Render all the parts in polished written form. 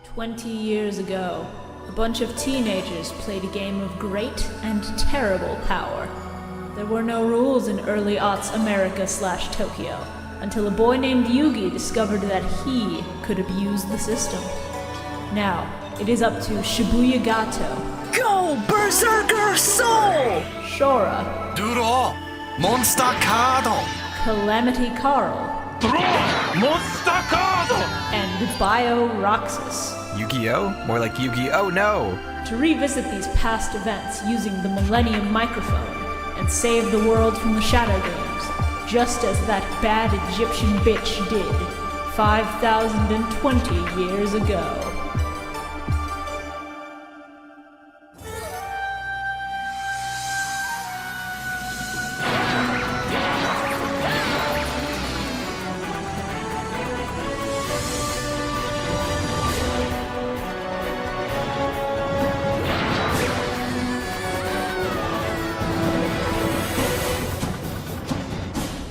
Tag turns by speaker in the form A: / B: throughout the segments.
A: 20 years ago, a bunch of teenagers played a game of great and terrible power. There were no rules in early aughts America/Tokyo, until a boy named Yugi discovered that he could abuse the system. Now, it is up to ShibuyaKaiba,
B: Go, Berserker Soul!
A: Shora,
C: Duro! Monstaa Caado!
A: Calamity Carl,
D: Monstaa Caado!
A: and Bio-Roxas,
C: Yu-Gi-Oh? More like Yu-Gi-Oh no!
A: to revisit these past events using the Millennium Microphone and save the world from the Shadow Games, just as that bad Egyptian bitch did 5,020 years ago.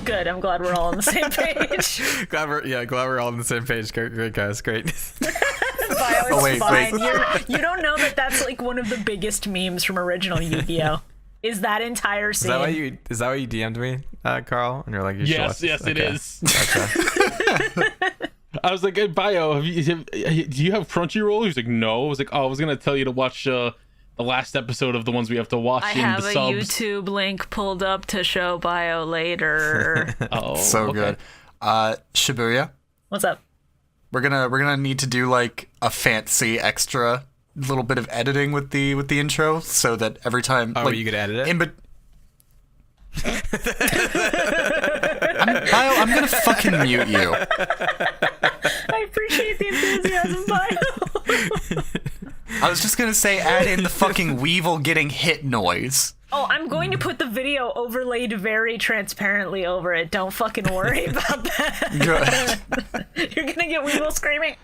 B: Good, I'm glad we're all on the same page.
C: glad we're all on the same page. Great guys, great.
B: Bio, it's fine. You don't know that that's like one of the biggest memes from original Yu-Gi-Oh! Is that entire scene.
C: Is that why you DM'd me, Carl? And you're like, you
D: Yes,
C: should watch
D: it
C: this?
D: is.
C: Okay.
D: I was like, hey, Bio, do you have Crunchyroll? He's like, no. I was like, oh, I was going to tell you to watch the last episode of the ones we have to watch
B: I
D: in
B: have
D: the
B: a
D: subs.
B: YouTube link pulled up to show Bio later.
D: Oh,
C: So
D: okay.
C: good. Shibuya,
B: What's up?
C: we're gonna need to do like a fancy extra little bit of editing with the intro, so that every time
E: You could edit it?
C: I'm gonna fucking mute you.
B: I appreciate the enthusiasm, Bio.
C: I was just gonna say add in the fucking Weevil getting hit noise.
B: Oh, I'm going to put the video overlaid very transparently over it. Don't fucking worry about that.
C: Good.
B: You're gonna get Weevil screaming.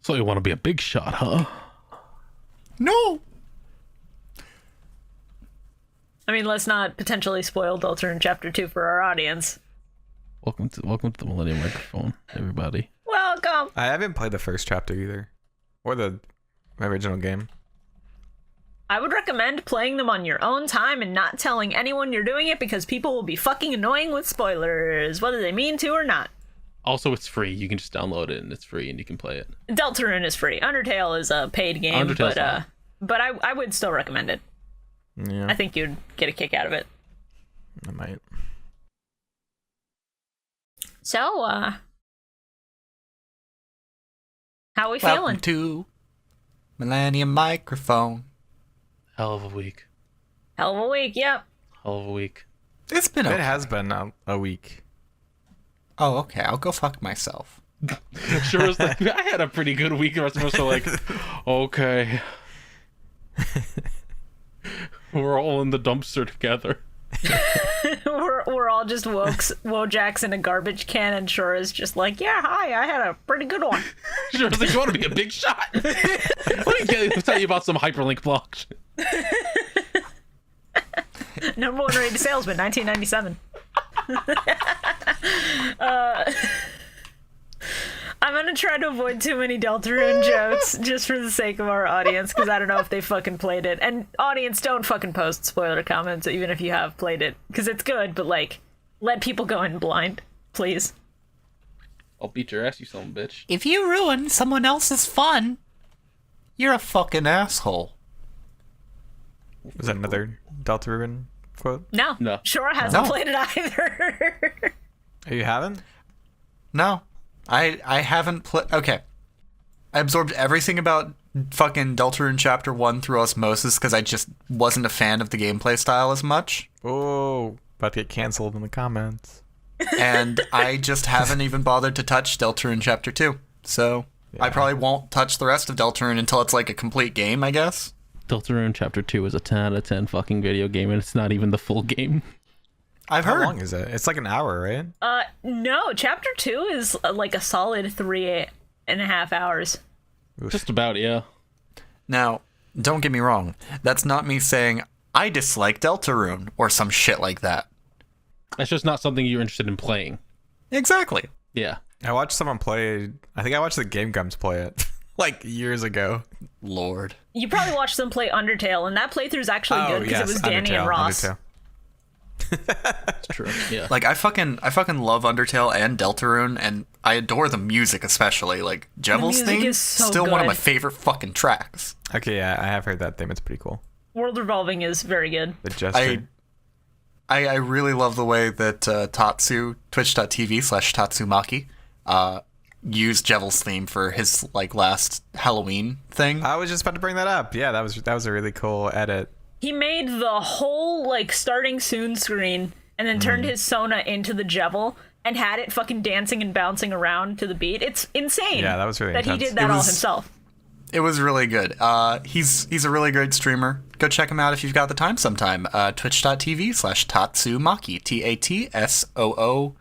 D: So you want to be a big shot, huh?
C: No.
B: I mean, let's not potentially spoil Deltarune Chapter 2 for our audience.
D: Welcome to the Millennium Microphone, everybody.
B: Welcome!
E: I haven't played the first chapter either. Or the original game.
B: I would recommend playing them on your own time and not telling anyone you're doing it, because people will be fucking annoying with spoilers, whether they mean to or not.
D: Also, it's free. You can just download it, and it's free, and you can play it.
B: Deltarune is free. Undertale is a paid game,
D: Undertale's fine.
B: but I would still recommend it.
E: Yeah,
B: I think you'd get a kick out of it.
E: I might.
B: So, how we feeling?
C: Welcome to Millennium Microphone.
D: Hell of a week.
B: Hell of a week, yep.
D: Hell of a week.
C: It's been
E: It has been a week.
C: Oh, okay. I'll go fuck myself.
D: Sure was like, I had a pretty good week. The rest of us are like, okay. We're all in the dumpster together.
B: we're all just Wojaks in a garbage can, and Shora's just like, yeah, hi, I had a pretty good one.
D: Sure was like, you want to be a big shot? Let me tell you about some hyperlink blocks.
B: Number one rated salesman, 1997. I'm gonna try to avoid too many Deltarune jokes just for the sake of our audience, because I don't know if they fucking played it. And audience, don't fucking post spoiler comments even if you have played it, because it's good, but like, let people go in blind, please.
D: I'll beat your ass, you son of a bitch.
C: If you ruin someone else's fun, you're a fucking asshole.
E: Was that another Deltarune quote?
B: No,
D: No.
B: Shora hasn't
C: No.
B: played it either.
E: Oh, you haven't?
C: No. I haven't played... Okay. I absorbed everything about fucking Deltarune Chapter 1 through osmosis because I just wasn't a fan of the gameplay style as much.
E: Oh, about to get canceled in the comments.
C: And I just haven't even bothered to touch Deltarune Chapter 2. So I probably won't touch the rest of Deltarune until it's like a complete game, I guess.
D: Deltarune Chapter 2 is a 10 out of 10 fucking video game, and it's not even the full game.
C: I've
E: How
C: heard.
E: long is it? It's like an hour, right?
B: No, chapter 2 is like a solid 3.5 hours.
D: Just about, yeah.
C: Now, don't get me wrong. That's not me saying I dislike Deltarune or some shit like that.
D: That's just not something you're interested in playing.
C: Exactly.
D: Yeah.
E: I watched someone play. I think I watched the Game Grumps play it like years ago.
C: Lord.
B: You probably watched them play Undertale, and that playthrough's actually good because it was Danny and Ross.
E: Undertale.
D: That's true. Yeah.
C: Like I fucking love Undertale and Deltarune, and I adore the music especially. Like Jevel's
B: music
C: theme
B: is so
C: still one of
B: good.
C: my favorite fucking tracks.
E: Okay, yeah, I have heard that theme. It's pretty cool.
B: World Revolving is very good.
E: The gesture.
C: I really love the way that Tatsu, twitch.tv/Tatsumaki, used Jevel's theme for his like last Halloween thing.
E: I was just about to bring that up. Yeah, that was a really cool edit.
B: He made the whole like starting soon screen and then turned his Sona into the Jevel and had it fucking dancing and bouncing around to the beat. It's insane.
E: Yeah, that was really
B: that
E: intense.
B: he did that all himself.
C: It was really good. He's a really great streamer. Go check him out if you've got the time sometime. Twitch.tv/Tatsumaki.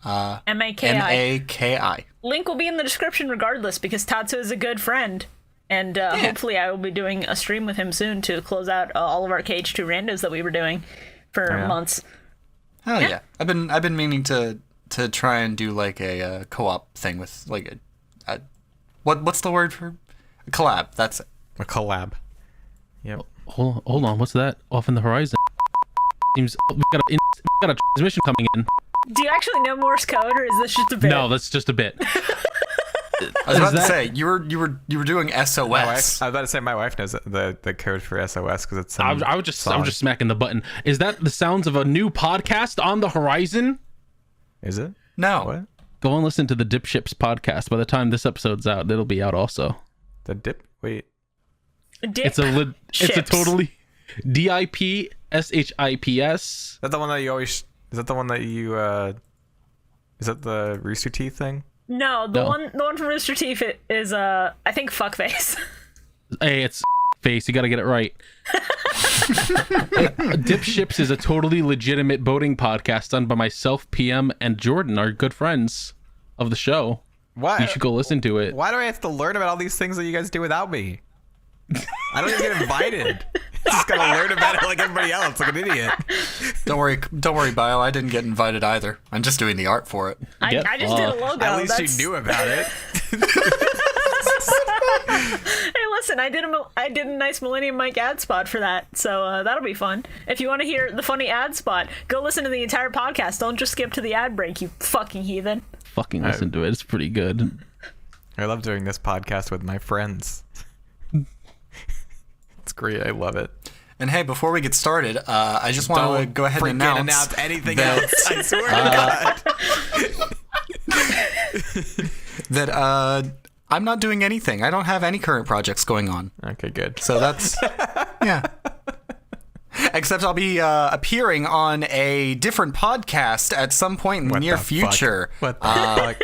B: Maki.
C: Maki.
B: Link will be in the description regardless because Tatsu is a good friend. And hopefully I will be doing a stream with him soon to close out all of our KH2 randos that we were doing for months.
C: Hell yeah. I've been meaning to try and do like a co-op thing with like a what's the word for a collab? That's it.
E: A collab. Yep.
D: Hold on. What's that off in the horizon? Seems we got a transmission coming in.
B: Do you actually know Morse code or is this just a bit?
D: No, that's just a bit.
C: I was about to say you were doing SOS.
E: I was about to say my wife knows the code for SOS because it's.
D: I was just smacking the button. Is that the sounds of a new podcast on the horizon?
E: Is it?
C: No.
E: What?
D: Go and listen to the Dip Ships podcast. By the time this episode's out, it'll be out also.
E: The dip. Wait.
B: Dip
D: It's a
B: ships.
D: totally DIPSHIPS.
E: Is that the one that you always? Is that the one that you? Is that the Rooster Teeth thing?
B: No, the one from Rooster Teeth is I think fuckface.
D: Hey, it's face. You got to get it right. Dip Ships is a totally legitimate boating podcast done by myself, PM, and Jordan, our good friends of the show.
E: Why?
D: You should go listen to it.
E: Why do I have to learn about all these things that you guys do without me? I don't even get invited. Just gotta learn about it like everybody else, like an idiot.
C: Don't worry, Bio. I didn't get invited either. I'm just doing the art for it.
B: I just did a logo.
E: At least you knew about it.
B: Hey, listen, I did a nice Millennium Mic ad spot for that, so that'll be fun. If you want to hear the funny ad spot, go listen to the entire podcast. Don't just skip to the ad break, you fucking heathen.
D: Fucking listen to it. It's pretty good.
E: I love doing this podcast with my friends. It's great. I love it.
C: And hey, before we get started, I just want to go ahead and announce
E: anything
C: that,
E: else. I swear to God.
C: that I'm not doing anything. I don't have any current projects going on.
E: Okay, good.
C: So that's yeah. Except I'll be appearing on a different podcast at some point in the near future.
E: What the fuck?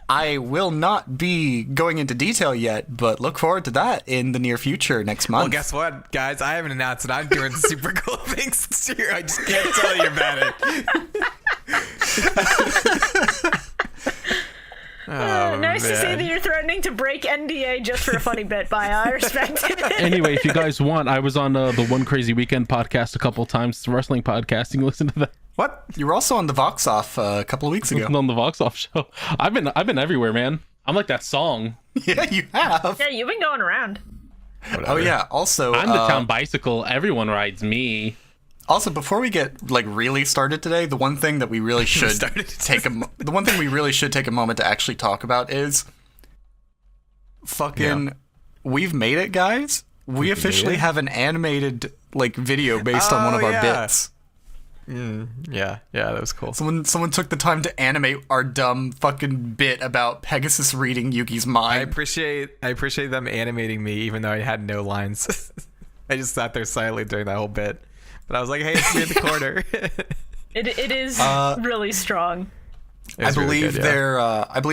C: I will not be going into detail yet, but look forward to that in the near future next month.
E: Well, guess what, guys? I haven't announced that I'm doing super cool things this year. I just can't tell you about it.
B: Nice to see that you're threatening to break NDA just for a funny bit, Bio. I respect it.
D: Anyway, if you guys want, I was on the One Crazy Weekend podcast a couple times. It's a wrestling podcast. You can listen to that.
C: What? You were also on the Vox Off a couple of weeks ago.
D: On the Vox Off show. I've been everywhere, man. I'm like that song.
C: Yeah, you have.
B: Yeah, you've been going around.
E: Whatever.
C: Oh yeah. Also,
D: I'm the town bicycle. Everyone rides me.
C: Also, before we get like really started today, the one thing that we really should take a moment to actually talk about is fucking we've made it, guys. We officially have an animated like video based on one of our bits.
E: Yeah, that was cool.
C: Someone took the time to animate our dumb fucking bit about Pegasus reading Yuki's
E: I
C: mind.
E: appreciate them animating me, even though I had no lines. I just sat there silently during that whole bit. But I was like, hey, it's me in the corner.
B: It is really strong.
C: I believe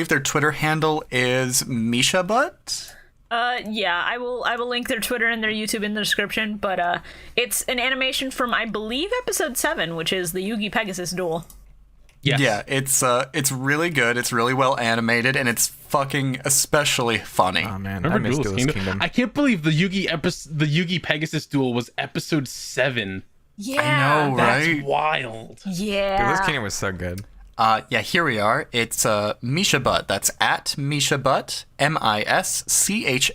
C: their Twitter handle is Misha Butt.
B: Yeah, I will link their Twitter and their YouTube in the description, but it's an animation from, I believe, episode 7, which is the Yugi Pegasus duel.
D: Yes.
C: Yeah, it's really good. It's really well animated, and it's fucking especially funny.
E: Oh man,
D: Remember
E: I missed
D: Duelist
E: Duelist
D: Kingdom?
E: Kingdom.
D: I can't believe the Yugi Pegasus duel was episode 7.
B: Yeah.
C: I know,
D: That's
C: right?
D: wild.
B: Yeah.
E: Dude, this Kingdom was so good.
C: Yeah, here we are. It's Misha Butt. That's at Misha Butt, MISCHABUT.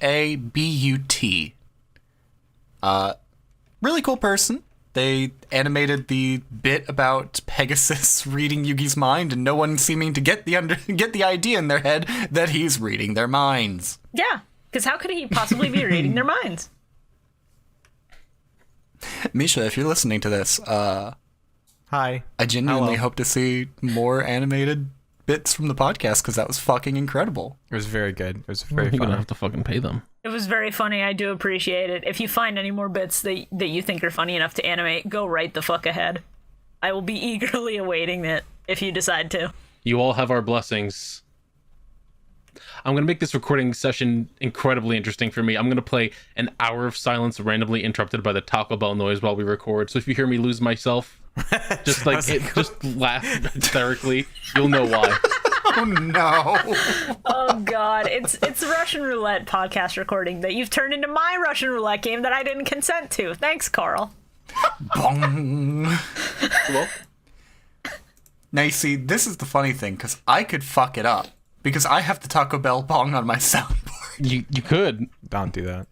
C: Really cool person. They animated the bit about Pegasus reading Yugi's mind, and no one seeming to get the idea in their head that he's reading their minds.
B: Yeah, because how could he possibly be reading their minds?
C: Misha, if you're listening to this,
E: Hi.
C: I genuinely
E: Hello.
C: hope to see more animated bits from the podcast because that was fucking incredible.
E: It was very good. It was very
D: You're gonna
E: fun.
D: have to fucking pay them.
B: It was very funny. I do appreciate it. If you find any more bits that you think are funny enough to animate, go right the fuck ahead. I will be eagerly awaiting it if you decide to.
D: You all have our blessings. I'm going to make this recording session incredibly interesting for me. I'm going to play an hour of silence randomly interrupted by the Taco Bell noise while we record. So if you hear me lose myself, just just laugh hysterically, you'll know why.
C: Oh no.
B: Oh god, it's a Russian Roulette podcast recording that you've turned into my Russian Roulette game that I didn't consent to. Thanks, Carl.
C: Bong.
D: Well,
C: Now you see, this is the funny thing, because I could fuck it up. Because I have the Taco Bell bong on my soundboard.
D: you could.
E: Don't do that.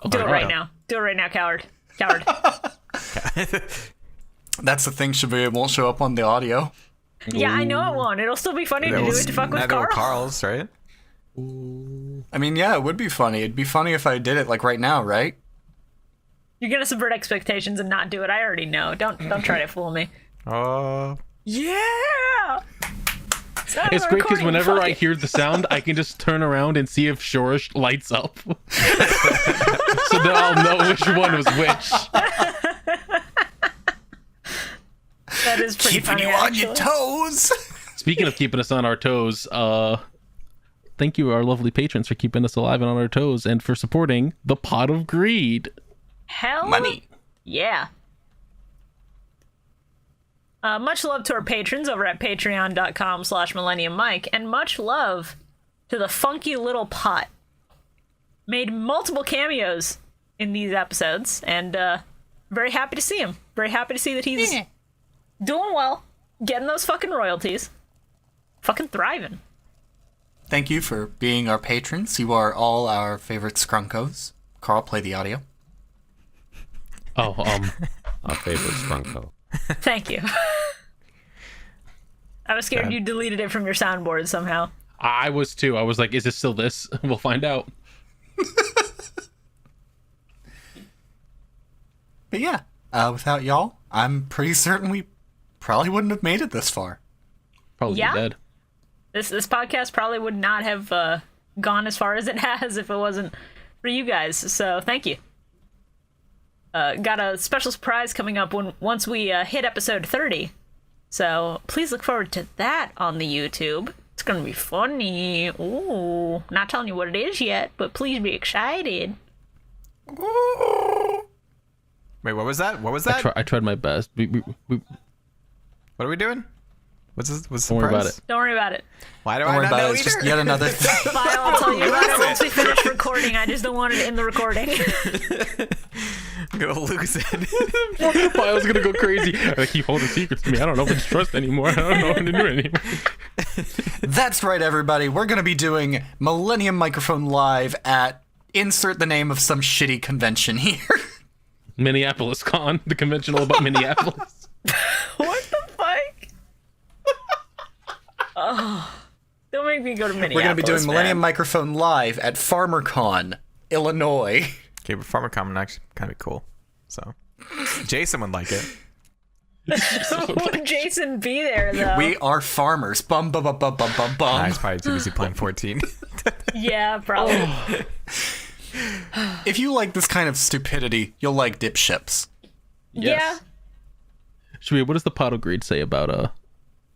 B: Do it right now. Do it right now, coward. Coward.
C: That's the thing, Shibuya won't show up on the audio.
B: Yeah, I know it won't. It'll still be funny to do it to fuck with
E: Neither will
B: Carl.
E: Carl's, right?
C: I mean, yeah, it would be funny. It'd be funny if I did it, like, right now, right?
B: You're gonna subvert expectations and not do it. I already know. Don't try to fool me. Yeah.
D: It's great because whenever I hear the sound, I can just turn around and see if Shorash lights up. So then I'll know which one was which.
B: That is pretty
C: Keeping
B: funny.
C: you on your
B: actually.
C: toes.
D: Speaking of keeping us on our toes, thank you, our lovely patrons, for keeping us alive and on our toes and for supporting the Pot of Greed.
B: Hell
C: Money.
B: yeah. Much love to our patrons over at patreon.com/millenniummike, and much love to the funky little pot. Made multiple cameos in these episodes, and very happy to see him. Very happy to see that he's doing well, getting those fucking royalties, fucking thriving.
C: Thank you for being our patrons. You are all our favorite skrunkos. Carl, play the audio.
D: Oh,
F: Our favorite Sprunko.
B: Thank you. I was scared you deleted it from your soundboard somehow.
D: I was too. I was like, is it still this? We'll find out.
C: But yeah, without y'all, I'm pretty certain we probably wouldn't have made it this far.
D: Probably
B: Yeah?
D: dead.
B: This podcast probably would not have gone as far as it has if it wasn't for you guys. So thank you. Got a special surprise coming up once we hit episode 30. So please look forward to that on the YouTube. It's gonna be funny. Ooh, not telling you what it is yet, but please be excited.
E: Wait, what was that? What was that?
D: I tried my best. We
E: What are we doing? What's this? What's the
D: Don't worry
E: surprise?
D: about it.
B: Don't worry about it.
E: Why do
C: Don't
E: I
C: worry
E: not
C: about
E: know
C: it. It's just
E: either?
C: yet another thing.
B: Bye, I'll tell you about it once we finish recording. I just don't want it in the recording.
E: I'm gonna lose it.
D: Bio's gonna go crazy. I keep holding secrets to me. I don't know if it's trust anymore. I don't know what to do anymore.
C: That's right, everybody. We're going to be doing Millennium Microphone live at insert the name of some shitty convention here.
D: Minneapolis Con, the convention all about Minneapolis.
B: What the fuck? Oh, don't make me go to Minneapolis.
C: We're going to be doing Millennium
B: man.
C: Microphone live at FarmerCon, Illinois.
E: Okay, but FarmerCon would actually kind of be cool. So, Jason would like it.
B: Would Jason be there though?
C: We are farmers. Bum, bum, bum, bum, bum, bum, bum.
E: He's probably too busy playing 14.
B: Yeah, probably.
C: If you like this kind of stupidity, you'll like dipships.
D: Yes. Shibuya, what does the Pot of Greed say about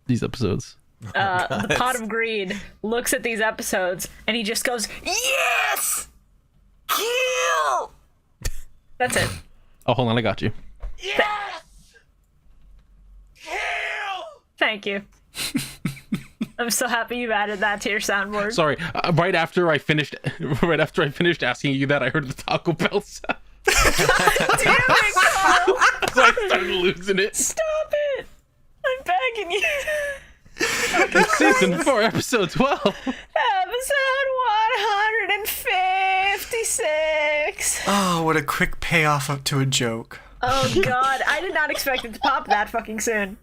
D: these episodes?
B: Yeah. The Pot of Greed looks at these episodes and he just goes, "Yes! Kill!" That's it.
D: Oh, hold on, I got you.
B: Thank you. I'm so happy you've added that to your soundboard.
D: Sorry, right after I finished asking you that, I heard the Taco Bell sound.
B: Damn it,
D: So I started losing it.
B: Stop it! I'm begging you.
D: It's season 4, episode 12.
B: Episode 156.
C: Oh, what a quick payoff up to a joke.
B: Oh god, I did not expect it to pop that fucking soon.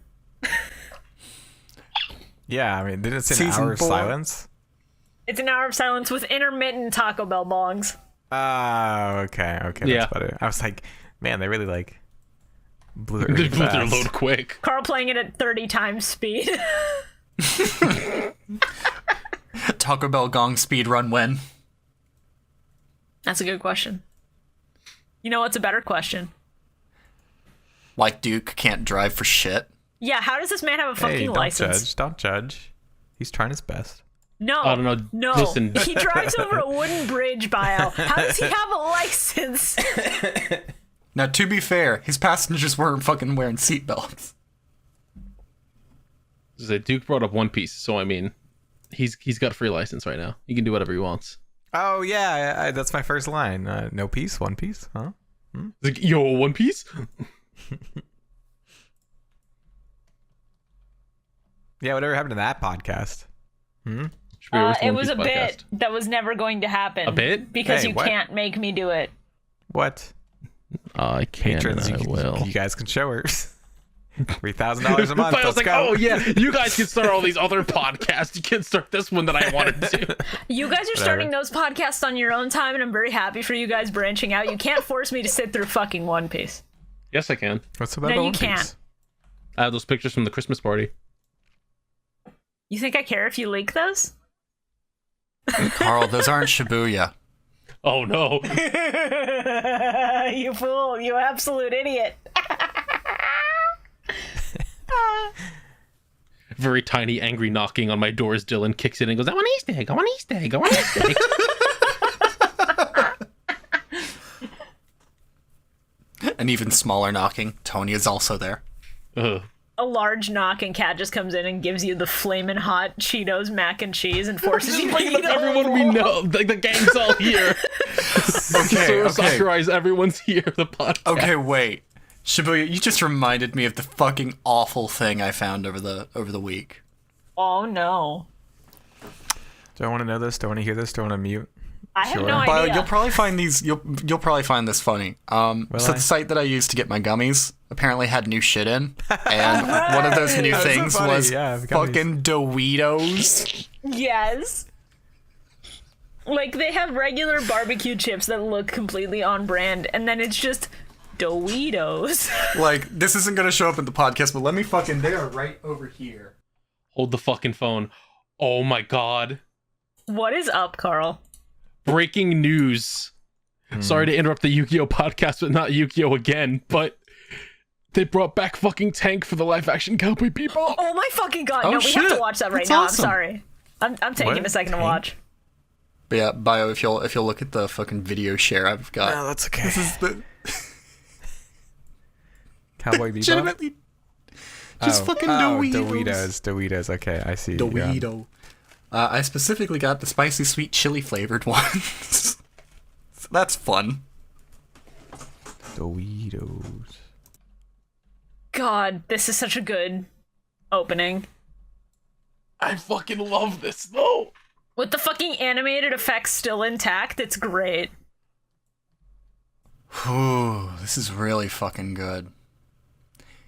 E: Yeah, I mean, didn't it say an
C: Season
E: hour of
C: 4.
E: silence?
B: It's an hour of silence with intermittent Taco Bell bongs.
E: Oh, okay,
D: Yeah.
E: that's better. I was like, man, they really like blew it
D: They
E: really
D: blew their
E: fast.
D: load quick.
B: Carl playing it at 30 times speed.
C: Taco Bell gong speed run when?
B: That's a good question. You know what's a better question?
C: Why Duke can't drive for shit?
B: Yeah, how does this man have a fucking
E: Hey, don't
B: license?
E: judge. Don't judge. He's trying his best.
B: No.
D: I don't know.
B: No.
D: Listen.
B: He drives over a wooden bridge, Bio. How does he have a license?
C: Now, to be fair, his passengers weren't fucking wearing seatbelts.
D: Duke brought up One Piece, so I mean, he's got a free license right now. He can do whatever he wants.
E: Oh yeah, that's my first line. No piece, one piece, huh?
D: He's like, yo, One Piece?
E: Yeah, whatever happened to that podcast?
B: It was a bit that was never going to happen.
D: A bit?
B: Because
E: Hey,
B: you
E: what?
B: can't make me do it.
E: What?
D: I can
E: Patrons,
D: and I
E: you,
D: will.
E: you guys can show her. $3,000 a month.
D: But I was
E: Let's
D: like,
E: go.
D: oh yeah, you guys can start all these other podcasts. You can start this one that I wanted to.
B: You guys are starting those podcasts on your own time, and I'm very happy for you guys branching out. You can't force me to sit through fucking One Piece.
D: Yes, I can.
E: What's about
B: No, you
E: One Piece?
B: can't.
D: I have those pictures from the Christmas party.
B: You think I care if you leak those?
C: Carl, those aren't Shibuya.
D: Oh no.
B: You fool. You absolute idiot.
D: Very tiny, angry knocking on my door as Dylan kicks in and goes, I want an Easter egg, I want an Easter egg, I want an Easter egg.
C: An even smaller knocking. Tony is also there.
D: Ugh.
B: A large knock and Cat just comes in and gives you the flaming hot Cheetos mac and cheese and forces you to
D: Bringing
B: eat
D: up everyone we know. The gang's all here.
C: Okay,
D: Sakuri's, everyone's here. The podcast.
C: Okay, wait. Shibuya, you just reminded me of the fucking awful thing I found over the week.
B: Oh no.
E: Do I want to know this? Do I want to hear this? Do I want to mute?
B: I have
E: Sure.
B: no
C: Bio,
B: idea.
C: you'll probably find these. You'll probably find this funny. So
E: I?
C: the site that I used to get my gummies apparently had new shit in, and one of those new
E: That's so
C: things
E: funny.
C: was
E: Yeah, gummies.
C: fucking Doritos.
B: Yes. Like, they have regular barbecue chips that look completely on brand, and then it's just Doritos.
C: Like, this isn't gonna show up in the podcast, but let me fucking. They are right over here.
D: Hold the fucking phone. Oh my god.
B: What is up, Carl?
D: Breaking news. Sorry to interrupt the Yu-Gi-Oh podcast, but not Yu-Gi-Oh again, but they brought back fucking Tank for the live-action Cowboy Bebop.
B: Oh my fucking god.
C: Oh,
B: No, we have
C: shit.
B: to watch that right
C: That's
B: now.
C: awesome.
B: I'm sorry. I'm taking
E: What?
B: a second to
E: Tank?
B: watch.
C: But yeah, Bio, if you'll look at the fucking video share I've got.
E: No, that's okay.
C: This is the
E: Cowboy Bebop.
C: legitimately just fucking Doritos.
E: Doritos. Okay, I see. Yeah.
C: Dorito. I specifically got the spicy sweet chili flavored ones. So that's fun.
E: Doritos.
B: God, this is such a good opening.
D: I fucking love this, though.
B: With the fucking animated effects still intact, it's great.
C: Whew, this is really fucking good.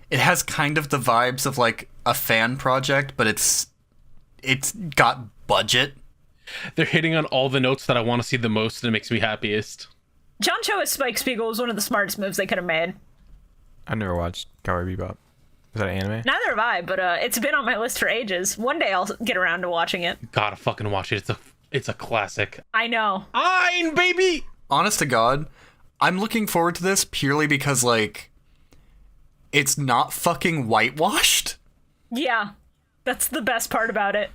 C: It has kind of the vibes of like a fan project, but it's got budget.
D: They're hitting on all the notes that I want to see the most, and it makes me happiest.
B: John Cho as Spike Spiegel was one of the smartest moves they could have made.
E: I've never watched Cowboy Bebop. Is that an anime?
B: Neither have I, but it's been on my list for ages. One day I'll get around to watching it.
D: Gotta fucking watch it. It's a classic.
B: I know.
D: Ein, baby!
C: Honest to God, I'm looking forward to this purely because like it's not fucking whitewashed.
B: Yeah. That's the best part about it.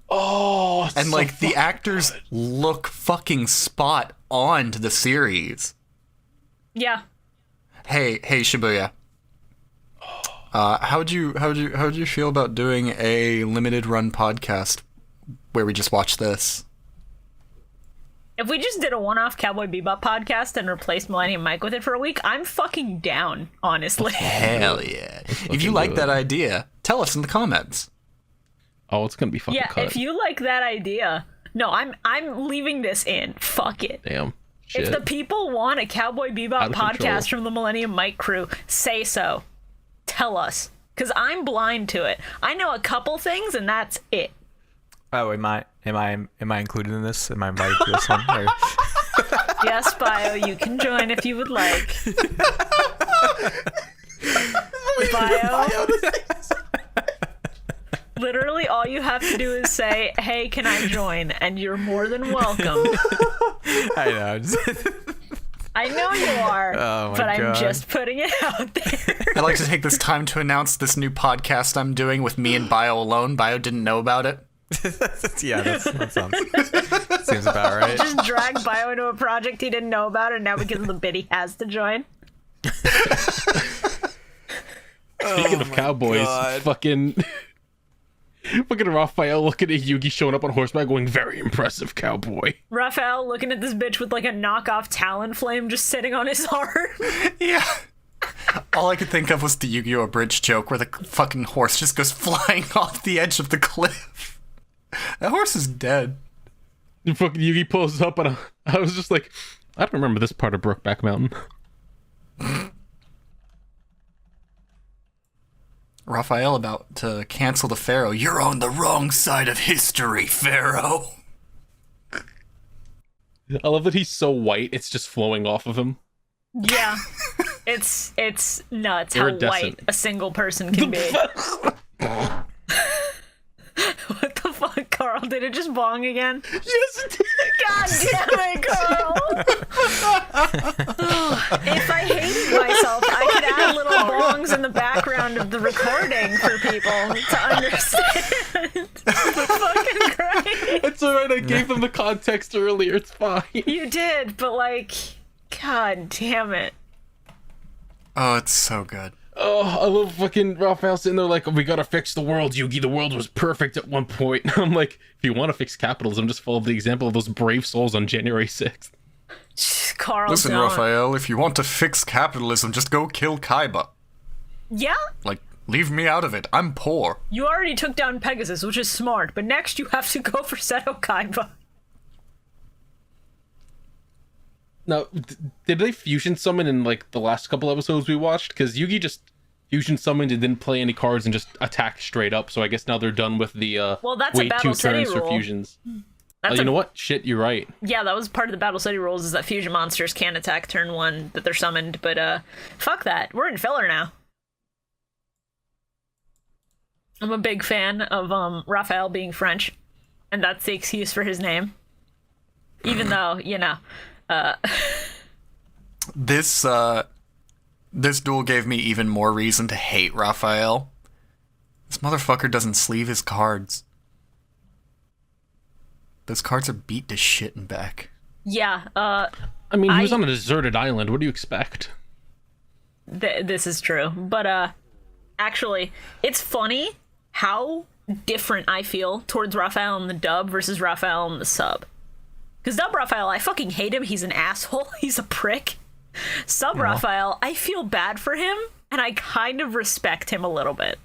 D: Oh,
C: And like the actors look fucking spot on to the series.
B: Yeah.
C: Hey Shibuya. How'd you feel about doing a limited run podcast where we just watch this?
B: If we just did a one-off Cowboy Bebop podcast and replaced Millennium Mike with it for a week, I'm fucking down, honestly.
C: Hell yeah. If you like that idea, tell us in the comments.
D: Oh, it's gonna be fucking cut.
B: If you like that idea, no, I'm leaving this in. Fuck it.
D: Damn. Shit.
B: If the people want a Cowboy Bebop podcast from the Millennium Mike crew, say so. Tell us, because I'm blind to it. I know a couple things, and that's it.
E: Oh, am I included in this? Am I invited to this one? Or...
B: Yes, Bio, you can join if you would like. Bio. Literally, all you have to do is say, "Hey, can I join?" and you're more than welcome.
E: I know.
B: I know you are, but
E: God.
B: I'm just putting it out there.
C: I'd like to take this time to announce this new podcast I'm doing with me and Bio alone. Bio didn't know about it.
E: Yeah, that seems about right.
B: Just drag Bio into a project he didn't know about, and now because of the bid he has to join.
D: Speaking of cowboys, fucking Raphael looking at Yugi showing up on horseback going, very impressive, cowboy.
B: Raphael looking at this bitch with like a knockoff Talonflame just sitting on his arm.
C: Yeah. All I could think of was the Yu-Gi-Oh! Bridge joke where the fucking horse just goes flying off the edge of the cliff. That horse is dead.
D: And fucking Yugi pulls up and I was just like, I don't remember this part of Brokeback Mountain.
C: Raphael about to cancel the Pharaoh. You're on the wrong side of history, Pharaoh.
D: I love that he's so white, it's just flowing off of him.
B: Yeah. It's nuts how white a single person can be. What the fuck, Carl? Did it just bong again?
D: Yes, it did.
B: God damn it, Carl! If I hated myself, I could add little bongs in the background of the recording for people to understand. It's fucking great.
D: It's alright, I gave them the context earlier, it's fine.
B: You did, but like, god damn it.
C: Oh, it's so good.
D: Oh, I love fucking Raphael sitting there like, we gotta fix the world, Yugi. The world was perfect at one point. I'm like, if you want to fix capitalism, just follow the example of those brave souls on January 6th.
B: Carl,
C: listen,
B: don't.
C: Raphael, if you want to fix capitalism, just go kill Kaiba.
B: Yeah?
C: Like, leave me out of it. I'm poor.
B: You already took down Pegasus, which is smart, but next you have to go for ShibuyaKaiba.
D: Now, did they fusion summon in like the last couple episodes we watched? Because Yugi just fusion summoned and didn't play any cards and just attacked straight up. So I guess now they're done with the
B: well, that's a
D: wait
B: Battle
D: 2
B: City
D: turns for
B: rule.
D: fusions. You know what? Shit, you're right.
B: Yeah, that was part of the Battle City rules, is that fusion monsters can't attack turn 1 that they're summoned, but fuck that. We're in filler now. I'm a big fan of Raphael being French, and that's the excuse for his name. Even though, you know,
C: This duel gave me even more reason to hate Raphael. This motherfucker doesn't sleeve his cards. Those cards are beat to shit and back.
B: yeah,
D: I mean, he was on a deserted island. What do you expect?
B: this is true. But actually, it's funny how different I feel towards Raphael in the dub versus Raphael in the sub. Because dub Raphael, I fucking hate him. He's an asshole. He's a prick. Sub Raphael, I feel bad for him, and I kind of respect him a little bit.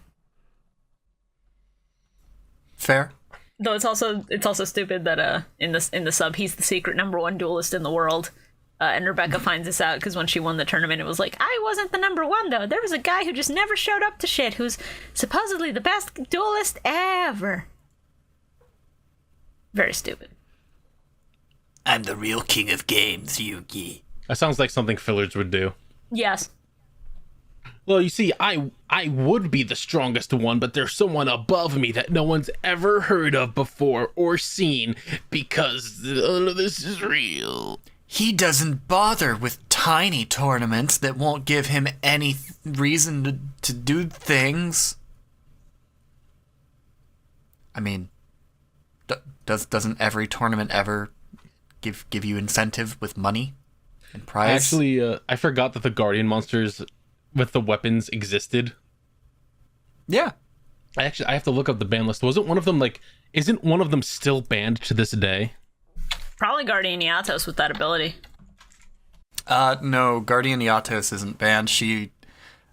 C: Fair.
B: Though it's also stupid that in the sub he's the secret #1 duelist in the world, and Rebecca finds this out because when she won the tournament, it was like, I wasn't the #1 though. There was a guy who just never showed up to shit, who's supposedly the best duelist ever. Very stupid.
C: I'm the real king of games, Yugi.
D: That sounds like something fillers would do.
B: Yes.
D: Well, you see, I would be the strongest one, but there's someone above me that no one's ever heard of before or seen because none of this is real.
C: He doesn't bother with tiny tournaments that won't give him any reason to do things. I mean, doesn't every tournament ever give you incentive with money and prize?
D: Actually, I forgot that the Guardian monsters with the weapons existed.
C: Yeah.
D: I have to look up the ban list. Isn't one of them still banned to this day?
B: Probably Guardian Yatos with that ability.
C: No, Guardian Yatos isn't banned.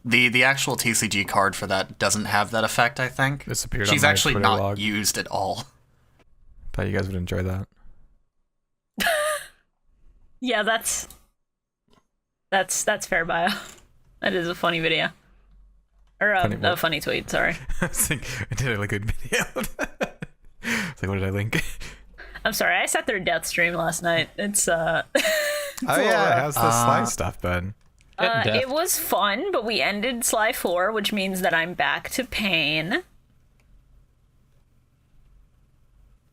C: The actual TCG card for that doesn't have that effect, I think.
E: This appeared
C: She's
E: on my
C: actually
E: Twitter
C: not
E: log.
C: used at all.
E: Thought you guys would enjoy that.
B: Yeah, that's fair, Bio. That is a funny video. Or a funny tweet, sorry.
E: I was thinking, I did a really good video. It's like, what did I link?
B: I'm sorry, I sat through Death Stream last night. It's
E: Oh yeah, how's the Sly stuff been?
B: it was fun, but we ended Sly 4, which means that I'm back to Pain.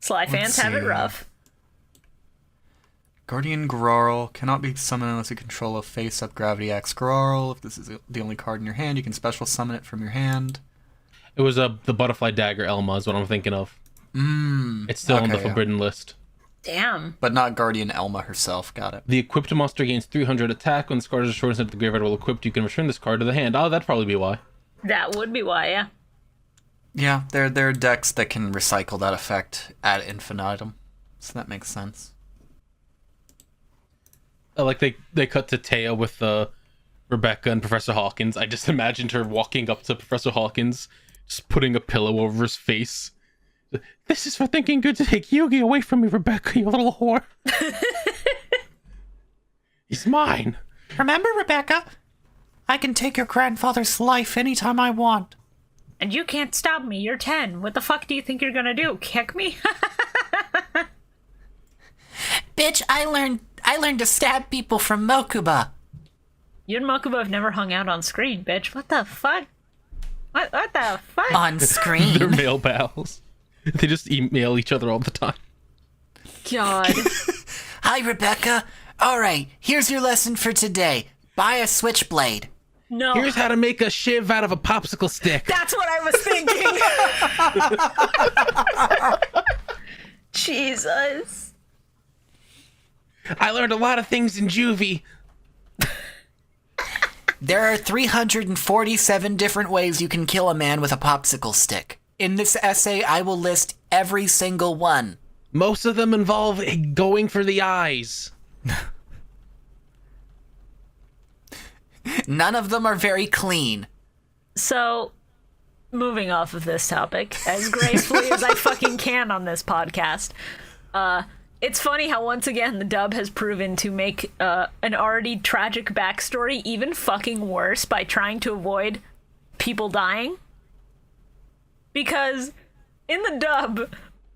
B: Sly fans have it
C: see.
B: rough.
C: Guardian Grarl cannot be summoned unless you control a face-up Gravity Axe Grarl. If this is the only card in your hand, you can special summon it from your hand.
D: It was the Butterfly Dagger Elma is what I'm thinking of. It's still on the
C: okay, yeah.
D: forbidden list.
B: Damn.
C: But not Guardian Elma herself. Got it.
D: The equipped monster gains 300 attack. When this card is destroyed instead of the graveyard while equipped, you can return this card to the hand. Oh, that'd probably be why.
B: That would be why, yeah.
C: Yeah, there are decks that can recycle that effect ad infinitum. So that makes sense.
D: Like they cut to Taya with Rebecca and Professor Hawkins. I just imagined her walking up to Professor Hawkins, just putting a pillow over his face. This is for thinking good to take Yugi away from me, Rebecca, you little whore. He's mine.
C: Remember, Rebecca? I can take your grandfather's life anytime I want.
B: And you can't stop me, you're 10. What the fuck do you think you're gonna do? Kick me?
G: Bitch, I learned to stab people from Mokuba.
B: You and Mokuba have never hung out on screen, bitch. What the fuck? What the fuck?
G: On
D: They're
G: screen.
D: male pals. They just email each other all the time.
B: God.
G: Hi, Rebecca. All right, here's your lesson for today. Buy a switchblade.
B: No.
D: Here's how to make a shiv out of a popsicle stick.
B: That's what I was thinking. Jesus.
D: I learned a lot of things in juvie.
G: There are 347 different ways you can kill a man with a popsicle stick. In this essay, I will list every single one.
D: Most of them involve going for the eyes.
G: None of them are very clean.
B: So, moving off of this topic, as gracefully as I fucking can on this podcast, it's funny how once again the dub has proven to make an already tragic backstory even fucking worse by trying to avoid people dying. Because in the dub,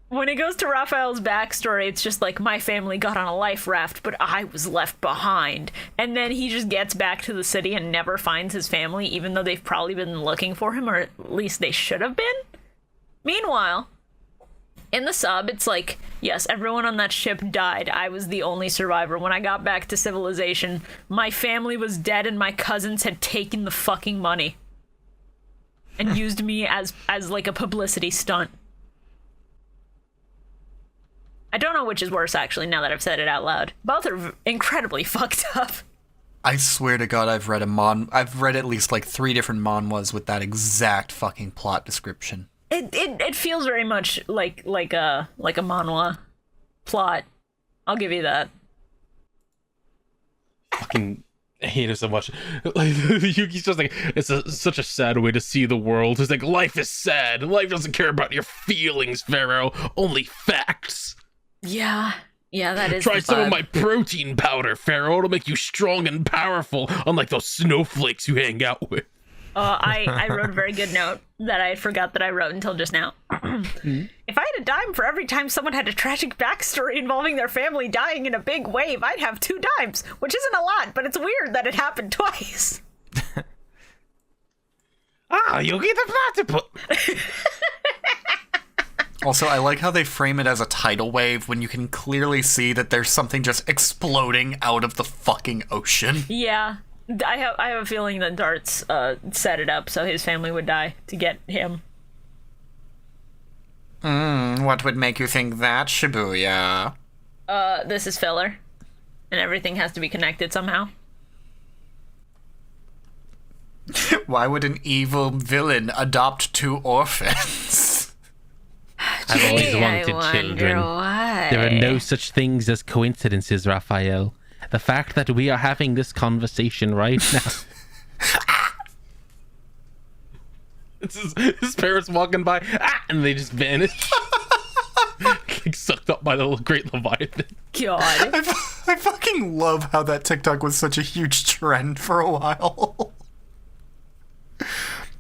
B: when it goes to Raphael's backstory, it's just like, my family got on a life raft, but I was left behind. And then he just gets back to the city and never finds his family, even though they've probably been looking for him, or at least they should have been. Meanwhile, in the sub, it's like, yes, everyone on that ship died. I was the only survivor. When I got back to civilization, my family was dead and my cousins had taken the fucking money and used me as like a publicity stunt. I don't know which is worse, actually, now that I've said it out loud. Both are incredibly fucked up.
C: I swear to God, I've read at least like 3 different manhwas with that exact fucking plot description.
B: It feels very much like a manhwa plot. I'll give you that.
D: Fucking hate it so much. Like, Yuki's just like, it's such a sad way to see the world. It's like, life is sad. Life doesn't care about your feelings, Pharaoh. Only facts.
B: Yeah, that is.
D: Try
B: the
D: some of
B: vibe.
D: my protein powder, Pharaoh. It'll make you strong and powerful, unlike those snowflakes you hang out with.
B: I wrote a very good note that I forgot that I wrote until just now. If I had a dime for every time someone had a tragic backstory involving their family dying in a big wave, I'd have 2 dimes, which isn't a lot, but it's weird that it happened twice.
D: Yuki the platypus.
C: Also, I like how they frame it as a tidal wave when you can clearly see that there's something just exploding out of the fucking ocean.
B: Yeah, I have a feeling that Darts set it up so his family would die to get him.
C: What would make you think that, Shibuya?
B: This is filler, and everything has to be connected somehow.
C: Why would an evil villain adopt 2 orphans?
D: I've always
B: Gee,
D: wanted
B: I wonder
D: children.
B: why.
D: There are no such things as coincidences, Raphael. The fact that we are having this conversation right now. His parents walking by, and they just vanish. Like sucked up by the Great Leviathan.
B: God.
C: I fucking love how that TikTok was such a huge trend for a while.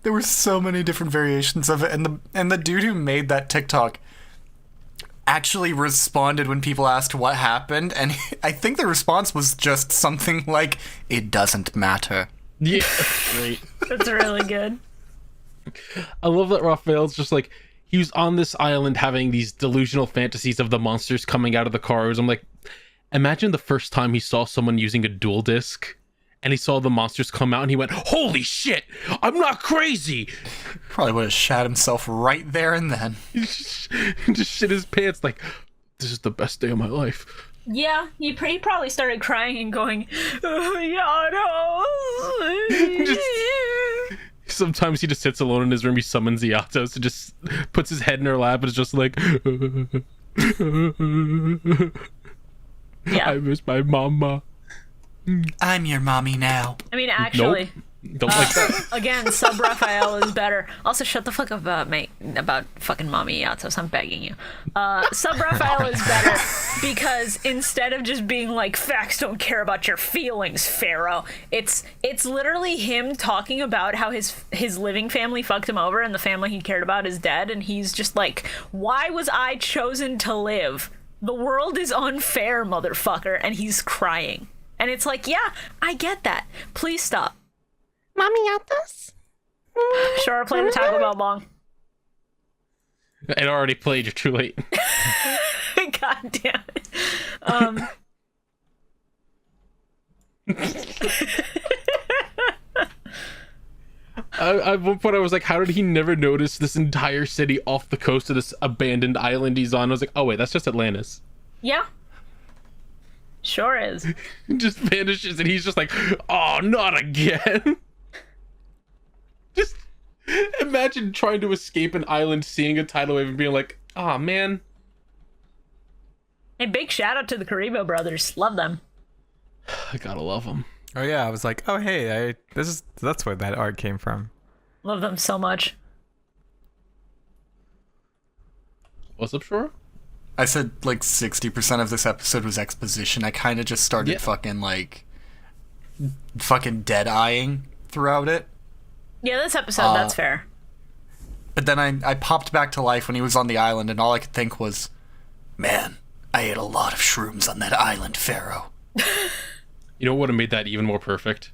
C: There were so many different variations of it, and the dude who made that TikTok actually responded when people asked what happened, and I think the response was just something like, "It doesn't matter."
D: Yeah, great.
B: That's really good.
D: I love that Raphael's just like, he was on this island having these delusional fantasies of the monsters coming out of the cars. I'm like, imagine the first time he saw someone using a dual disc and he saw the monsters come out and he went, holy shit, I'm not crazy.
C: Probably would have shat himself right there and then.
D: He just shit his pants like, this is the best day of my life.
B: Yeah, he probably started crying and going, Yato.
D: Sometimes he just sits alone in his room, he summons the Yatos and just puts his head in her lap and is just like,
B: Yeah.
D: I miss my mama.
C: I'm your mommy now.
B: I mean, actually,
D: Don't like that.
B: again, sub Raphael is better. Also, shut the fuck up about fucking mommy Yatos. I'm begging you. Sub Raphael is better because instead of just being like, facts don't care about your feelings, Pharaoh, it's literally him talking about how his living family fucked him over and the family he cared about is dead, and he's just like, why was I chosen to live? The world is unfair, motherfucker, and he's crying. And it's like, yeah, I get that. Please stop.
H: Mommy Yatos?
B: Sure, play the Taco Bell bong.
D: It already played, you're too late.
B: God damn it.
D: At one point I was like, how did he never notice this entire city off the coast of this abandoned island he's on? I was like, oh wait, that's just Atlantis.
B: Yeah. Sure is.
D: Just vanishes and he's just like, oh, not again. Just imagine trying to escape an island, seeing a tidal wave and being like, oh man.
B: Hey, big shout out to the Karibo brothers. Love them.
D: I gotta love him.
E: Oh yeah, I was like, oh hey, that's where that art came from.
B: Love them so much.
D: What's up, Shora?
C: I said like 60% of this episode was exposition. I kind of just started fucking dead-eyeing throughout it.
B: Yeah, this episode, that's fair.
C: But then I popped back to life when he was on the island, and all I could think was, man, I ate a lot of shrooms on that island, Pharaoh.
D: You know what would have made that even more perfect?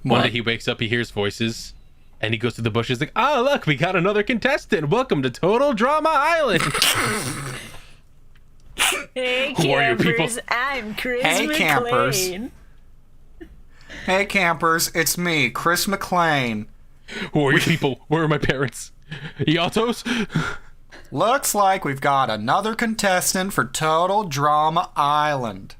C: What?
D: One day he wakes up, he hears voices, and he goes to the bushes like, oh look, we got another contestant. Welcome to Total Drama Island.
B: Hey,
D: Who are you people?
B: campers, I'm Chris
C: Hey,
B: McLean.
C: campers. Hey, campers, it's me, Chris McLean.
D: Who are you people? Where are my parents? Yatos?
C: Looks like we've got another contestant for Total Drama Island.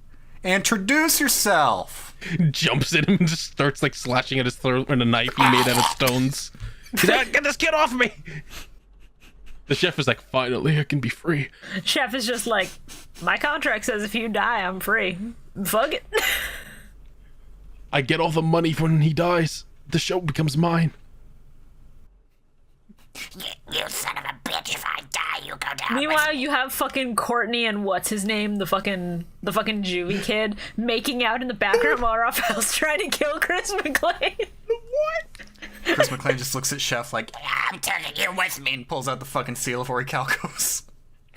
C: Introduce yourself.
D: Jumps at him and just starts like slashing at his throat with a knife he made out of stones. He's like, get this kid off me! The chef is like, finally, I can be free.
B: Chef is just like, my contract says if you die, I'm free. Fuck it.
D: I get all the money when he dies. The show becomes mine.
H: You son of a bitch, if I die, you go down.
B: Meanwhile, you have fucking Courtney and what's his name, the fucking Juvie kid, making out in the background while Raphael's trying to kill Chris McLean.
C: What? Chris McLean just looks at Chef like, I'm taking you with me, and pulls out the fucking seal of Orichalcos.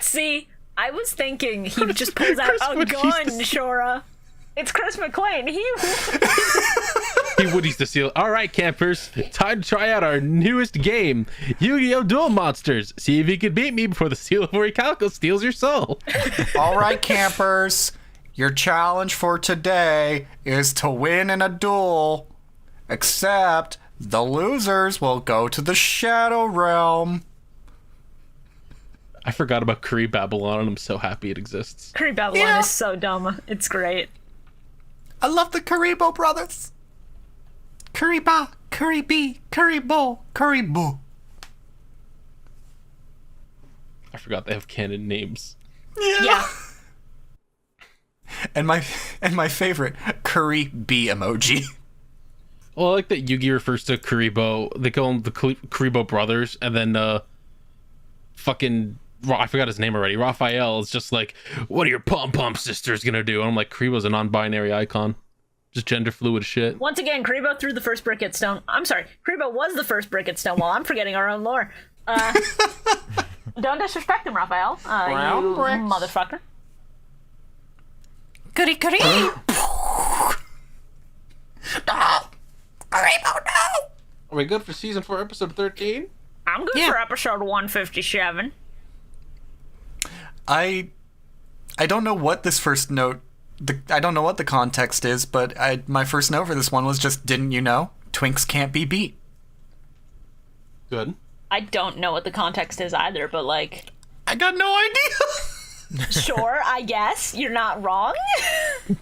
B: See, I was thinking he just pulls out a gun, Shora. It's Chris McLean. He
D: Woody's the seal. All right, campers, time to try out our newest game, Yu-Gi-Oh! Duel Monsters. See if you can beat me before the seal of Orichalcos steals your soul.
C: All right, campers, your challenge for today is to win in a duel, except the losers will go to the Shadow Realm.
D: I forgot about Curry Babylon, and I'm so happy it exists.
B: Curry Babylon is so dumb. It's great.
C: I love the Karibo brothers. Curryba, Curryb, Currybo, Currybo.
D: I forgot they have canon names.
B: Yeah.
C: And my favorite, curry bee emoji.
D: Well, I like that Yugi refers to Kuribo. They call them the Kuribo brothers, and then fucking I forgot his name already. Raphael is just like, what are your pom-pom sisters gonna do? And I'm like, Kuribo's a non-binary icon. Just gender fluid shit.
B: Once again, Kuribo threw the first brick at Stone. I'm sorry, Kuribo was the first brick at Stonewall. I'm forgetting our own lore. Don't disrespect him, Raphael. You motherfucker.
G: Goody, goody.
D: Are we good for season 4, episode 13?
B: I'm good for episode 157.
C: I don't know what this first note. I don't know what the context is, but my first note for this one was just, didn't you know? Twinks can't be beat.
D: Good.
B: I don't know what the context is either, but like...
C: I got no idea.
B: Sure, I guess. You're not wrong.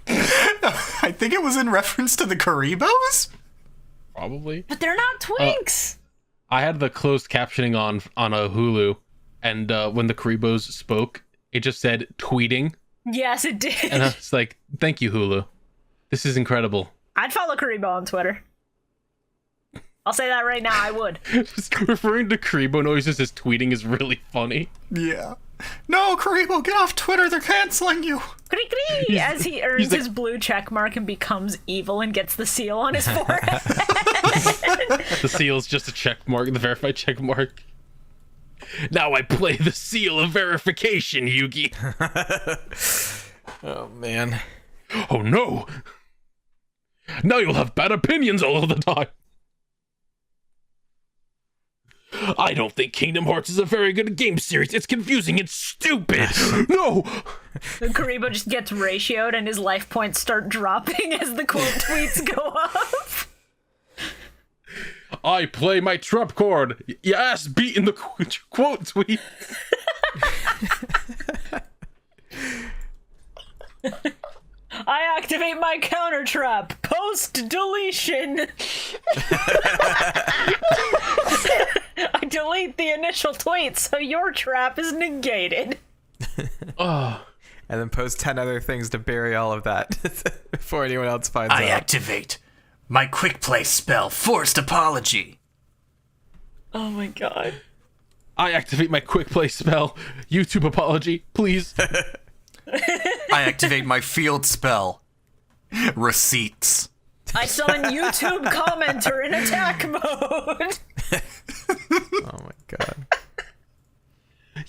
C: I think it was in reference to the Karibos?
D: Probably.
B: But they're not Twinks.
D: I had the closed captioning on a Hulu, and when the Karibos spoke, it just said tweeting.
B: Yes, it did.
D: And I was like, thank you, Hulu. This is incredible.
B: I'd follow Karibo on Twitter. I'll say that right now, I would.
D: Just referring to Karibo noises as tweeting is really funny.
C: Yeah. No, Karibo, get off Twitter. They're canceling you.
B: As he earns
D: like,
B: his blue check mark and becomes evil and gets the seal on his forehead.
D: The seal's just a check mark, the verified check mark. Now I play the seal of verification, Yugi.
E: Oh, man.
D: Oh, no. Now you'll have bad opinions all of the time. I don't think Kingdom Hearts is a very good game series. It's confusing and stupid. No.
B: Karibo just gets ratioed and his life points start dropping as the quote tweets go up.
D: I play my trump card. Your ass beat in the quote tweet.
B: I activate my counter trap. Post deletion. I delete the initial tweet, so your trap is negated.
D: Oh.
E: And then post 10 other things to bury all of that before anyone else finds out.
G: I activate my quick play spell, Forced Apology.
B: Oh my god.
D: I activate my quick play spell. YouTube apology, please.
C: I activate my field spell. Receipts.
B: I summon YouTube commenter in attack mode.
E: Oh my god.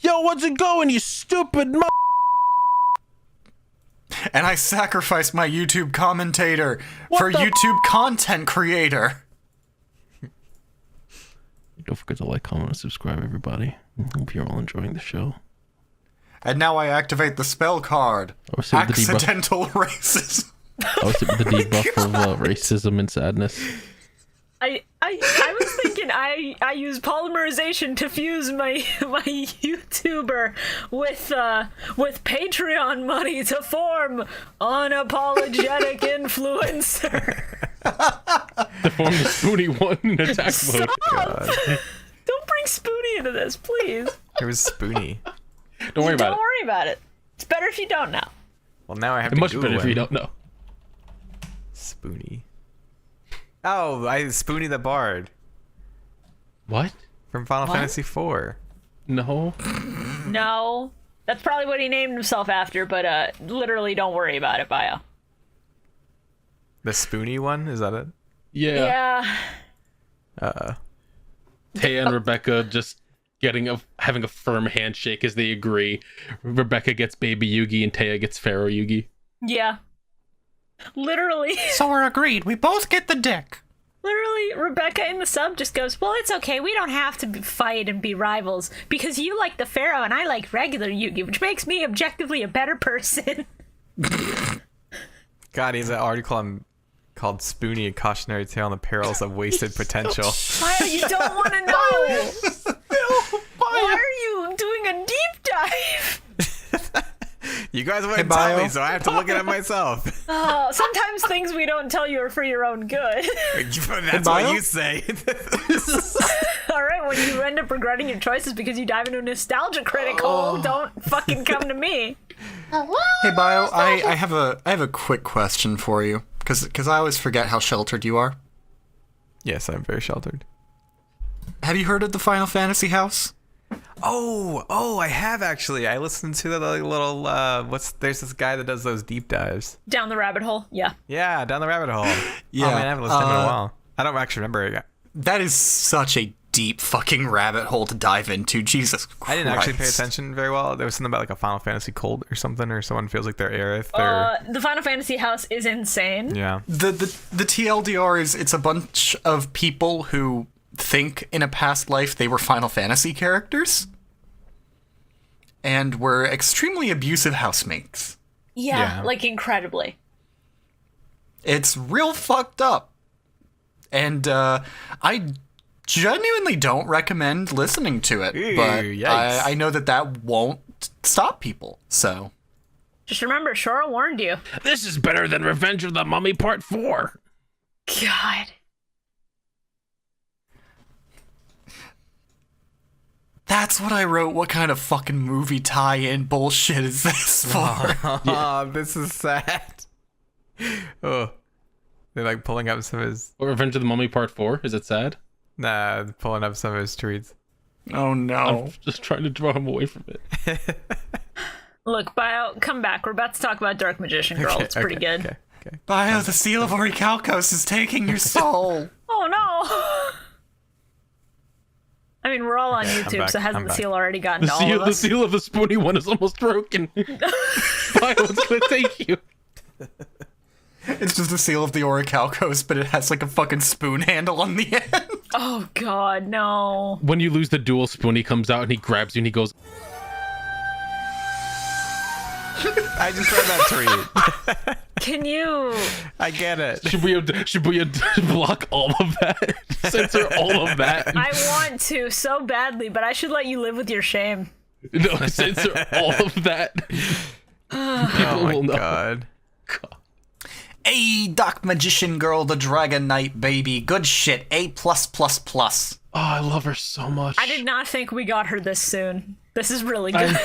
D: Yo, what's it going, you stupid
C: And I sacrifice my YouTube commentator for YouTube content creator.
D: Don't forget to like, comment, and subscribe, everybody. Hope you're all enjoying the show.
C: And now I activate the spell card. Accidental racism.
D: I was hit with the debuff of racism and sadness.
B: I was thinking I use polymerization to fuse my YouTuber with Patreon money to form unapologetic influencer.
D: To form the Spoony one in attack mode.
E: God.
B: Don't bring Spoony into this, please.
E: It was Spoony.
D: Don't worry about it.
B: Don't worry about it. It's better if you don't know.
E: Well, now I have
D: It's
E: to
D: much
E: Google
D: better if you
E: him.
D: don't know.
E: Spoony. Oh, Spoony the Bard
D: What?
E: from Final Fantasy IV.
D: No.
B: No. That's probably what he named himself after, but literally don't worry about it, Bio.
E: The Spoony one? Is that it?
D: Yeah.
B: Yeah.
D: Taya and Rebecca just having a firm handshake as they agree. Rebecca gets Baby Yugi and Taya gets Pharaoh Yugi.
B: Yeah. Literally.
C: So we're agreed. We both get the dick.
B: Literally, Rebecca in the sub just goes, well, it's okay. We don't have to fight and be rivals because you like the Pharaoh and I like regular Yugi, which makes me objectively a better person.
E: God, he's an article called Spoony, a cautionary tale on the perils of wasted potential.
B: Bio, you don't want to know. Why are you doing a deep dive?
E: You guys wouldn't tell me, so I have to look it up myself.
B: Oh, sometimes things we don't tell you are for your own good.
E: That's what you say.
B: All right, Yeah, when you end up regretting your choices because you dive into a nostalgia critic hole, don't fucking come to me.
C: Hey, Bio, I have a quick question for you, because I always forget how sheltered you are.
E: Yes, I'm very sheltered.
C: Have you heard of the Final Fantasy house?
E: Oh, I have actually. I listened to the little there's this guy that does those deep dives.
B: Down the rabbit hole? Yeah.
E: Yeah, down the rabbit hole.
C: Yeah.
E: Oh man, I haven't listened to him in a while. I don't actually remember it.
C: That is such a deep fucking rabbit hole to dive into. Jesus Christ.
E: I didn't actually pay attention very well. There was something about like a Final Fantasy cult or something, or someone feels like they're Aerith or...
B: The Final Fantasy house is insane.
E: Yeah.
C: The TLDR is it's a bunch of people who think in a past life they were Final Fantasy characters and were extremely abusive housemates.
B: Yeah, like incredibly.
C: It's real fucked up. And I genuinely don't recommend listening to it, but
E: yikes.
C: I know that won't stop people, so...
B: Just remember, Shora warned you.
D: This is better than Revenge of the Mummy Part 4.
B: God.
C: That's what I wrote. What kind of fucking movie tie-in bullshit is this for?
E: Oh, this is sad. Oh. They're like pulling up some of his...
D: Or Revenge of the Mummy Part 4? Is it sad?
E: Nah, pulling up some of his tweets.
C: Oh no.
D: I'm just trying to draw him away from it.
B: Look, Bio, come back. We're about to talk about Dark Magician Girl. It's pretty good.
E: Okay.
C: Bio, the seal of Orichalcos is taking your soul.
B: Oh, no. I mean, we're all on YouTube,
E: back,
B: so hasn't
E: I'm
B: the
E: back.
B: seal already gotten
D: The
B: to all of
D: seal, the
B: us?
D: seal of the spoony one is almost broken. Bio's gonna take you.
C: It's just the seal of the Orichalcos, but it has like a fucking spoon handle on the end.
B: Oh, God, no.
D: When you lose the dual spoon, he comes out and he grabs you and he goes,
E: I just read that tweet.
B: Can you...
E: I get it.
D: Shibuya block all of that. Censor all of that.
B: I want to so badly, but I should let you live with your shame.
D: No, censor all of that.
E: Oh my god.
C: Hey, Dark Magician Girl, the Dragon Knight, baby. Good shit. A+++.
D: Oh, I love her so much.
B: I did not think we got her this soon. This is really good.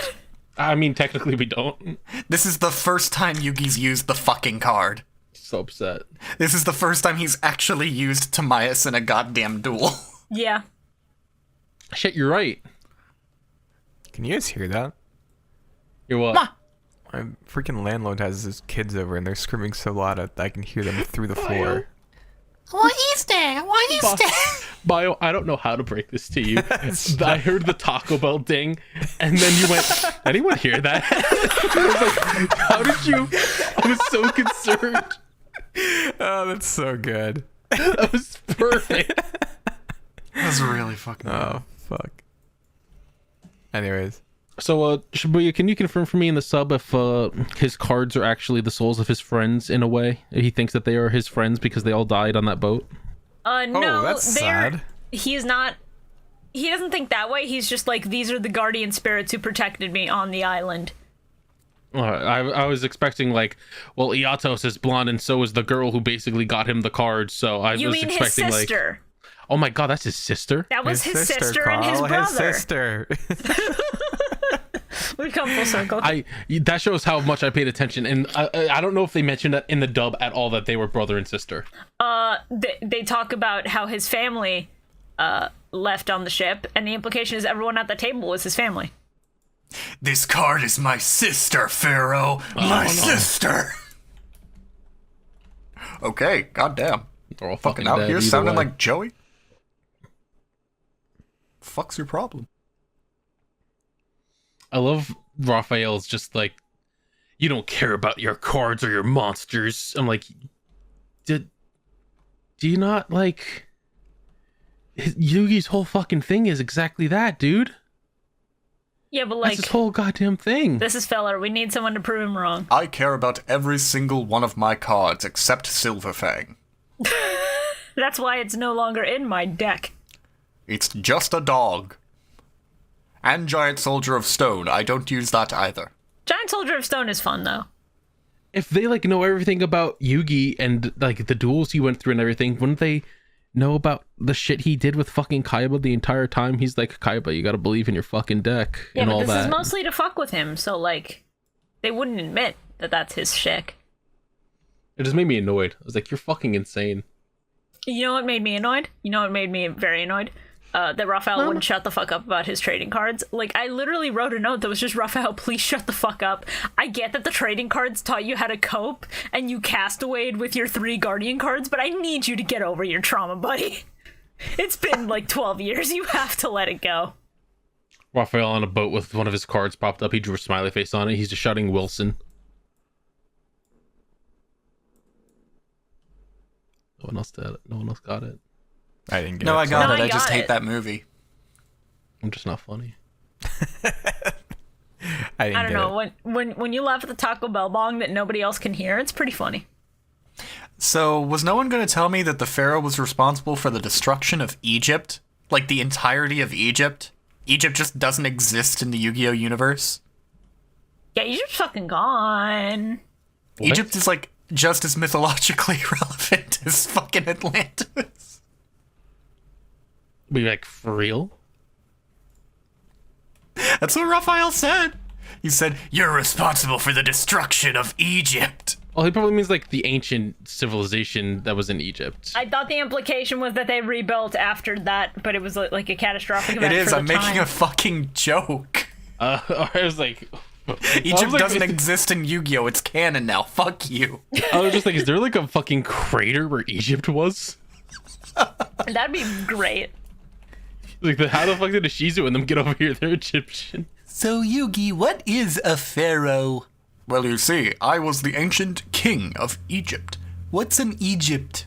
D: I mean, technically we don't.
C: This is the first time Yugi's used the fucking card.
D: So upset.
C: This is the first time he's actually used Timaeus in a goddamn duel.
B: Yeah.
D: Shit, you're right.
E: Can you guys hear that?
D: You're what?
C: Ma!
E: My freaking landlord has his kids over and they're screaming so loud that I can hear them through the floor.
H: What is that? What is that?
D: Bio, I don't know how to break this to you. I heard the Taco Bell ding, and then you went, anyone hear that? I was like, how did you? I was so concerned.
E: Oh, that's so good.
D: That was perfect.
C: That's really fucking
E: Oh, fuck. Anyways.
D: So, Shibuya, can you confirm for me in the sub if his cards are actually the souls of his friends in a way? He thinks that they are his friends because they all died on that boat?
B: No,
E: that's sad.
B: He's not... He doesn't think that way. He's just like, these are the guardian spirits who protected me on the island.
D: I was expecting, like, well, Iatos is blonde and so is the girl who basically got him the cards, so I
B: You
D: was
B: mean
D: expecting,
B: his
D: like...
B: sister?
D: Oh my god, that's his sister?
B: That was his sister and his
E: Carl,
B: brother.
E: His sister.
B: We've come full circle.
D: That shows how much I paid attention, and I don't know if they mentioned that in the dub at all that they were brother and sister.
B: They talk about how his family left on the ship, and the implication is everyone at the table was his family.
C: This card is my sister, Pharaoh. My sister. Okay, goddamn.
D: They're all
C: Fucking
D: fucking
C: out
D: dead
C: here
D: either
C: sounding
D: way.
C: like Joey. Fuck's your problem?
D: I love Raphael's just like, you don't care about your cards or your monsters. I'm like, do you not like... Yugi's whole fucking thing is exactly that, dude.
B: Yeah, but like,
D: That's his whole goddamn thing.
B: this is filler. We need someone to prove him wrong.
C: I care about every single one of my cards except Silverfang.
B: That's why it's no longer in my deck.
C: It's just a dog. And Giant Soldier of Stone. I don't use that either.
B: Giant Soldier of Stone is fun, though.
D: If they like know everything about Yugi and like the duels he went through and everything, wouldn't they know about the shit he did with fucking Kaiba the entire time. He's like, Kaiba, you gotta believe in your fucking deck
B: Yeah,
D: and
B: but
D: all
B: this
D: that.
B: is mostly to fuck with him, so like, they wouldn't admit that that's his shtick.
D: It just made me annoyed. I was like, you're fucking insane.
B: You know what made me annoyed? You know what made me very annoyed? That Raphael wouldn't shut the fuck up about his trading cards. Like, I literally wrote a note that was just, Raphael, please shut the fuck up. I get that the trading cards taught you how to cope, and you castawayed with your 3 Guardian cards, but I need you to get over your trauma, buddy. It's been, like, 12 years. You have to let it go.
D: Raphael on a boat with one of his cards popped up. He drew a smiley face on it. He's just shouting Wilson. No one else did it. No one else got it.
E: I didn't get
C: No,
E: it.
C: I got
B: No,
C: it.
B: I
C: I just
B: got
C: hate
B: it.
C: that movie.
D: I'm just not funny.
E: I
B: don't know. When you laugh at the Taco Bell bong that nobody else can hear, it's pretty funny.
C: So, was no one going to tell me that the Pharaoh was responsible for the destruction of Egypt? Like, the entirety of Egypt? Egypt just doesn't exist in the Yu-Gi-Oh! Universe?
B: Yeah, Egypt's fucking gone.
D: What?
C: Egypt is, like, just as mythologically relevant as fucking Atlantis.
D: Be like, for real?
C: That's what Raphael said. He said, "You're responsible for the destruction of Egypt."
D: Well, he probably means like the ancient civilization that was in Egypt.
B: I thought the implication was that they rebuilt after that, but it was like a catastrophic event.
C: It is.
B: for the
C: I'm making
B: time.
C: a fucking joke.
D: I was like,
C: Egypt
D: like,
C: doesn't exist in Yu-Gi-Oh! It's canon now. Fuck you.
D: I was just like, is there like a fucking crater where Egypt was?
B: That'd be great.
D: Like, how the fuck did the Shizu and them get over here? They're Egyptian.
G: So, Yugi, what is a pharaoh?
C: Well, you see, I was the ancient king of Egypt.
G: What's an Egypt?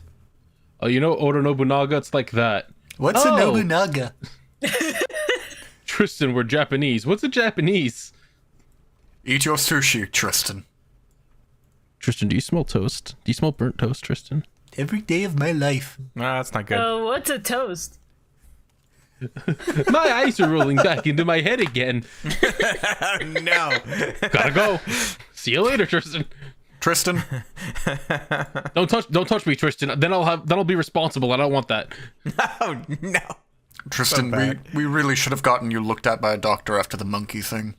D: Oh, you know Oda Nobunaga? It's like that.
G: What's a Nobunaga?
D: Tristan, we're Japanese. What's a Japanese?
C: Eat your sushi, Tristan.
D: Tristan, do you smell toast? Do you smell burnt toast, Tristan?
G: Every day of my life.
E: No, that's not good.
B: Oh, what's a toast?
D: My eyes are rolling back into my head again.
E: No.
D: Gotta go. See you later, Tristan.
C: Tristan,
D: Don't touch me, Tristan. Then I'll be responsible. I don't want that.
E: Oh, no.
C: Tristan,
E: bad.
C: we really should have gotten you looked at by a doctor after the monkey thing.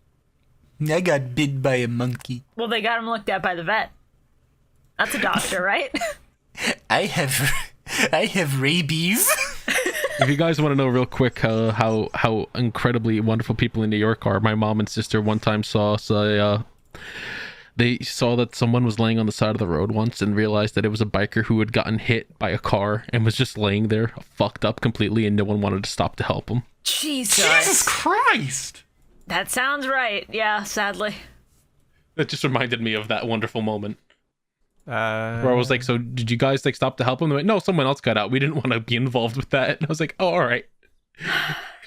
G: I got bit by a monkey.
B: Well, they got him looked at by the vet. That's a doctor, right?
G: I have rabies.
D: If you guys want to know real quick how incredibly wonderful people in New York are, my mom and sister one time they saw that someone was laying on the side of the road once and realized that it was a biker who had gotten hit by a car and was just laying there fucked up completely, and no one wanted to stop to help him.
B: Jesus
C: Christ!
B: That sounds right. Yeah, sadly.
D: That just reminded me of that wonderful moment. Where I was like, so did you guys like stop to help him? They went, no, someone else got out. We didn't want to be involved with that. And I was like, oh, all right.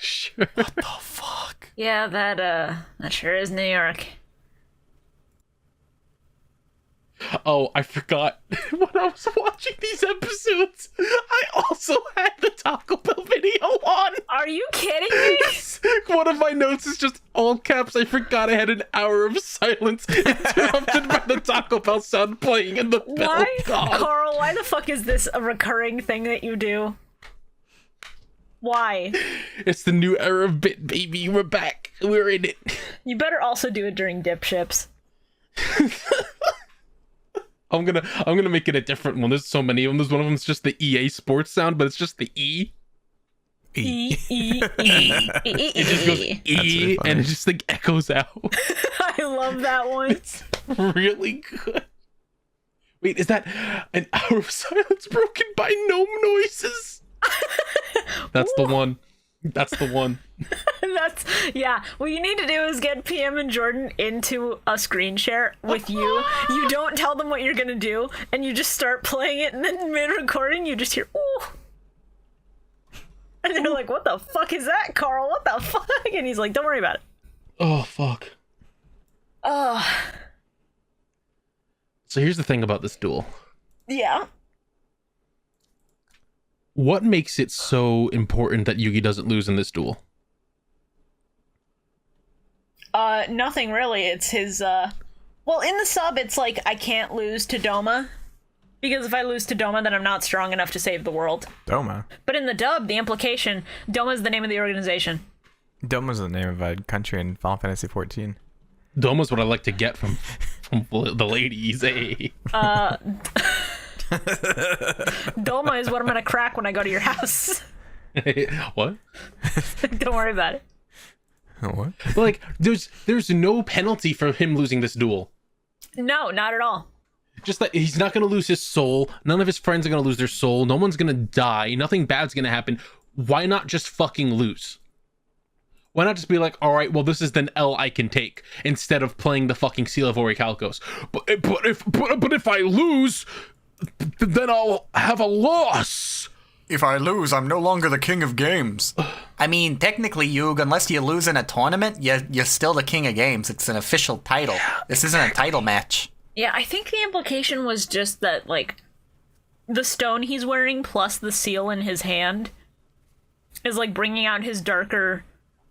D: Sure.
C: What the fuck?
B: Yeah, that sure is New York.
D: Oh, I forgot. When I was watching these episodes, I also had the Taco Bell video on.
B: Are you kidding me?
D: One of my notes is just all caps. I forgot I had an hour of silence interrupted by the Taco Bell sound playing in the bell.
B: Why,
D: God.
B: Carl? Why the fuck is this a recurring thing that you do? Why?
D: It's the new era of Bit, baby. We're back. We're in it.
B: You better also do it during dip ships.
D: I'm gonna make it a different one. There's so many of them. There's one of them that's just the EA Sports sound, but it's just the E.
B: E E E E.
D: It just goes
B: E.
D: E,
E: funny.
D: and it just like echoes out.
B: I love that one.
D: It's really good. Wait, is that an hour of silence broken by gnome noises? That's the one. That's the one.
B: Yeah. What you need to do is get PM and Jordan into a screen share with you. You don't tell them what you're gonna do, and you just start playing it, and then mid-recording you just hear ooh. And they're like, what the fuck is that, Carl? What the fuck? And he's like, don't worry about it.
D: Oh, fuck.
B: Oh.
D: So here's the thing about this duel.
B: Yeah.
D: What makes it so important that Yugi doesn't lose in this duel?
B: Nothing really. It's his, well, in the sub, it's like, I can't lose to Doma. Because if I lose to Doma, then I'm not strong enough to save the world.
E: Doma.
B: But in the dub, the implication, Doma is the name of the organization.
E: Doma's the name of a country in Final Fantasy 14.
D: Doma's what I like to get from the ladies, eh?
B: Doma is what I'm gonna crack when I go to your house.
D: What?
B: Don't worry about it.
E: What?
D: Like, there's no penalty for him losing this duel.
B: No, not at all.
D: Just that he's not going to lose his soul. None of his friends are going to lose their soul. No one's going to die. Nothing bad's going to happen. Why not just fucking lose? Why not just be like, all right, well, this is an L I can take, instead of playing the fucking Seal of Orichalcos. But if I lose, then I'll have a loss.
C: If I lose, I'm no longer the king of games.
G: I mean, technically, Yug, unless you lose in a tournament, you're still the king of games. It's an official title. This isn't a title match.
B: Yeah, I think the implication was just that, like, the stone he's wearing plus the seal in his hand is, like, bringing out his darker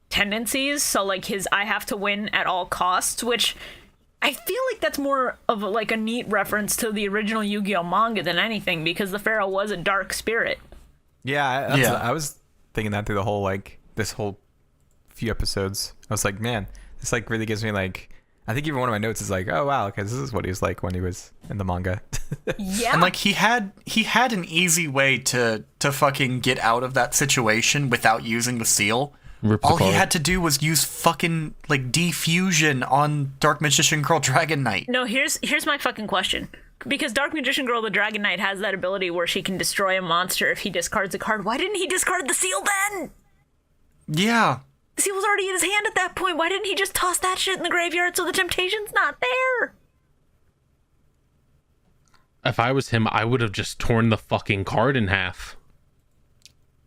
B: tendencies. So, like, his I have to win at all costs, which I feel like that's more of, like, a neat reference to the original Yu-Gi-Oh! Manga than anything, because the Pharaoh was a dark spirit.
E: Yeah, I was thinking that through the whole, like, this whole few episodes. I was like, man, this, like, really gives me, like, I think even one of my notes is like, oh, wow, okay, this is what he was like when he was in the manga.
B: Yeah.
C: And, like, he had an easy way to fucking get out of that situation without using the seal. All he had to do was use fucking, like, defusion on Dark Magician Girl Dragon Knight.
B: No, here's my fucking question. Because Dark Magician Girl, the Dragon Knight, has that ability where she can destroy a monster if he discards a card. Why didn't he discard the seal then?
C: Yeah.
B: The seal was already in his hand at that point. Why didn't he just toss that shit in the graveyard so the temptation's not there?
D: If I was him, I would have just torn the fucking card in half.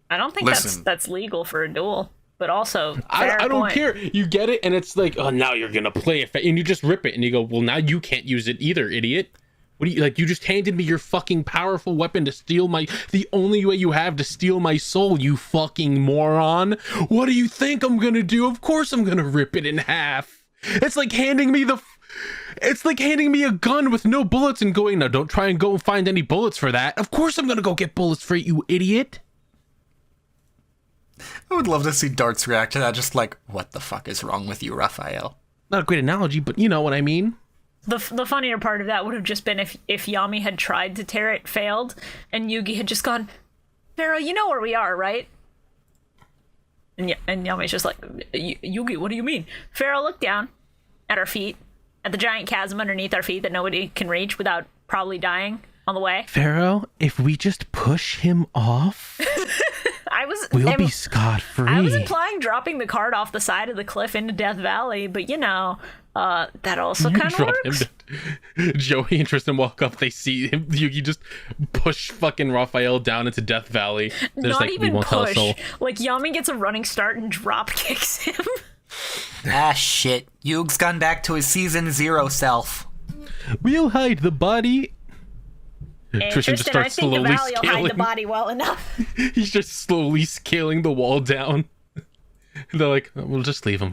B: I don't think that's legal for a duel. But also,
D: I don't
B: point.
D: care. You get it, and it's like, oh, now you're gonna play it, and you just rip it, and you go, well, now you can't use it either, idiot. What do you, like, you just handed me your fucking powerful weapon to steal the only way you have to steal my soul, you fucking moron. What do you think I'm gonna do? Of course I'm gonna rip it in half. It's like handing me a gun with no bullets and going, no, don't try and go and find any bullets for that. Of course I'm gonna go get bullets for it, you idiot.
C: I would love to see Dart's react to that, just like, what the fuck is wrong with you, Raphael?
D: Not a great analogy, but you know what I mean.
B: The funnier part of that would have just been if Yami had tried to tear it, failed, and Yugi had just gone, Pharaoh, you know where we are, right? And Yami's just like, Yugi, what do you mean? Pharaoh looked down at our feet, at the giant chasm underneath our feet that nobody can reach without probably dying on the way.
D: Pharaoh, if we just push him off, we'll be scot-free.
B: I was implying dropping the card off the side of the cliff into Death Valley, but you know, that also kind of works.
D: Joey and Tristan walk up, they see him, Yugi just push fucking Raphael down into Death Valley. There's
B: Not
D: like,
B: even
D: we won't
B: push.
D: tell a soul.
B: Like, Yami gets a running start and drop kicks him.
G: Ah, shit. Yug's gone back to his Season 0 self.
D: We'll hide the body.
B: And
D: Tristan just starts
B: I think the
D: slowly
B: Valley will hide the body well enough.
D: He's just slowly scaling the wall down. They're like, oh, we'll just leave him.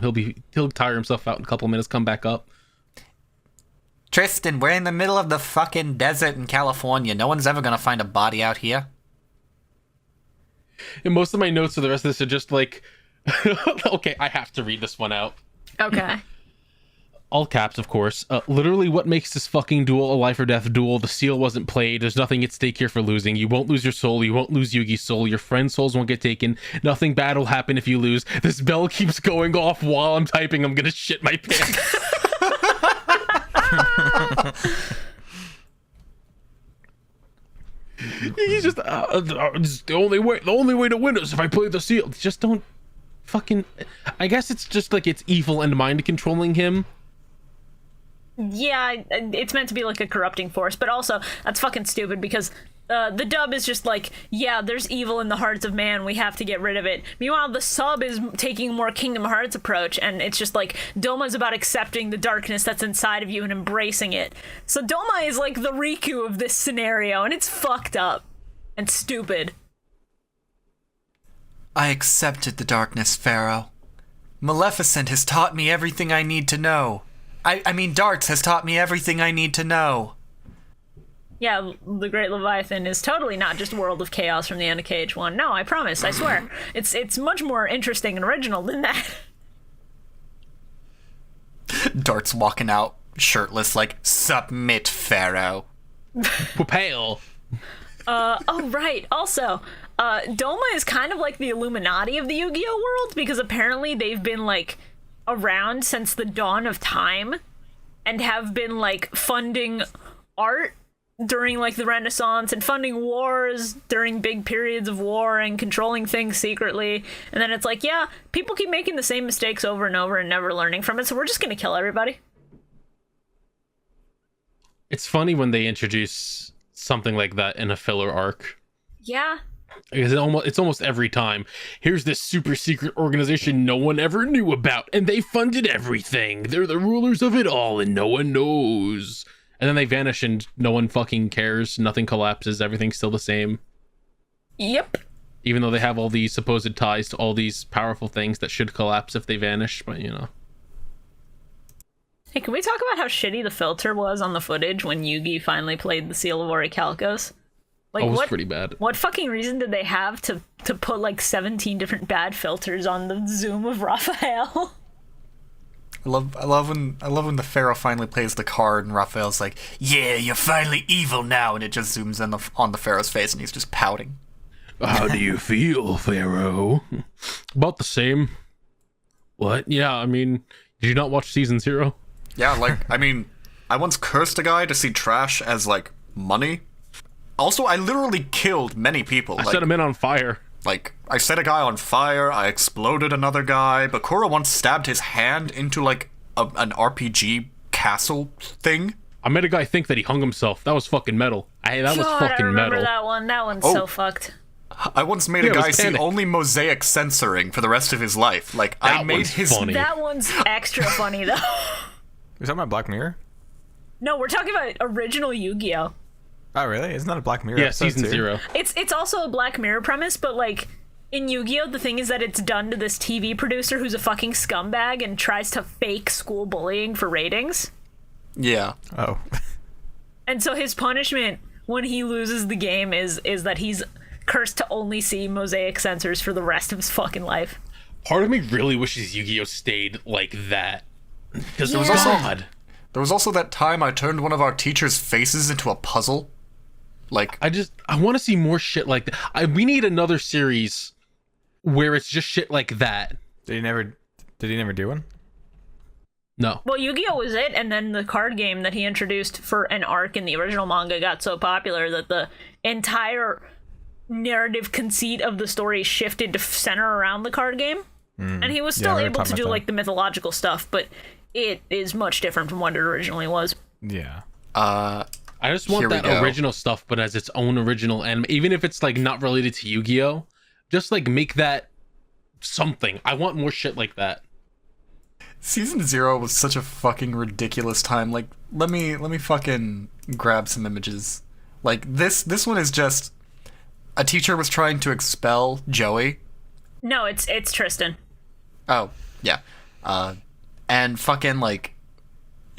D: He'll tire himself out in a couple minutes, come back up.
G: Tristan, we're in the middle of the fucking desert in California. No one's ever gonna find a body out here.
D: And most of my notes for the rest of this are just like, okay, I have to read this one out.
B: Okay.
D: All caps, of course. Literally, what makes this fucking duel a life or death duel? The seal wasn't played. There's nothing at stake here for losing. You won't lose your soul. You won't lose Yugi's soul. Your friend's souls won't get taken. Nothing bad will happen if you lose. This bell keeps going off while I'm typing. I'm gonna shit my pants. He's just the only way to win is if I play the seal. Just don't fucking. I guess it's just like it's evil and mind controlling him.
B: Yeah, it's meant to be like a corrupting force, but also that's fucking stupid because the dub is just like, yeah, there's evil in the hearts of man, we have to get rid of it. Meanwhile, the sub is taking a more Kingdom Hearts approach, and it's just like, Doma's about accepting the darkness that's inside of you and embracing it. So Doma is like the Riku of this scenario, and it's fucked up and stupid.
C: I accepted the darkness, Pharaoh. Maleficent has taught me everything I need to know. I mean, Darts has taught me everything I need to know.
B: Yeah, the Great Leviathan is totally not just World of Chaos from the end of KH1. No, I promise, I swear. It's much more interesting and original than that.
C: Dart's walking out shirtless like, submit, Pharaoh.
D: Pale.
B: Oh, right. Also, Doma is kind of like the Illuminati of the Yu-Gi-Oh world, because apparently they've been, like, around since the dawn of time and have been, like, funding art during, like, the Renaissance and funding wars during big periods of war and controlling things secretly. And then it's like, yeah, people keep making the same mistakes over and over and never learning from it, so we're just gonna kill everybody.
D: It's funny when they introduce something like that in a filler arc.
B: Yeah.
D: Because it's almost every time. Here's this super secret organization no one ever knew about, and they funded everything. They're the rulers of it all, and no one knows. And then they vanish, and no one fucking cares. Nothing collapses. Everything's still the same.
B: Yep.
D: Even though they have all these supposed ties to all these powerful things that should collapse if they vanish, but you know.
B: Hey, can we talk about how shitty the filter was on the footage when Yugi finally played the Seal of Orichalcos? Like,
D: it was pretty bad.
B: What fucking reason did they have to put like 17 different bad filters on the zoom of Raphael?
C: I love when the Pharaoh finally plays the card and Raphael's like, yeah, you're finally evil now, and it just zooms in on the Pharaoh's face and he's just pouting.
D: How do you feel, Pharaoh? About the same. What? Yeah, I mean, did you not watch season 0?
C: Yeah, like, I mean, I once cursed a guy to see trash as, like, money. Also, I literally killed many people.
D: I set him in on fire.
C: Like, I set a guy on fire, I exploded another guy, Bakura once stabbed his hand into, like, an RPG castle thing.
D: I made a guy think that he hung himself. That was fucking metal. That was
B: God,
D: fucking
B: I remember
D: metal.
B: that one. That one's so fucked.
C: I once made a guy see only mosaic censoring for the rest of his life. Like, I made his...
D: funny.
B: That one's extra funny, though.
E: You're talking about Black Mirror?
B: No, we're talking about original Yu-Gi-Oh!
E: Oh, really? Isn't that a Black Mirror
D: Yeah,
E: episode
D: season
E: too?
D: 0.
B: It's also a Black Mirror premise, but, like, in Yu-Gi-Oh! The thing is that it's done to this TV producer who's a fucking scumbag and tries to fake school bullying for ratings.
C: Yeah.
E: Oh.
B: And so his punishment when he loses the game is that he's cursed to only see mosaic sensors for the rest of his fucking life.
D: Part of me really wishes Yu-Gi-Oh! Stayed like that. Because
C: There was also that time I turned one of our teachers' faces into a puzzle. Like,
D: I want to see more shit like that. We need another series where it's just shit like that.
E: Did he never do one?
D: No.
B: Well, Yu-Gi-Oh! Was it, and then the card game that he introduced for an arc in the original manga got so popular that the entire narrative conceit of the story shifted to center around the card game. And he was still able to do, like, the mythological stuff, but it is much different from what it originally was.
E: Yeah.
D: I just want that original stuff, but as its own original anime. Even if it's, like, not related to Yu-Gi-Oh! Just, like, make that something. I want more shit like that.
C: Season 0 was such a fucking ridiculous time. Like, let me fucking grab some images. Like, this one is just... A teacher was trying to expel Joey.
B: No, it's Tristan.
C: Oh, yeah. And fucking, like...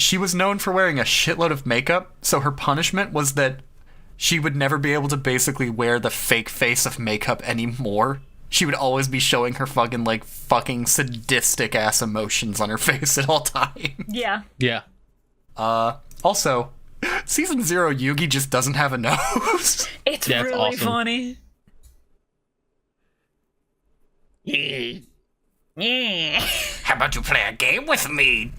C: She was known for wearing a shitload of makeup, so her punishment was that she would never be able to basically wear the fake face of makeup anymore. She would always be showing her fucking sadistic ass emotions on her face at all times.
B: Yeah.
D: Yeah.
C: Also, season 0 Yugi just doesn't have a nose.
B: It's
D: Yeah, it's
B: really
D: awesome.
B: funny.
H: Yeah.
G: How about you play a game with me?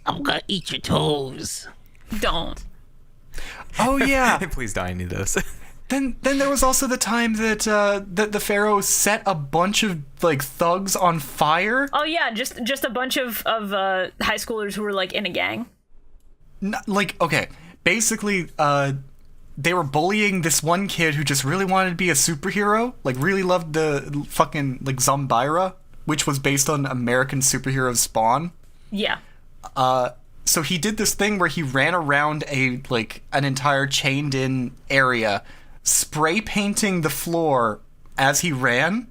H: I'm gonna eat your toes.
B: Don't.
C: Oh yeah.
E: Please die, I need this.
C: Then there was also the time that the Pharaoh set a bunch of like thugs on fire.
B: Oh yeah, just a bunch of high schoolers who were like in a gang.
C: Okay, basically, they were bullying this one kid who just really wanted to be a superhero. Like, really loved the fucking like Zombira, which was based on American superhero Spawn.
B: Yeah.
C: So he did this thing where he ran around an entire chained in area, spray painting the floor as he ran.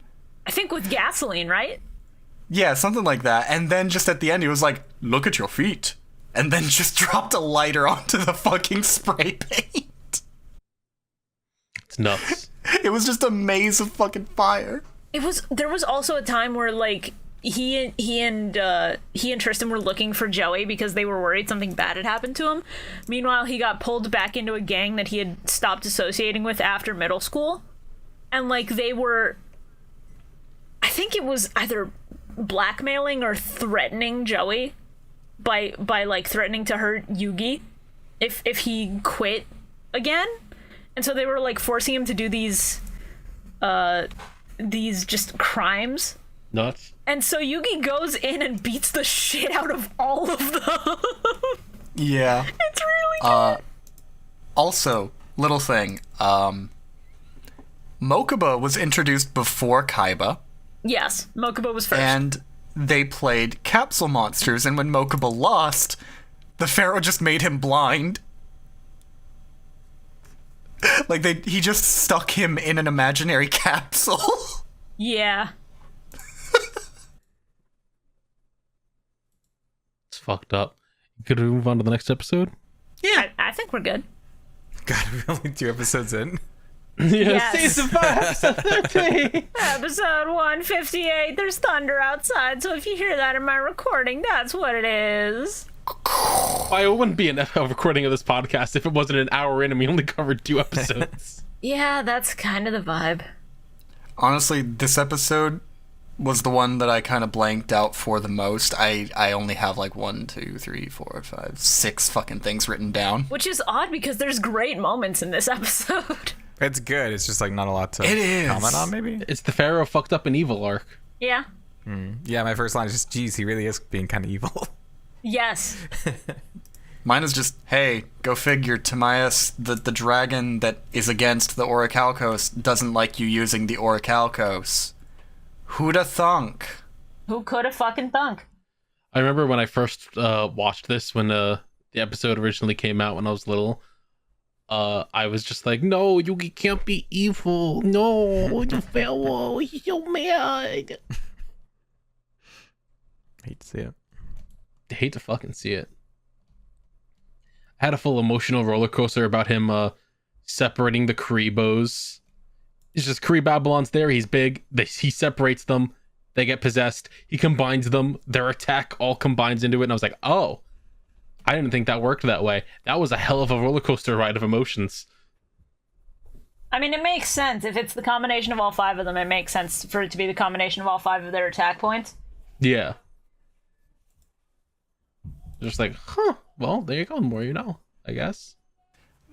B: I think with gasoline, right?
C: Yeah, something like that. And then just at the end, he was like, "Look at your feet," and then just dropped a lighter onto the fucking spray paint.
D: It's nuts.
C: It was just a maze of fucking fire.
B: There was also a time where like he and Tristan were looking for Joey because they were worried something bad had happened to him. Meanwhile, he got pulled back into a gang that he had stopped associating with after middle school. And like they were, I think it was either blackmailing or threatening Joey by like threatening to hurt Yugi if he quit again. And so they were like forcing him to do these just crimes.
D: Nuts.
B: And so Yugi goes in and beats the shit out of all of them.
C: Yeah.
B: It's really good.
C: Also, little thing. Mokuba was introduced before Kaiba.
B: Yes, Mokuba was first.
C: And they played capsule monsters, and when Mokuba lost, the Pharaoh just made him blind. Like, he just stuck him in an imaginary capsule.
B: Yeah.
D: It's fucked up. Could we move on to the next episode?
B: Yeah. I think we're good.
E: God, we're only 2 episodes in.
D: Yeah,
B: Yes.
D: season 5, episode 13.
B: Episode 158, there's thunder outside, so if you hear that in my recording, that's what it is.
D: Why, it wouldn't be a recording of this podcast if it wasn't an hour in and we only covered 2 episodes.
B: Yeah, that's kind of the vibe.
C: Honestly, this episode was the one that I kind of blanked out for the most. I only have like 1, 2, 3, 4, 5, 6 fucking things written down.
B: Which is odd because there's great moments in this episode.
E: It's good. It's just like not a lot to
C: It is.
E: comment on, maybe.
D: It's the Pharaoh fucked up an evil arc.
B: Yeah.
E: Yeah, my first line is just, geez, he really is being kind of evil.
B: Yes.
C: Mine is just, hey, go figure, Timaeus, the dragon that is against the Orichalcos, doesn't like you using the Orichalcos. Who'da thunk?
B: Who could have fucking thunk?
D: I remember when I first watched this, when the episode originally came out when I was little, I was just like, no, Yugi can't be evil. No, the Pharaoh, he's so mad.
E: Hate to see it.
D: I hate to fucking see it. I had a full emotional roller coaster about him separating the Karibos. It's just Kari Babylon's there, he's big, he separates them, they get possessed, he combines them, their attack all combines into it, and I was like, oh, I didn't think that worked that way. That was a hell of a roller coaster ride of emotions.
B: I mean, it makes sense. If it's the combination of all 5 of them, it makes sense for it to be the combination of all 5 of their attack points.
D: Yeah. Just like, huh, well, there you go, the more you know, I guess.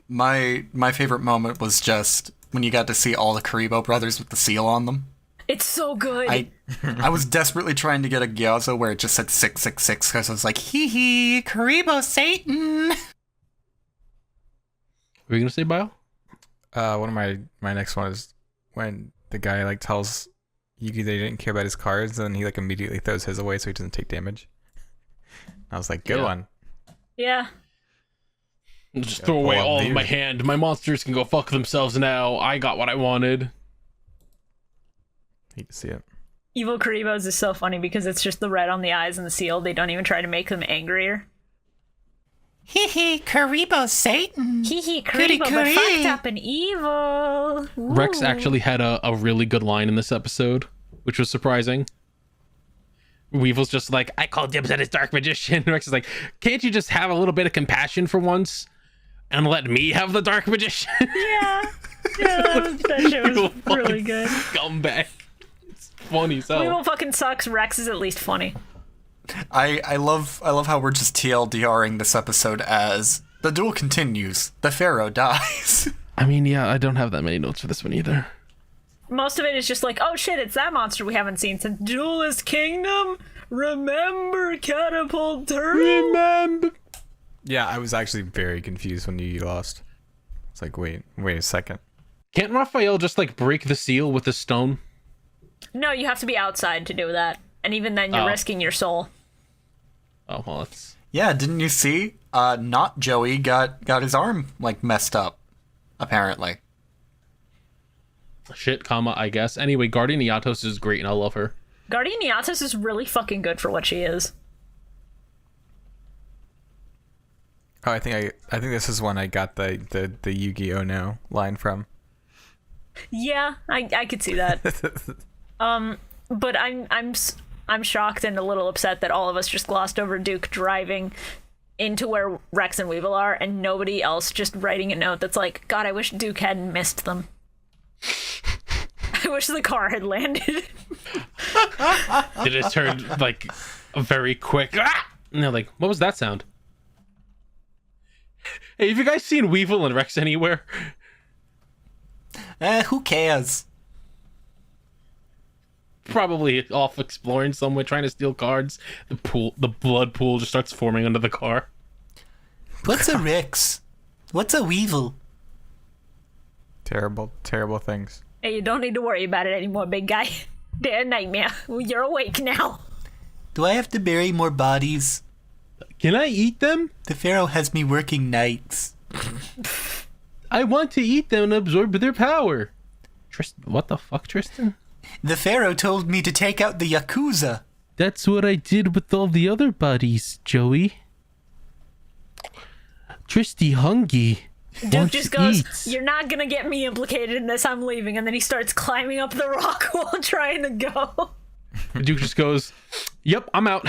C: My favorite moment was just when you got to see all the Karibo brothers with the seal on them.
B: It's so good.
C: I was desperately trying to get a Gyoza where it just said 666 because I was like, hee hee, Karibo Satan.
D: Were you gonna say Bio?
E: One of my next one is when the guy like tells Yugi that he didn't care about his cards, and then he like immediately throws his away so he doesn't take damage. I was like, good one.
B: Yeah.
D: Just throw away all of my hand. My monsters can go fuck themselves now. I got what I wanted.
E: Hate to see it.
B: Evil Karibos is so funny because it's just the red on the eyes and the seal. They don't even try to make them angrier.
G: Hee hee, Karibo Satan.
B: Hee hee,
G: Goody
B: Karibo, but
G: goody.
B: fucked up and evil. Ooh.
D: Rex actually had a really good line in this episode, which was surprising. Weevil's just like, I call dibs at his dark magician. Rex is like, can't you just have a little bit of compassion for once and let me have the dark magician?
B: Yeah. Yeah, that shit was really good.
D: Scumbag. It's funny as hell.
B: Weevil fucking sucks. Rex is at least funny.
C: I love how we're just TLDRing this episode as the duel continues. The Pharaoh dies.
D: I mean, yeah, I don't have that many notes for this one either.
B: Most of it is just like, oh shit, it's that monster we haven't seen since Duelist Kingdom. Remember Catapult Turtle?
D: Remember.
E: Yeah, I was actually very confused when you lost. It's like, wait a second.
D: Can't Raphael just like break the seal with a stone?
B: No, you have to be outside to do that. And even then, you're risking your soul.
D: Oh, well, it's...
C: Yeah, didn't you see? Not Joey got his arm like messed up, apparently.
D: Shit, comma, I guess. Anyway, Guardian Iatos is great and I love her.
B: Guardian Iatos is really fucking good for what she is.
E: Oh, I think this is when I got the Yu-Gi-Oh! No line from.
B: Yeah, I could see that. But I'm shocked and a little upset that all of us just glossed over Duke driving into where Rex and Weevil are, and nobody else just writing a note that's like, God, I wish Duke hadn't missed them. I wish the car had landed.
D: It just turned like very quick. And they're like, what was that sound? Hey, have you guys seen Weevil and Rex anywhere?
C: Who cares?
D: Probably off exploring somewhere, trying to steal cards. The blood pool just starts forming under the car.
C: What's a Rex? What's a Weevil?
E: Terrible, terrible things.
B: Hey, you don't need to worry about it anymore, big guy. They're a nightmare. You're awake now.
C: Do I have to bury more bodies?
D: Can I eat them?
C: The Pharaoh has me working nights.
D: I want to eat them and absorb their power. Tristan, what the fuck, Tristan?
C: The Pharaoh told me to take out the Yakuza.
D: That's what I did with all the other bodies, Joey. Tristy hungry.
B: Duke just goes, you're not gonna get me implicated in this, I'm leaving. And then he starts climbing up the rock while trying to go.
D: Duke just goes, yep, I'm out.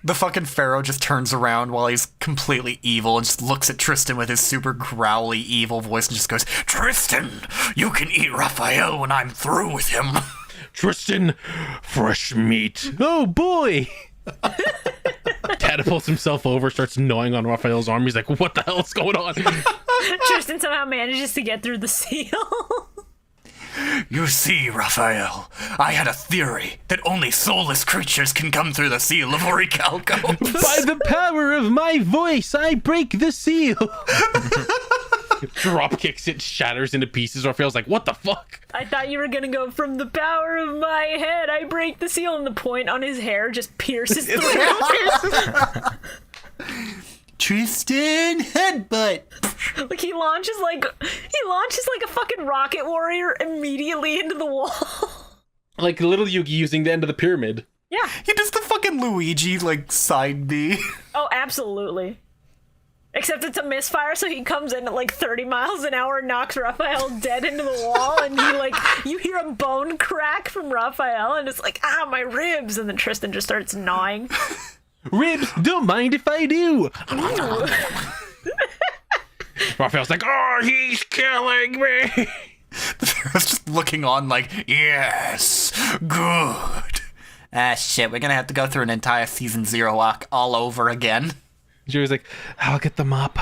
C: The fucking Pharaoh just turns around while he's completely evil and just looks at Tristan with his super growly evil voice and just goes, Tristan, you can eat Raphael when I'm through with him.
D: Tristan, fresh meat. Oh boy. Catapults himself over, starts gnawing on Raphael's arm. He's like, what the hell is going on?
B: Tristan somehow manages to get through the seal.
C: You see, Raphael, I had a theory that only soulless creatures can come through the seal of Orichalcos.
D: By the power of my voice, I break the seal. Drop kicks it, shatters into pieces. Raphael's like, what the fuck?
B: I thought you were gonna go from the power of my head, I break the seal, and the point on his hair just pierces through.
C: Tristan, headbutt.
B: Like he launches like a fucking rocket warrior immediately into the wall.
D: Like little Yugi using the end of the pyramid.
B: Yeah.
C: He does the fucking Luigi, like, side B.
B: Oh, absolutely. Except it's a misfire, so he comes in at like 30 miles an hour and knocks Raphael dead into the wall, and you hear a bone crack from Raphael, and it's like, ah, my ribs, and then Tristan just starts gnawing.
D: Ribs, don't mind if I do. Raphael's like, oh, he's killing me.
C: The Pharaoh's just looking on like, yes, good. Ah, shit, we're gonna have to go through an entire Season 0 arc all over again.
D: Joey's like, I'll get the mop.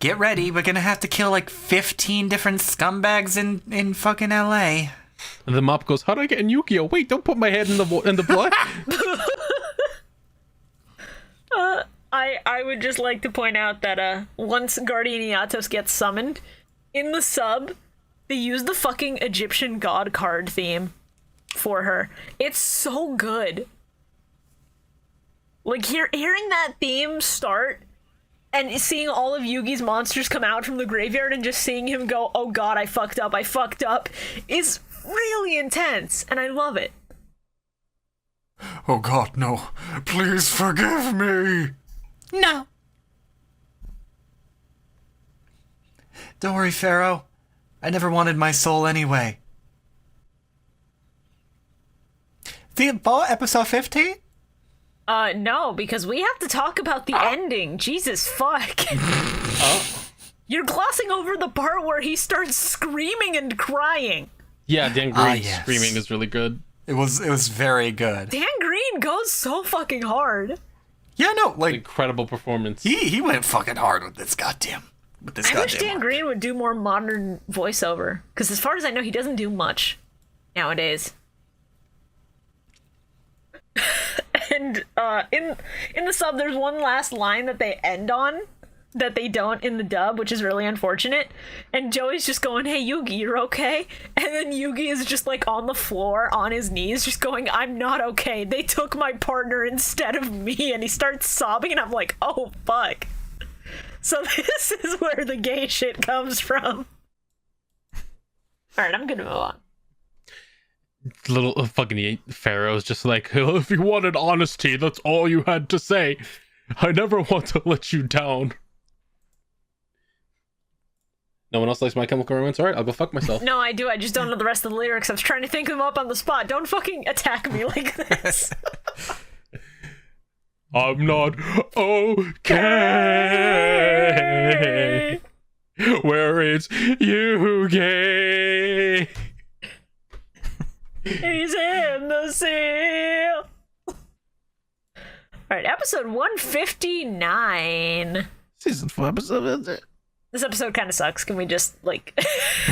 C: Get ready, we're gonna have to kill like 15 different scumbags in fucking LA.
D: And the mop goes, how do I get in Yu-Gi-Oh? Wait, don't put my head in the blood.
B: I would just like to point out that once Guardian Iatos gets summoned, in the sub, they use the fucking Egyptian god card theme for her. It's so good. Like, hearing that theme start and seeing all of Yugi's monsters come out from the graveyard and just seeing him go, oh god, I fucked up, is really intense, and I love it.
C: Oh god, no. Please forgive me. No. Don't worry, Pharaoh. I never wanted my soul anyway. Episode 15?
B: No, because we have to talk about the ending. Jesus fuck. You're glossing over the part where he starts screaming and crying.
D: Yeah, Dan Green's
C: yes.
D: screaming is really good.
C: It was very good.
B: Dan Green goes so fucking hard.
C: Yeah, no, like
D: Incredible performance.
C: he went fucking hard with this goddamn.
B: I wish Dan Green would do more modern voiceover, because as far as I know, he doesn't do much nowadays. And in the sub, there's one last line that they end on that they don't in the dub, which is really unfortunate. And Joey's just going, hey, Yugi, you're okay? And then Yugi is just like on the floor, on his knees, just going, I'm not okay. They took my partner instead of me. And he starts sobbing, and I'm like, oh, fuck. So this is where the gay shit comes from. Alright, I'm gonna move on.
D: Little fucking Pharaoh's just like, oh, if you wanted honesty, that's all you had to say. I never want to let you down. No one else likes My Chemical Romance? Alright, I'll go fuck myself.
B: No, I do. I just don't know the rest of the lyrics. I was trying to think them up on the spot. Don't fucking attack me like this.
D: I'm not okay. Where it's Yugi.
B: He's in the sea. Alright, episode 159.
D: Season 4 episode, is it?
B: This episode kind of sucks. Can we just, like,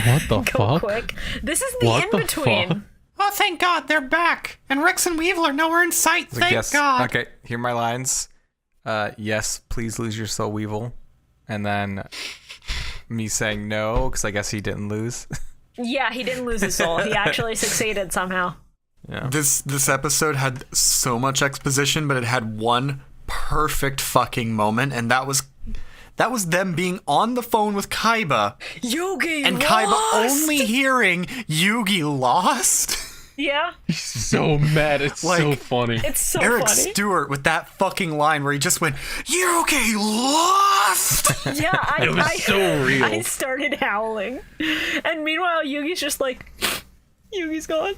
D: What the
B: go
D: fuck?
B: quick? This is the
D: What the
B: in-between.
D: fuck?
C: Oh, thank God, they're back. And Rex and Weevil are nowhere in sight,
E: Like,
C: thank
E: yes.
C: God.
E: Okay, here are my lines. Yes, please lose your soul, Weevil. And then me saying no, because I guess he didn't lose.
B: Yeah, he didn't lose his soul. He actually succeeded somehow.
E: Yeah.
C: This episode had so much exposition, but it had one perfect fucking moment, and that was them being on the phone with Kaiba,
B: Yugi
C: and
B: lost!
C: Kaiba only hearing Yugi lost.
B: Yeah,
D: He's so mad. It's
C: Like,
D: so funny.
B: it's so
C: Eric
B: funny.
C: Stewart with that fucking line where he just went, Yugi lost!
B: Yeah,
D: It was so real.
B: I started howling, and meanwhile Yugi's just like, Yugi's gone.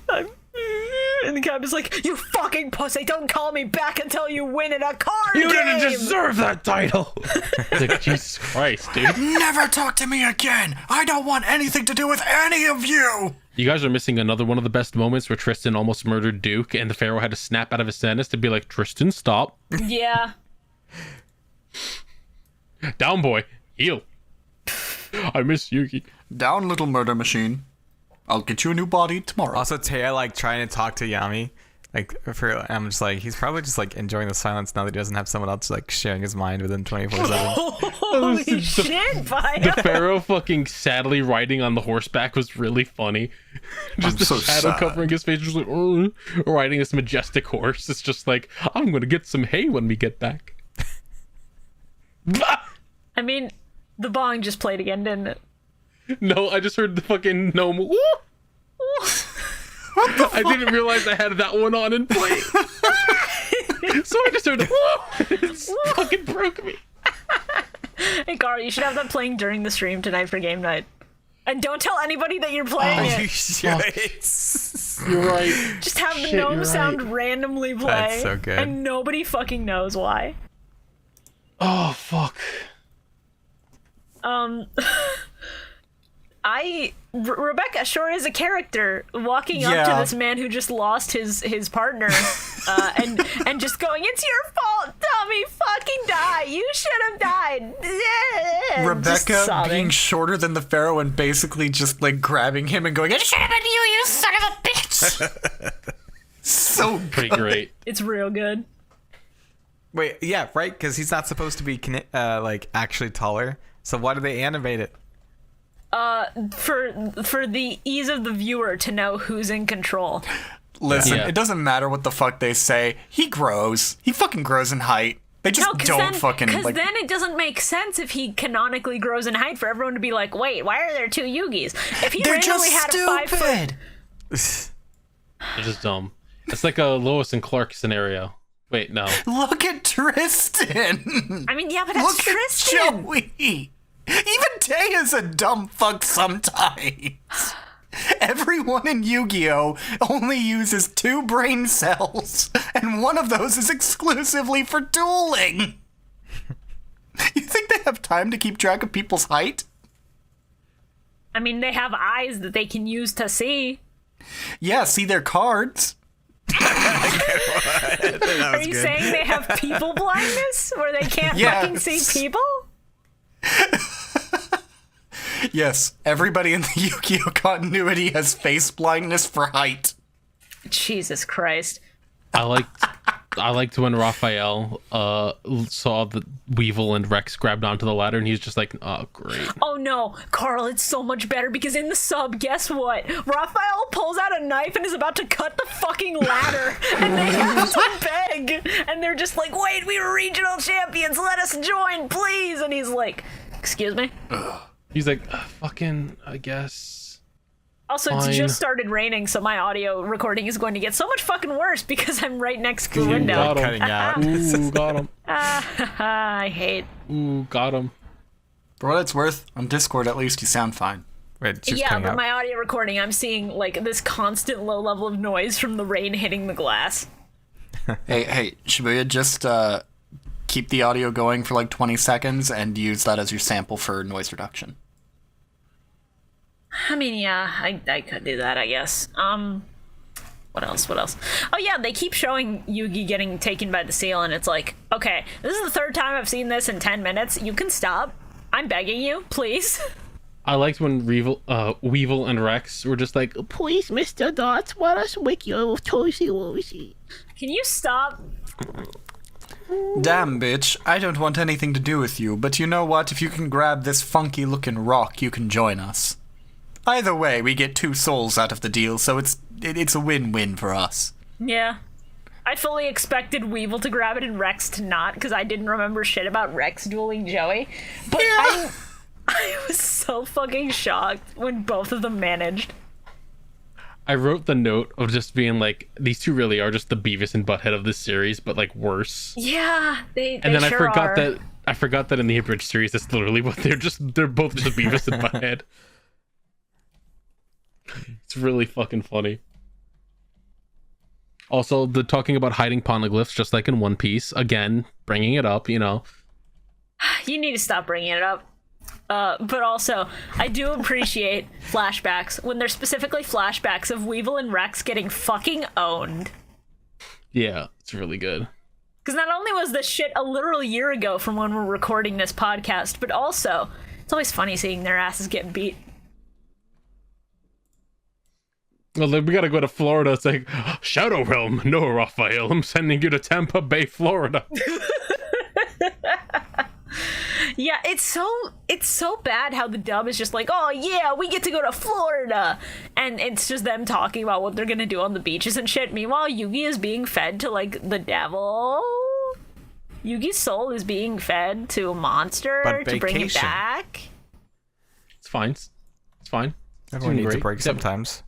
B: And the Kaiba's like, you fucking pussy! Don't call me back until you win in a card
D: You
B: game.
D: didn't deserve that title. It's like, Jesus Christ, dude.
C: Never talk to me again! I don't want anything to do with any of you!
D: You guys are missing another one of the best moments where Tristan almost murdered Duke, and the Pharaoh had to snap out of his sadness to be like, Tristan, stop.
B: Yeah.
D: Down, boy. Heal. I miss Yugi.
C: Down, little murder machine. I'll get you a new body tomorrow.
E: Also, Taya, like, trying to talk to Yami. Like, I'm just like, he's probably just, like, enjoying the silence now that he doesn't have someone else, like, sharing his mind with him 24/7.
B: Holy shit, Bio.
D: The Pharaoh fucking sadly riding on the horseback was really funny. Just
C: I'm
D: the
C: so
D: shadow
C: sad.
D: covering his face, just like, riding this majestic horse. It's just like, I'm gonna get some hay when we get back.
B: I mean, the bong just played again, didn't it?
D: No, I just heard the fucking gnome. Woo! I didn't realize I had that one on and play. So I just heard it. It fucking broke me.
B: Hey, Carl, you should have that playing during the stream tonight for game night. And don't tell anybody that you're playing
E: You
B: it.
E: should.
D: You're right.
B: Just have the
D: Shit,
B: gnome
D: you're
B: sound
D: right.
B: randomly play.
E: That's so good.
B: And nobody fucking knows why.
D: Oh, fuck.
B: Rebecca sure is a character walking up to
C: Yeah.
B: this man who just lost his partner, and just going, "It's your fault, Tommy. Fucking die. You should have died." Just
C: Rebecca
B: sobbing.
C: being shorter than the Pharaoh and basically just like grabbing him and going, it should have been you, you son of a bitch! So
D: Pretty great.
B: It's real good.
E: Wait, yeah, right? Because he's not supposed to be, like, actually taller. So why do they animate it?
B: For the ease of the viewer to know who's in control.
C: Listen,
D: Yeah.
C: it doesn't matter what the fuck they say. He grows. He fucking grows in height. They just don't fucking
B: Because
C: like.
B: then it doesn't make sense if he canonically grows in height for everyone to be like, wait, why are there two Yugis? If he
C: They're
B: randomly
C: just
B: had a 5 foot,
C: stupid.
D: They're just dumb. It's like a Lois and Clark scenario. Wait, no.
C: Look at Tristan.
B: I mean, yeah, but that's
C: Look
B: Tristan.
C: at Joey. Even Taya's a dumb fuck sometimes. Everyone in Yu-Gi-Oh! Only uses 2 brain cells, and one of those is exclusively for dueling. You think they have time to keep track of people's height?
B: I mean, they have eyes that they can use to see.
C: Yeah, see their cards.
B: Are you saying they have people blindness where they can't fucking see
C: Yes.
B: people?
C: Yes, everybody in the Yu-Gi-Oh! Continuity has face blindness for height.
B: Jesus Christ.
D: I liked when Raphael saw the Weevil and Rex grabbed onto the ladder, and he's just like, oh, great.
B: Oh no, Carl, it's so much better because in the sub, guess what? Raphael pulls out a knife and is about to cut the fucking ladder, and they have to beg, and they're just like, wait, we were regional champions, let us join, please, and he's like, excuse me?
D: He's like, fucking, I guess.
B: Also, it's
D: Fine.
B: just started raining, so my audio recording is going to get so much fucking worse because I'm right next to the
D: Ooh,
B: window.
D: got him.
E: Cutting out.
D: Ooh, got him.
B: I hate.
D: Ooh, got him.
C: For what it's worth, on Discord at least you sound fine.
E: Wait, she's
B: Yeah,
E: cutting
B: but
E: out.
B: my audio recording, I'm seeing like this constant low level of noise from the rain hitting the glass.
C: Hey, Shibuya, just keep the audio going for like 20 seconds and use that as your sample for noise reduction.
B: I mean, yeah, I could do that, I guess. What else? Oh yeah, they keep showing Yugi getting taken by the seal, and it's like, okay, this is the third time I've seen this in 10 minutes. You can stop. I'm begging you, please.
D: I liked when Weevil and Rex were just like, please, Mr. Dots, let us wake you Toshi.
B: Can you stop?
C: Damn, bitch, I don't want anything to do with you, but you know what? If you can grab this funky-looking rock, you can join us. Either way, we get 2 souls out of the deal, so it's a win-win for us.
B: Yeah. I fully expected Weevil to grab it and Rex to not, because I didn't remember shit about Rex dueling Joey. But I was so fucking shocked when both of them managed.
D: I wrote the note of just being like, these two really are just the Beavis and Butthead of this series, but like worse.
B: Yeah, they
D: And then
B: sure
D: I forgot that in the abridged series, that's literally what they're both just Beavis and Butthead. It's really fucking funny. Also, the talking about hiding poneglyphs, just like in One Piece, again, bringing it up, you know.
B: You need to stop bringing it up. But also, I do appreciate flashbacks when they're specifically flashbacks of Weevil and Rex getting fucking owned.
D: Yeah, it's really good.
B: Because not only was this shit a literal year ago from when we're recording this podcast, but also, it's always funny seeing their asses get beat.
D: Well, then we gotta go to Florida. It's like, Shadow Realm. No, Raphael, I'm sending you to Tampa Bay, Florida.
B: Yeah, it's so bad how the dub is just like, oh yeah, we get to go to Florida, and it's just them talking about what they're gonna do on the beaches and shit. Meanwhile, Yugi is being fed to like the devil. Yugi's soul is being fed to a monster to bring it back.
D: It's fine. It's fine.
E: Everyone needs a
D: great.
E: break sometimes.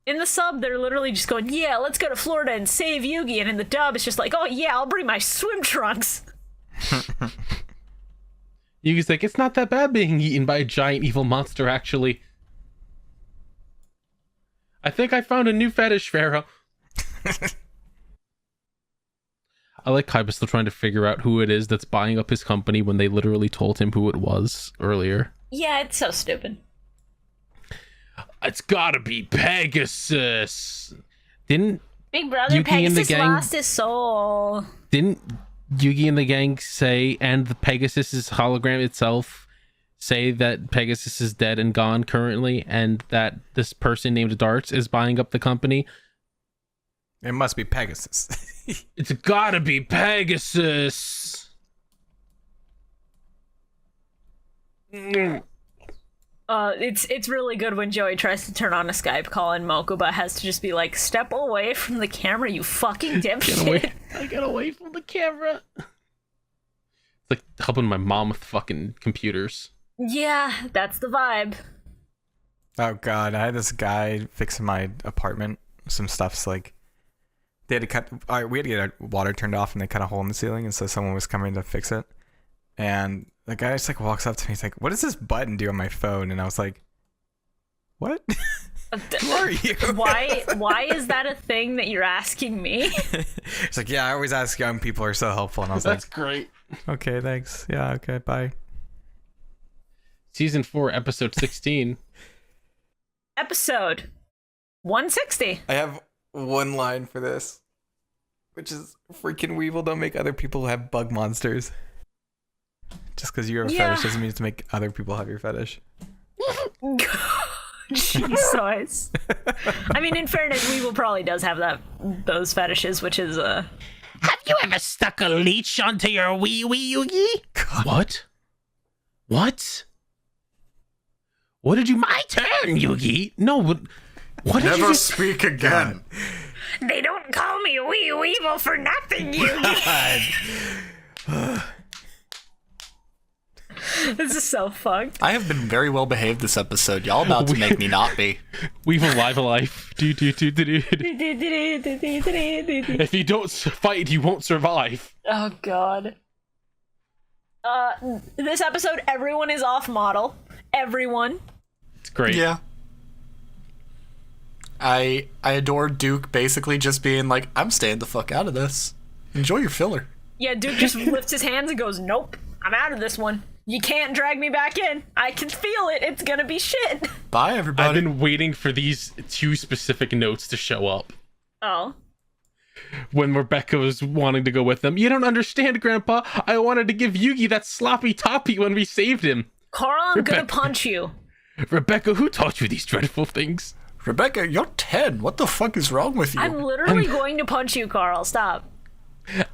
B: In the sub, they're literally just going, yeah, let's go to Florida and save Yugi, and in the dub, it's just like, oh yeah, I'll bring my swim trunks.
D: Yugi's like, it's not that bad being eaten by a giant evil monster, actually. I think I found a new fetish, Pharaoh. I like Kaiba still trying to figure out who it is that's buying up his company when they literally told him who it was earlier.
B: Yeah, it's so stupid.
D: It's gotta be Pegasus. Didn't
B: Big Brother
D: Yugi and the
B: Pegasus
D: gang-
B: lost his soul.
D: Didn't Yugi and the gang say, and the Pegasus's hologram itself say that Pegasus is dead and gone currently, and that this person named Darts is buying up the company?
E: It must be Pegasus.
D: It's gotta be Pegasus.
B: It's really good when Joey tries to turn on a Skype call and Mokuba has to just be like, step away from the camera, you fucking dipshit.
D: I get away from the camera. It's like helping my mom with fucking computers.
B: Yeah, that's the vibe.
E: Oh god, I had this guy fixing my apartment. Some stuff's like they had to we had to get our water turned off and they cut a hole in the ceiling, and so someone was coming to fix it. And the guy just like walks up to me, he's like, what does this button do on my phone? And I was like, what? Who are you?
B: Why is that a thing that you're asking me?
E: It's like, yeah, I always ask young people, are so helpful. And I was
D: That's
E: like,
D: great.
E: okay, thanks. Yeah, okay, bye.
D: Season 4, episode 16.
B: Episode 160.
E: I have one line for this, which is freaking Weevil, don't make other people have bug monsters. Just because you have a fetish doesn't mean to make other people have your fetish.
B: Jesus. I mean, in fairness, Weevil probably does have those fetishes, which is
G: Have you ever stuck a leech onto your wee Yugi?
D: What? What? What did you...
G: My turn,
D: Yugi? No, but... What did you
C: Never
D: just...
C: speak again.
B: They don't call me Wee Weevil for nothing, Yugi. This is so fucked.
C: I have been very well behaved this episode. Y'all about to make me not be.
D: We've alive. If you don't fight, you won't survive.
B: Oh, God. This episode, everyone is off model. Everyone.
D: It's great.
C: Yeah. I adore Duke basically just being like, I'm staying the fuck out of this. Enjoy your filler.
B: Yeah, Duke just lifts his hands and goes, nope, I'm out of this one. You can't drag me back in. I can feel it. It's gonna be shit.
C: Bye, everybody.
D: I've been waiting for these 2 specific notes to show up.
B: Oh.
D: When Rebecca was wanting to go with them. You don't understand, Grandpa. I wanted to give Yugi that sloppy toppy when we saved him.
B: Carl, I'm gonna punch you.
D: Rebecca, who taught you these dreadful things?
C: Rebecca, you're 10. What the fuck is wrong with you?
B: I'm literally going to punch you, Carl. Stop.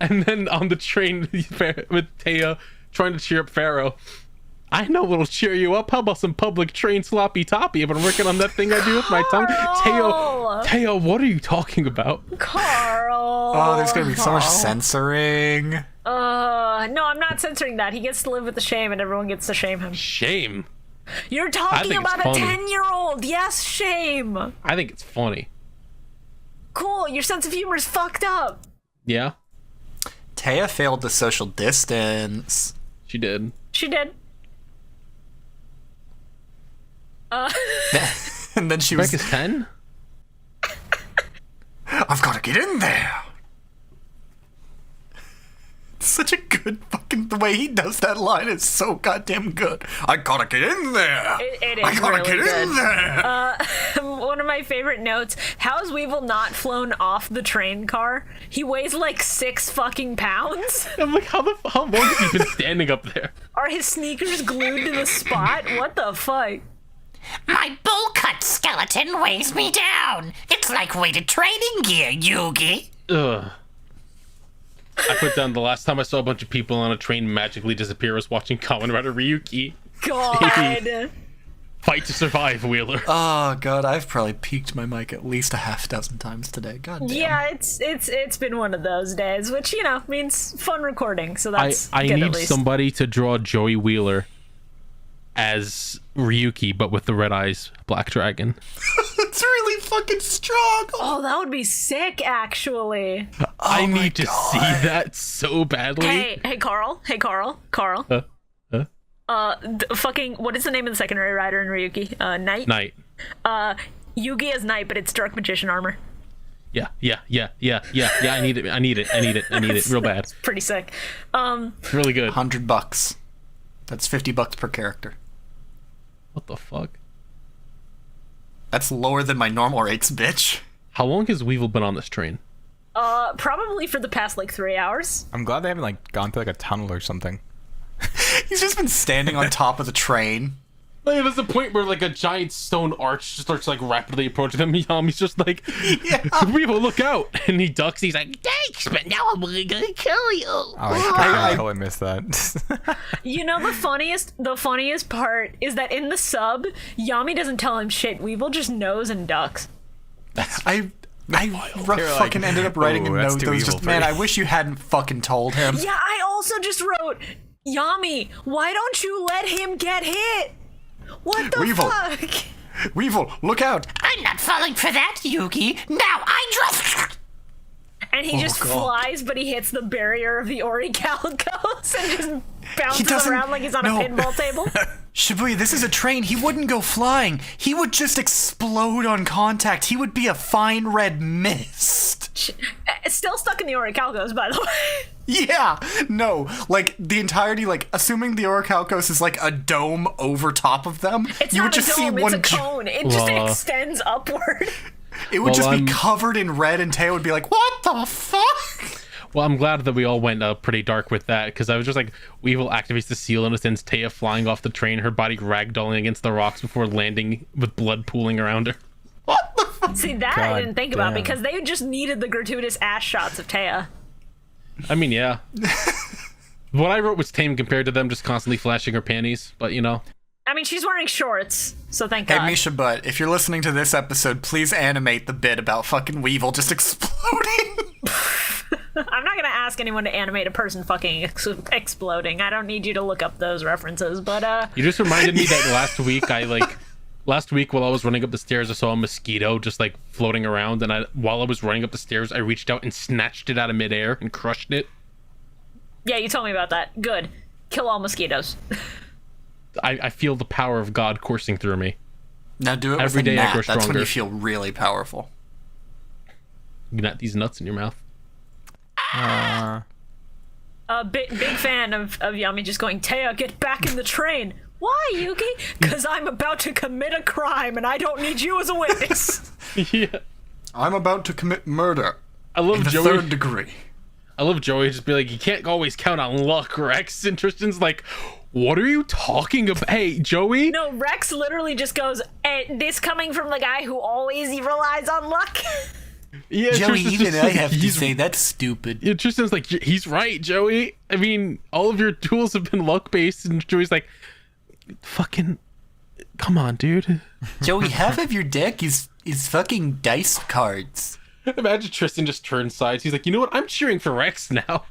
D: And then on the train with Taya trying to cheer up Pharaoh. I know what'll cheer you up. How about some public train sloppy toppy? I've been working on that thing I do with my tongue. Taya, what are you talking about?
B: Carl.
C: Oh, there's gonna be so much censoring.
B: No, I'm not censoring that. He gets to live with the shame and everyone gets to shame him.
D: Shame.
B: You're talking about a 10-year-old. Yes, shame.
D: I think it's funny.
B: Cool. Your sense of humor is fucked up.
D: Yeah.
C: Taya failed the social distance.
D: She did.
B: She did.
C: And then she was...
D: Rebecca's 10?
C: I've got to get in there. Such a good fucking... The way he does that line is so goddamn good. I gotta get in there.
B: It is
C: I gotta
B: really
C: get in there.
B: One of my favorite notes. How is Weevil not flown off the train car? He weighs like 6 fucking pounds.
D: I'm like, how long has he been standing up there?
B: Are his sneakers glued to the spot? What the fuck?
H: My bowl-cut skeleton weighs me down. It's like weighted training gear, Yugi.
D: Ugh. I put down the last time I saw a bunch of people on a train magically disappear was watching Kamen Rider Ryuki.
B: God.
D: Fight to survive, Wheeler.
C: Oh god, I've probably peaked my mic at least a half dozen times today. God damn.
B: Yeah, it's been one of those days, which means fun recording. So that's
D: I
B: good at
D: need
B: least.
D: somebody to draw Joey Wheeler as Ryuki, but with the red eyes, Black Dragon.
C: It's really fucking strong.
B: Oh, that would be sick, actually.
D: I need to see that so badly.
B: Hey, Carl. Fucking, what is the name of the secondary rider in Ryuki? Knight?
D: Knight.
B: Yugi is Knight, but it's Dark Magician armor.
D: Yeah. I need it real bad.
B: It's pretty sick.
D: It's really good.
C: $100. That's $50 per character.
D: What the fuck?
C: That's lower than my normal rates, bitch.
D: How long has Weevil been on this train?
B: Probably for the past, 3 hours.
E: I'm glad they haven't, gone through, a tunnel or something.
C: He's just been standing on top of the train.
D: Like, there's a point where, a giant stone arch just starts, rapidly approaching him. Yami's just like, Weevil, look out! And he ducks. He's like,
H: Thanks, but now I'm gonna kill you.
E: Oh, I totally missed that.
B: The funniest part is that in the sub, Yami doesn't tell him shit. Weevil just knows and ducks.
C: I fucking ended up writing a note that was just, man, I wish you hadn't fucking told him.
B: Yeah, I also just wrote, Yami, why don't you let him get hit? What the
C: Weevil.
B: fuck?
C: Weevil, look out.
H: I'm not falling for that, Yugi. Now I drop.
B: And he just flies, but he hits the barrier of the Orichalcos and just bounces around like he's on a pinball table.
C: Shibuya, this is a train. He wouldn't go flying. He would just explode on contact. He would be a fine red mist.
B: It's still stuck in the Orichalcos, by the way.
C: Yeah, no, the entirety, assuming the Orichalcos is a dome over top of them,
B: It's
C: you
B: not
C: would just
B: a dome,
C: see one.
B: it's a cone. It just extends upward.
C: It would just be covered in red, and Teo would be like, "What the fuck?"
D: well, I'm glad that we all went pretty dark with that, because I was just like, Weevil activates the seal and it sends Taya flying off the train, her body ragdolling against the rocks before landing with blood pooling around her.
C: What the fuck?
B: See, that I didn't think about, because they just needed the gratuitous ass shots of Taya.
D: I mean, yeah. What I wrote was tame compared to them just constantly flashing her panties, but
B: I mean, she's wearing shorts, so thank
C: Hey,
B: God.
C: Misha Butt, if you're listening to this episode, please animate the bit about fucking Weevil just exploding.
B: I'm not gonna ask anyone to animate a person fucking exploding. I don't need you to look up those references, but
D: You just reminded me that last week while I was running up the stairs, I saw a mosquito just floating around, and while I was running up the stairs, I reached out and snatched it out of midair and crushed it.
B: Yeah, you told me about that. Good. kill all mosquitoes.
D: I feel the power of God coursing through me.
C: Now do it
D: Every
C: with a
D: day I
C: gnat.
D: grow
C: That's when
D: stronger.
C: you feel really powerful.
D: You got these nuts in your mouth.
B: Big fan of Yami just going, Taya, get back in the train. Why, Yugi? Because I'm about to commit a crime and I don't need you as a witness.
D: Yeah.
C: I'm about to commit murder.
D: I love
C: In the
D: Joey.
C: third degree.
D: I love Joey just be like, you can't always count on luck, Rex. And Tristan's like, what are you talking about? Hey, Joey?
B: No, Rex literally just goes, this coming from the guy who always relies on luck.
D: Yeah,
G: Joey,
D: Tristan's
G: even
D: just
G: I
D: like,
G: have to
D: he's-
G: say that's stupid.
D: Yeah, Tristan's like, he's right, Joey. I mean, all of your duels have been luck-based. And Joey's like, fucking, come on, dude.
G: Joey, half of your deck is fucking dice cards.
D: Imagine Tristan just turns sides. He's like, you know what? I'm cheering for Rex now.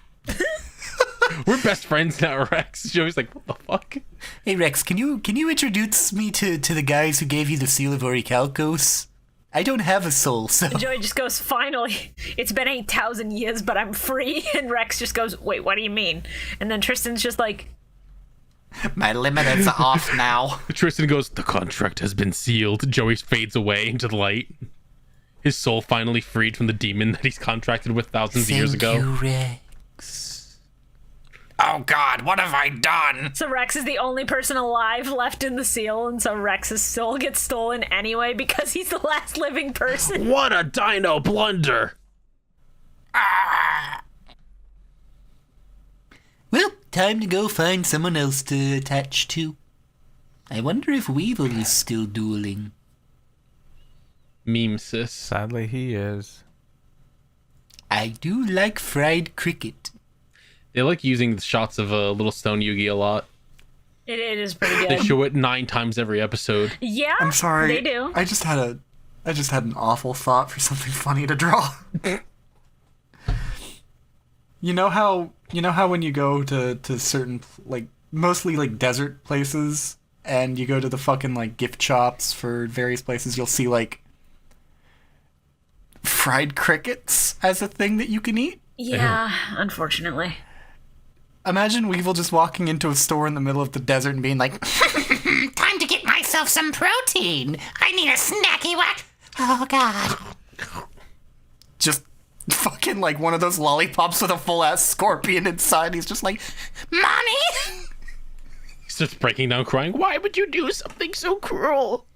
D: We're best friends now, Rex. Joey's like, what the fuck?
G: Hey Rex, can you introduce me to the guys who gave you the seal of Orichalcos? I don't have a soul, so
B: Joey just goes, finally, it's been 8,000 years, but I'm free. And Rex just goes, wait, what do you mean? And then Tristan's just like,
G: my limit is off now.
D: Tristan goes, the contract has been sealed. Joey fades away into the light. His soul finally freed from the demon that he's contracted with thousands of years
G: Thank
D: ago.
G: you, Rex.
H: Oh God, what have I done?
B: so Rex is the only person alive left in the seal, and so Rex's soul gets stolen anyway because he's the last living person.
D: What a dino blunder!
G: Well, time to go find someone else to attach to. I wonder if Weevil is still dueling.
D: Meme sis.
E: Sadly, he is.
G: I do like fried cricket.
D: They like using the shots of Little Stone Yugi a lot.
B: It is pretty
D: They
B: good.
D: show it 9 times every episode.
B: Yeah,
C: I'm sorry.
B: they do.
C: I just had an awful thought for something funny to draw. You know how when you go to certain like mostly like desert places and you go to the fucking like gift shops for various places, you'll see like fried crickets as a thing that you can eat.
B: Yeah, unfortunately.
G: Imagine Weevil just walking into a store in the middle of the desert and being like,
H: Time to get myself some protein. I need a snacky whack. Oh God.
G: just fucking like one of those lollipops with a full ass scorpion inside. He's just like,
H: Mommy?
D: He starts breaking down crying. Why would you do something so cruel?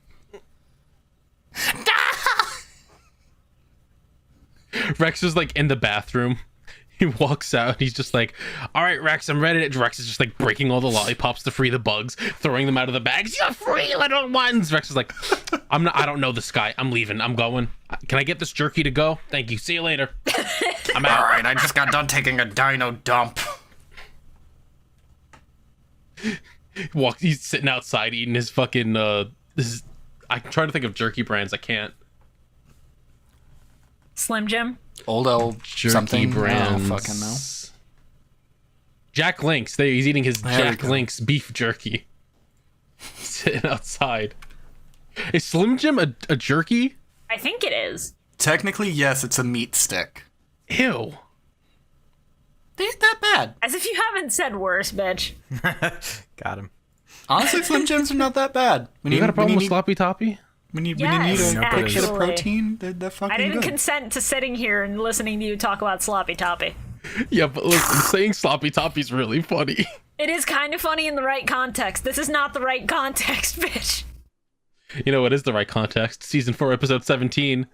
D: Rex is like in the bathroom. He walks out. He's just like, all right, Rex, I'm ready. Rex is just like breaking all the lollipops to free the bugs, throwing them out of the bags. You're free, little ones. Rex is like, I don't know this guy. I'm leaving. I'm going. Can I get this jerky to go? Thank you. See you later. I'm out.
C: "All right, I just got done taking a dino dump."
D: He's sitting outside eating his fucking I'm trying to think of jerky brands. I can't.
B: Slim Jim.
G: old
D: Jerky
G: something.
D: brands.
G: I don't fucking know.
D: Jack Link's. There, he's eating his
G: There we
D: Jack
G: go.
D: Link's beef jerky. Sitting outside. Is Slim Jim a jerky?
B: I think it is.
C: Technically, yes, it's a meat stick.
D: Ew.
G: They ain't that bad.
B: As if you haven't said worse, bitch.
E: Got him.
C: Honestly, Slim Jims are not that bad. When
D: You got a problem with
C: need,
D: Sloppy Toppy?
C: when you
B: Yes,
C: need a quick hit of
B: actually.
C: protein, they're fucking
B: I didn't
C: good.
B: consent to sitting here and listening to you talk about Sloppy Toppy.
D: Yeah, but listen, saying Sloppy Toppy's really funny.
B: It is kind of funny in the right context. This is not the right context, bitch.
D: You know what is the right context? Season 4, episode 17.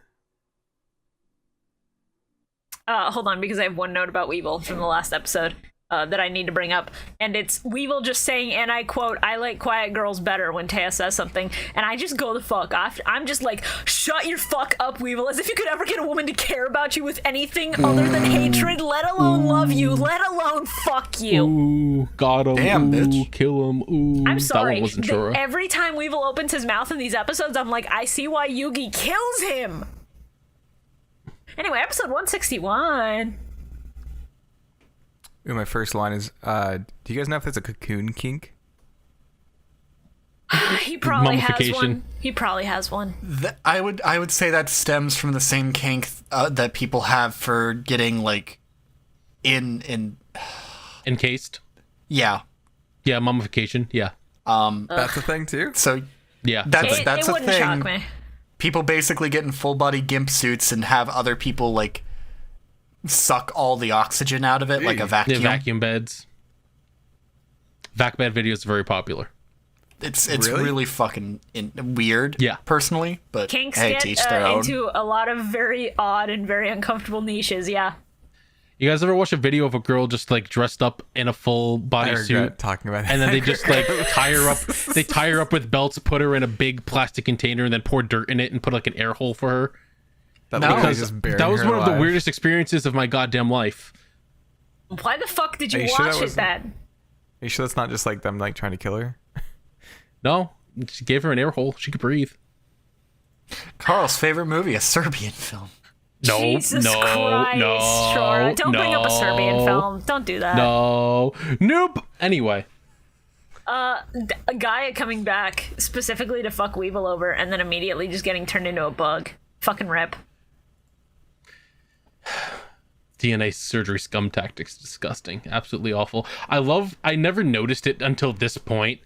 B: Hold on, because I have one note about Weevil from the last episode that I need to bring up. And it's Weevil just saying, and I quote, "I like quiet girls better," when Taya says something. And I just go the fuck off. I'm just like, shut your fuck up, Weevil. As if you could ever get a woman to care about you with anything other than hatred, let alone love you, let alone fuck you.
D: Ooh, got him.
C: Damn,
D: Ooh,
C: bitch.
D: kill him. Ooh.
B: I'm sorry.
D: That one wasn't sure.
B: Every time Weevil opens his mouth in these episodes, I'm like, I see why Yugi kills him. Anyway, episode 161.
E: Ooh, my first line is, do you guys know if there's a cocoon kink?
B: He probably has
D: Mummification.
B: one. He probably has one.
C: I would say that stems from the same kink that people have for getting like in
D: Encased.
C: yeah,
D: Yeah, mummification. Yeah.
E: That's a thing too.
C: So
D: Yeah.
C: that's
B: It
C: a
B: wouldn't
C: thing.
B: shock me.
C: People basically get in full body gimp suits and have other people like suck all the oxygen out of it like a
D: The
C: vacuum.
D: vacuum beds. Vac bed video is very popular.
C: It's
E: Really?
C: really fucking weird.
D: Yeah.
C: Personally, but
B: Kinks
C: hey,
B: get
C: teach their own.
B: into a lot of very odd and very uncomfortable niches. Yeah.
D: You guys ever watch a video of a girl just like dressed up in a full body
E: I
D: suit?
E: regret talking about that.
D: And then they just like tie her up. They tie her up with belts, put her in a big plastic container, and then pour dirt in it and put like an air hole for her.
E: that
C: No.
E: literally
D: Because
E: just burying
D: that was
E: her
D: one of the
E: alive.
D: weirdest experiences of my goddamn life.
B: Why the fuck did you
E: Are you sure that
B: watch it
E: wasn't-
B: then?
E: Are you sure that's not just like them like trying to kill her?
D: No, she gave her an air hole. She could breathe.
C: Carl's favorite movie, a Serbian film.
D: No,
B: Jesus
D: no,
B: Christ,
D: no,
B: Shora. Don't bring up a Serbian
D: no,
B: film. Don't do that.
D: No, nope. Anyway,
B: A guy coming back specifically to fuck Weevil over and then immediately just getting turned into a bug. Fucking rip.
D: DNA surgery scum tactics, disgusting, absolutely awful. I never noticed it until this point.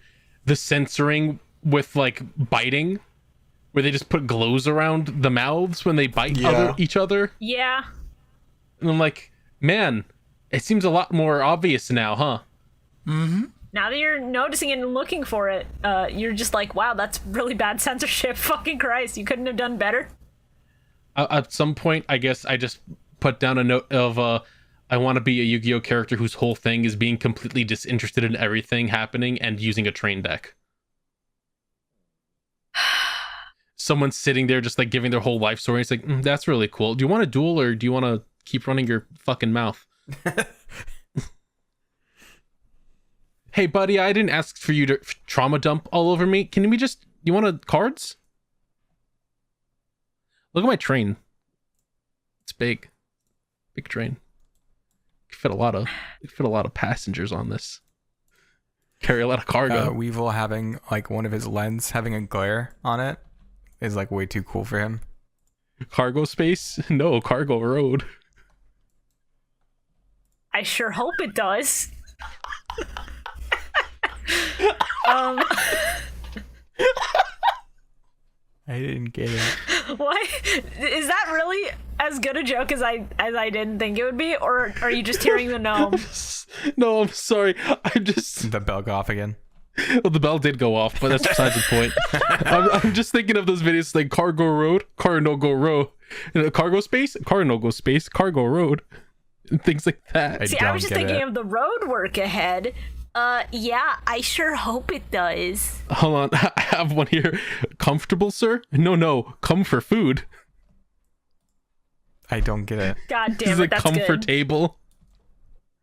D: The censoring with like biting, where they just put glows around the mouths when they bite
C: Yeah.
D: each other.
B: Yeah.
D: And I'm like, man, it seems a lot more obvious now, huh?
B: Now that you're noticing it and looking for it, you're just like, wow, that's really bad censorship. Fucking Christ, you couldn't have done better.
D: At some point, I guess I just put down a note of I want to be a Yu-Gi-Oh character whose whole thing is being completely disinterested in everything happening and using a train deck. Someone's sitting there just like giving their whole life story. It's like, that's really cool. Do you want to duel or do you want to keep running your fucking mouth? Hey, buddy, I didn't ask for you to trauma dump all over me. Can we just... You want cards? Look at my train. It's big. Big train. Could fit a lot of passengers on this. Carry a lot of cargo.
E: Weevil having like one of his lens having a glare on it is like way too cool for him.
D: Cargo space? No, cargo road.
B: I sure hope it does.
E: I didn't get it.
B: Why is that really as good a joke as I didn't think it would be, or are you just hearing the gnome?
D: No, I'm sorry. I'm just...
E: The bell go off again.
D: Well, the bell did go off, but that's besides the point. I'm just thinking of those videos like cargo road, car no go row, and a cargo space, car no go space, cargo road, and things like that.
B: See, I was just thinking of the road work ahead. Yeah, I sure hope it does.
D: Hold on, I have one here. Comfortable, sir? No, come for food.
E: I don't get it.
B: God
D: This
B: damn
D: is
B: it,
D: like
B: that's
D: comfortable.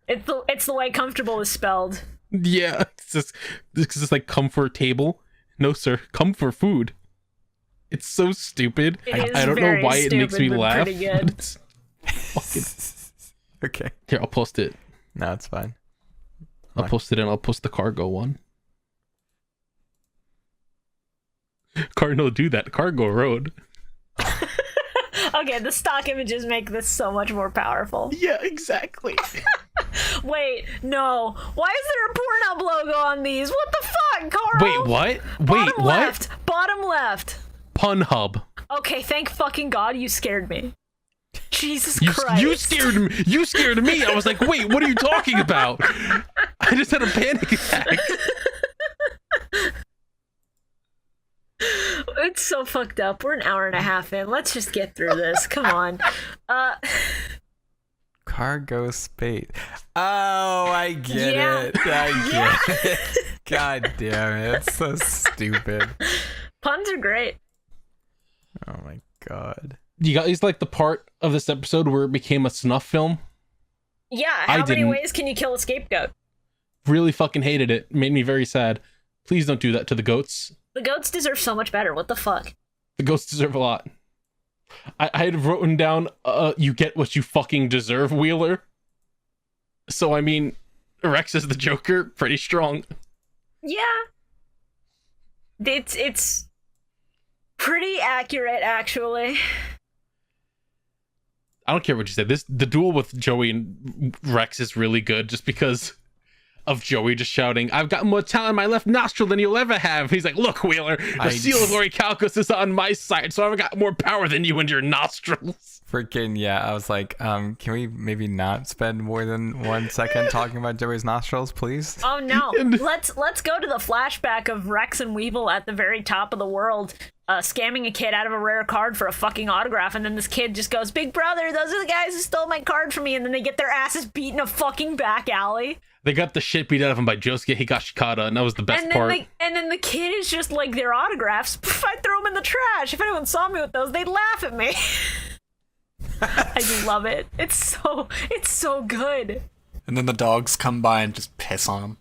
B: good. It's the way comfortable is spelled.
D: Yeah, it's just like comfort table. No, sir, come for food. It's so stupid.
B: It is
D: I don't know
B: very
D: why it makes me
B: stupid, but
D: laugh.
B: pretty good.
D: But it's fucking...
E: Okay.
D: Here, I'll post it.
E: No, it's fine.
D: I'll post it and I'll post the cargo one. Cardinal, do that. Cargo road.
B: Okay, the stock images make this so much more powerful.
D: Yeah, exactly.
B: Wait, no. Why is there a Pornhub logo on these? What the fuck, Carl?
D: Wait, what? Wait,
B: Bottom
D: what?
B: left. Bottom left.
D: Punhub.
B: Okay, thank fucking God you scared me. Jesus Christ.
D: You scared me. You scared me. I was like, wait, what are you talking about? I just had a panic attack.
B: It's so fucked up. We're an hour and a half in. Let's just get through this. Come on.
E: Cargo space. Oh, I get
B: Yeah.
E: it. I get it. God damn it. It's so stupid.
B: Puns are great.
E: Oh my god.
D: You guys like the part of this episode where it became a snuff film?
B: Yeah,
D: I
B: how many
D: didn't.
B: ways can you kill a scapegoat?
D: Really fucking hated it. Made me very sad. Please don't do that to the goats.
B: The goats deserve so much better. What the fuck?
D: The goats deserve a lot. I had written down, you get what you fucking deserve, Wheeler. So, I mean, Rex is the Joker, pretty strong.
B: Yeah. It's pretty accurate, actually.
D: I don't care what you said. The duel with Joey and Rex is really good just because of Joey just shouting, "I've got more talent in my left nostril than you'll ever have." He's like, "Look, Wheeler, the seal of Orichalcos is on my side, so I've got more power than you and your nostrils."
E: Freaking yeah! I was like, can we maybe not spend more than 1 second talking about Joey's nostrils, please?
B: Oh no! Let's go to the flashback of Rex and Weevil at the very top of the world, scamming a kid out of a rare card for a fucking autograph, and then this kid just goes, "Big brother, those are the guys who stole my card from me," and then they get their asses beat in a fucking back alley.
D: They got the shit beat out of him by Josuke Higashikata, and that was the best part.
B: And then the kid is just like, their autographs, I throw them in the trash. If anyone saw me with those, they'd laugh at me. I love it. It's so good.
C: And then the dogs come by and just piss on him.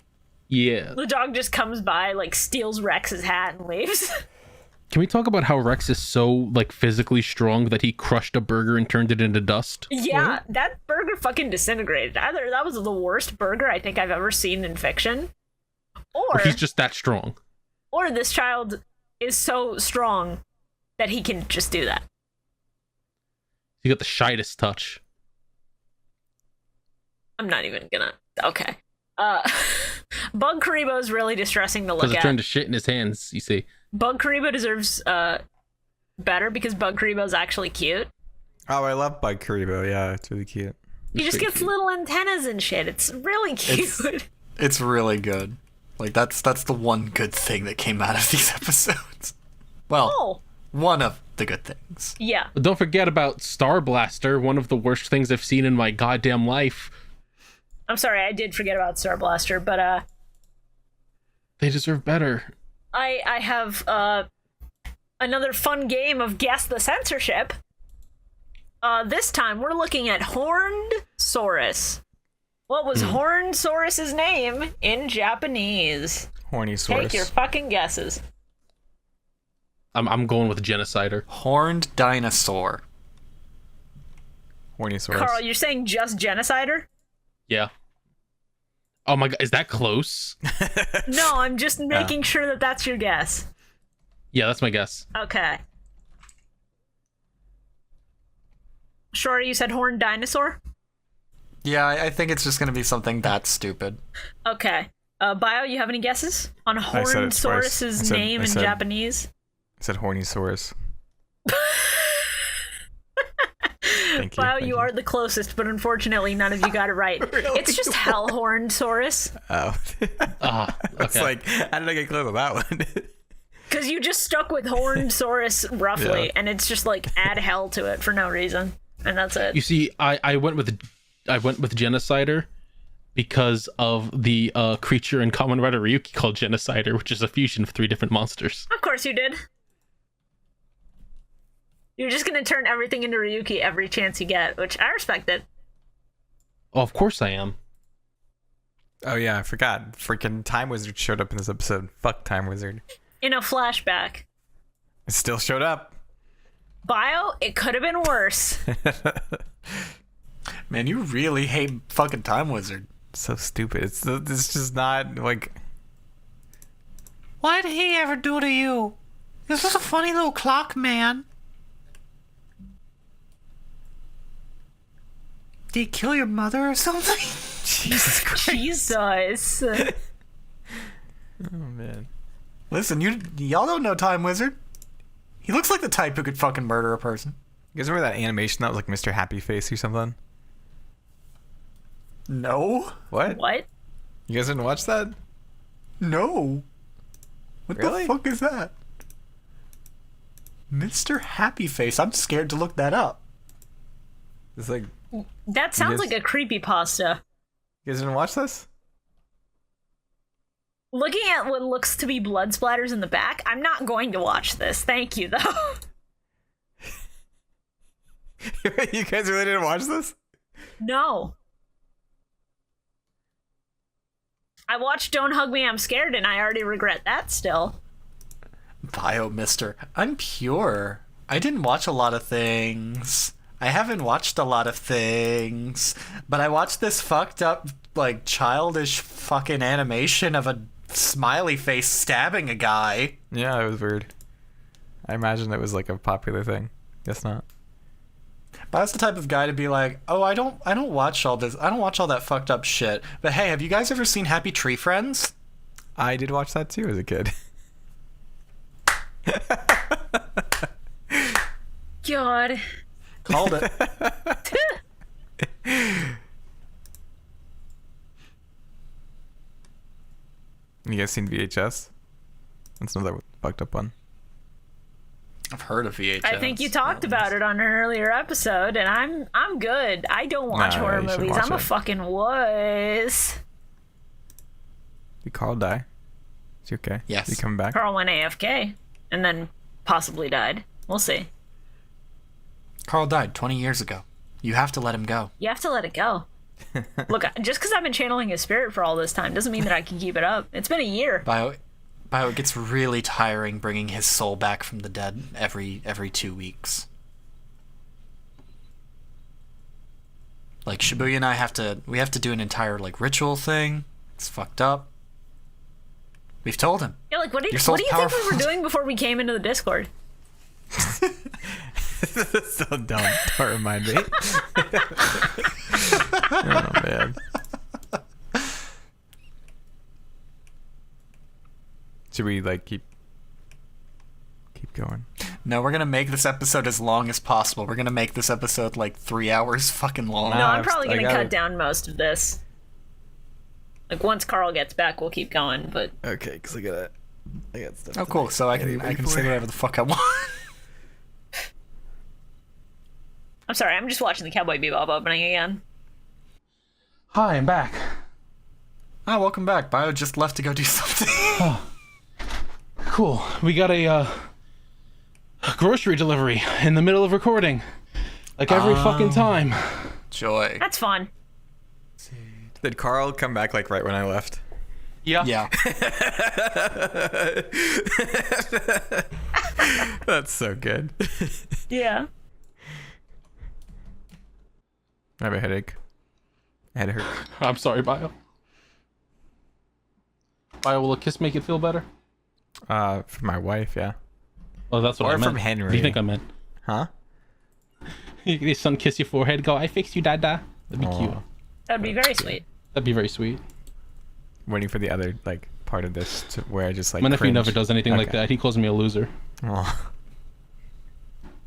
D: Yeah.
B: The dog just comes by, like, steals Rex's hat and leaves.
D: Can we talk about how Rex is so, like, physically strong that he crushed a burger and turned it into dust?
B: Yeah, that burger fucking disintegrated. Either that was the worst burger I think I've ever seen in fiction, or
D: he's just that strong.
B: Or this child is so strong that he can just do that.
D: He got the shyest touch.
B: I'm not even gonna... Okay. Bug Karibo is really distressing to look at.
D: Because it turned to shit in his hands, you see.
B: Bug Karibo deserves better because Bug Karibo is actually cute.
E: Oh, I love Bug Karibo. Yeah, it's really cute.
B: He just gets little antennas and shit. It's really cute.
C: It's really good. Like, that's the one good thing that came out of these episodes. Well, one of the good things.
B: Yeah.
D: But don't forget about Star Blaster, one of the worst things I've seen in my goddamn life.
B: I'm sorry, I did forget about Star Blaster, but
D: they deserve better.
B: I have another fun game of Guess the Censorship. This time we're looking at Horned Saurus. What was Horned Saurus's name in Japanese?
E: Horny Saurus.
B: Take your fucking guesses.
D: I'm going with Genocider.
C: Horned Dinosaur.
E: Horny Saurus.
B: Carl, you're saying just Genocider?
D: Yeah. Oh my god, is that close?
B: No, I'm just making sure that that's your guess.
D: Yeah, that's my guess.
B: Okay. Sure, you said Horned Dinosaur?
C: Yeah, I think it's just going to be something that stupid.
B: Okay. Bio, you have any guesses on Horned Saurus's name in Japanese?
E: I said Horny Saurus. Thank you.
B: Wow,
E: Thank
B: you are the closest, but unfortunately none of you got it right.
C: Really?
B: It's just Hellhorned Saurus.
E: Oh.
D: Okay.
E: It's like, how did I get close on that one?
B: Because you just stuck with Horned Saurus roughly, and it's just like add hell to it for no reason. And that's it.
D: You see, I went with Genocider because of the creature in Kamen Rider Ryuki called Genocider, which is a fusion of 3 different monsters.
B: Of course you did. You're just going to turn everything into Ryuki every chance you get, which I respect it.
D: Oh, of course I am.
E: Oh yeah, I forgot. Freaking Time Wizard showed up in this episode. Fuck Time Wizard.
B: In a flashback.
E: It still showed up.
B: Bio, it could have been worse.
C: Man, you really hate fucking Time Wizard.
E: So stupid. It's just not like...
G: What did he ever do to you? This was a funny little clock, man. Did he kill your mother or something?
E: Jesus Christ.
B: Jesus.
E: Oh man.
C: Listen, y'all don't know Time Wizard. He looks like the type who could fucking murder a person.
E: You guys remember that animation that was like Mr. Happy Face or something?
C: No.
E: What?
B: What?
E: You guys didn't watch that?
C: No. What
E: Really?
C: the fuck is that? Mr. Happy Face. I'm scared to look that up.
E: It's like...
B: That sounds like a creepypasta.
E: You guys didn't watch this?
B: Looking at what looks to be blood splatters in the back, I'm not going to watch this. Thank you, though.
E: You guys really didn't watch this?
B: No. I watched Don't Hug Me, I'm Scared, and I already regret that still.
C: Bio Mister. I'm pure. I didn't watch a lot of things. I haven't watched a lot of things. But I watched this fucked up, like, childish fucking animation of a smiley face stabbing a guy.
E: Yeah, it was weird. I imagine it was like a popular thing. Guess not.
C: I was the type of guy to be like, oh, I don't watch all this. I don't watch all that fucked up shit. But hey, have you guys ever seen Happy Tree Friends?
E: I did watch that too as a kid.
B: God.
C: Called it.
E: You guys seen VHS? That's another fucked up one.
C: I've heard of VHS.
B: I think you talked about it on an earlier episode, and I'm good. I don't watch horror
E: you should
B: movies.
E: watch
B: I'm a
E: it.
B: fucking wuss.
E: Did Carl die? Is he okay?
C: Yes.
E: Is he coming back?
B: Carl went AFK, and then possibly died. We'll see.
C: Carl died 20 years ago. You have to let him go.
B: You have to let it go. Look, just because I've been channeling his spirit for all this time doesn't mean that I can keep it up. It's been a year.
C: Bio, it gets really tiring bringing his soul back from the dead every 2 weeks. Like Shibuya and I have to do an entire like ritual thing. It's fucked up. We've told him.
B: Yeah, like what do you
C: soul's
B: think we
C: powerful.
B: were doing before we came into the Discord?
E: So dumb. Don't remind me. Oh man. Should we like keep going?
C: No, we're gonna make this episode as long as possible. We're gonna make this episode like 3 hours fucking long.
B: No, I'm probably
E: I
B: gonna
E: gotta-
B: cut down most of this. Like once Carl gets back, we'll keep going. But
E: Okay, because I got stuff.
C: Oh, cool. So I can say whatever the fuck I want.
B: I'm sorry, I'm just watching the Cowboy Bebop opening again.
D: Hi, I'm back.
C: Ah, welcome back. Bio just left to go do something.
D: Cool. We got a grocery delivery in the middle of recording. Like every fucking time.
C: Joy.
B: That's fun.
E: Did Carl come back like right when I left?
D: Yeah.
C: Yeah.
E: That's so good.
B: Yeah.
E: I have a headache. Head hurt.
D: I'm sorry, Bio. Bio, will a kiss make it feel better?
E: For my wife, yeah.
D: Oh, that's what
E: Or
D: I meant.
E: from Henry.
D: What do you think I meant?
E: Huh?
D: Your son kiss your forehead, go, I fixed you, dada. That'd be cute.
B: That'd be very sweet.
D: That'd be very sweet.
E: Waiting for the other like part of this to where I just like.
D: My nephew
E: cringe.
D: never does anything like
E: Okay.
D: that. He calls me a loser.
E: Oh.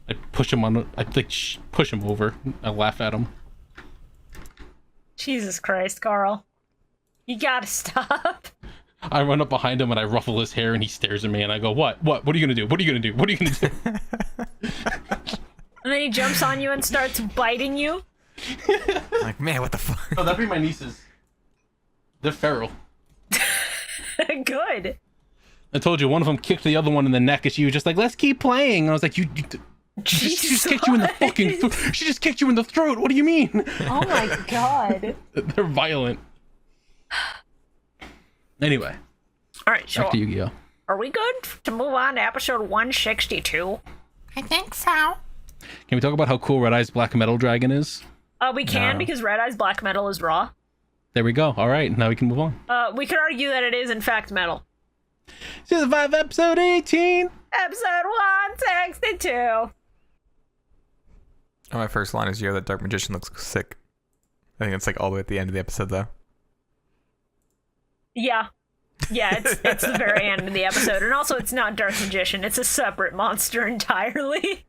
D: I push him on. I like push him over. I laugh at him.
B: Jesus Christ, Carl. You gotta stop.
D: I run up behind him and I ruffle his hair and he stares at me and I go, What? What are you gonna do? What are you gonna do? What are you gonna do?
B: And then he jumps on you and starts biting you.
E: Like, man, what the fuck?
D: Oh, that'd be my nieces. They're feral.
B: Good.
D: I told you, one of them kicked the other one in the neck and she was just like, let's keep playing. And I was like, she just kicked you in the fucking she just kicked you in the throat. What do you mean?
B: Oh my god.
D: They're violent. Anyway,
B: Alright, sure.
D: back to Yu-Gi-Oh.
B: Are we good to move on to episode 162?
H: I think so.
D: Can we talk about how cool Red Eye's Black Metal Dragon is?
B: We can
E: No.
B: because Red Eye's black metal is raw.
D: There we go. All right, now we can move on.
B: We could argue that it is in fact metal.
D: Season 5, episode 18.
B: Episode 162.
E: Oh, my first line is, yo, that dark magician looks sick. I think it's like all the way at the end of the episode though.
B: Yeah. Yeah, it's the very end of the episode. And also it's not Dark Magician, it's a separate monster entirely.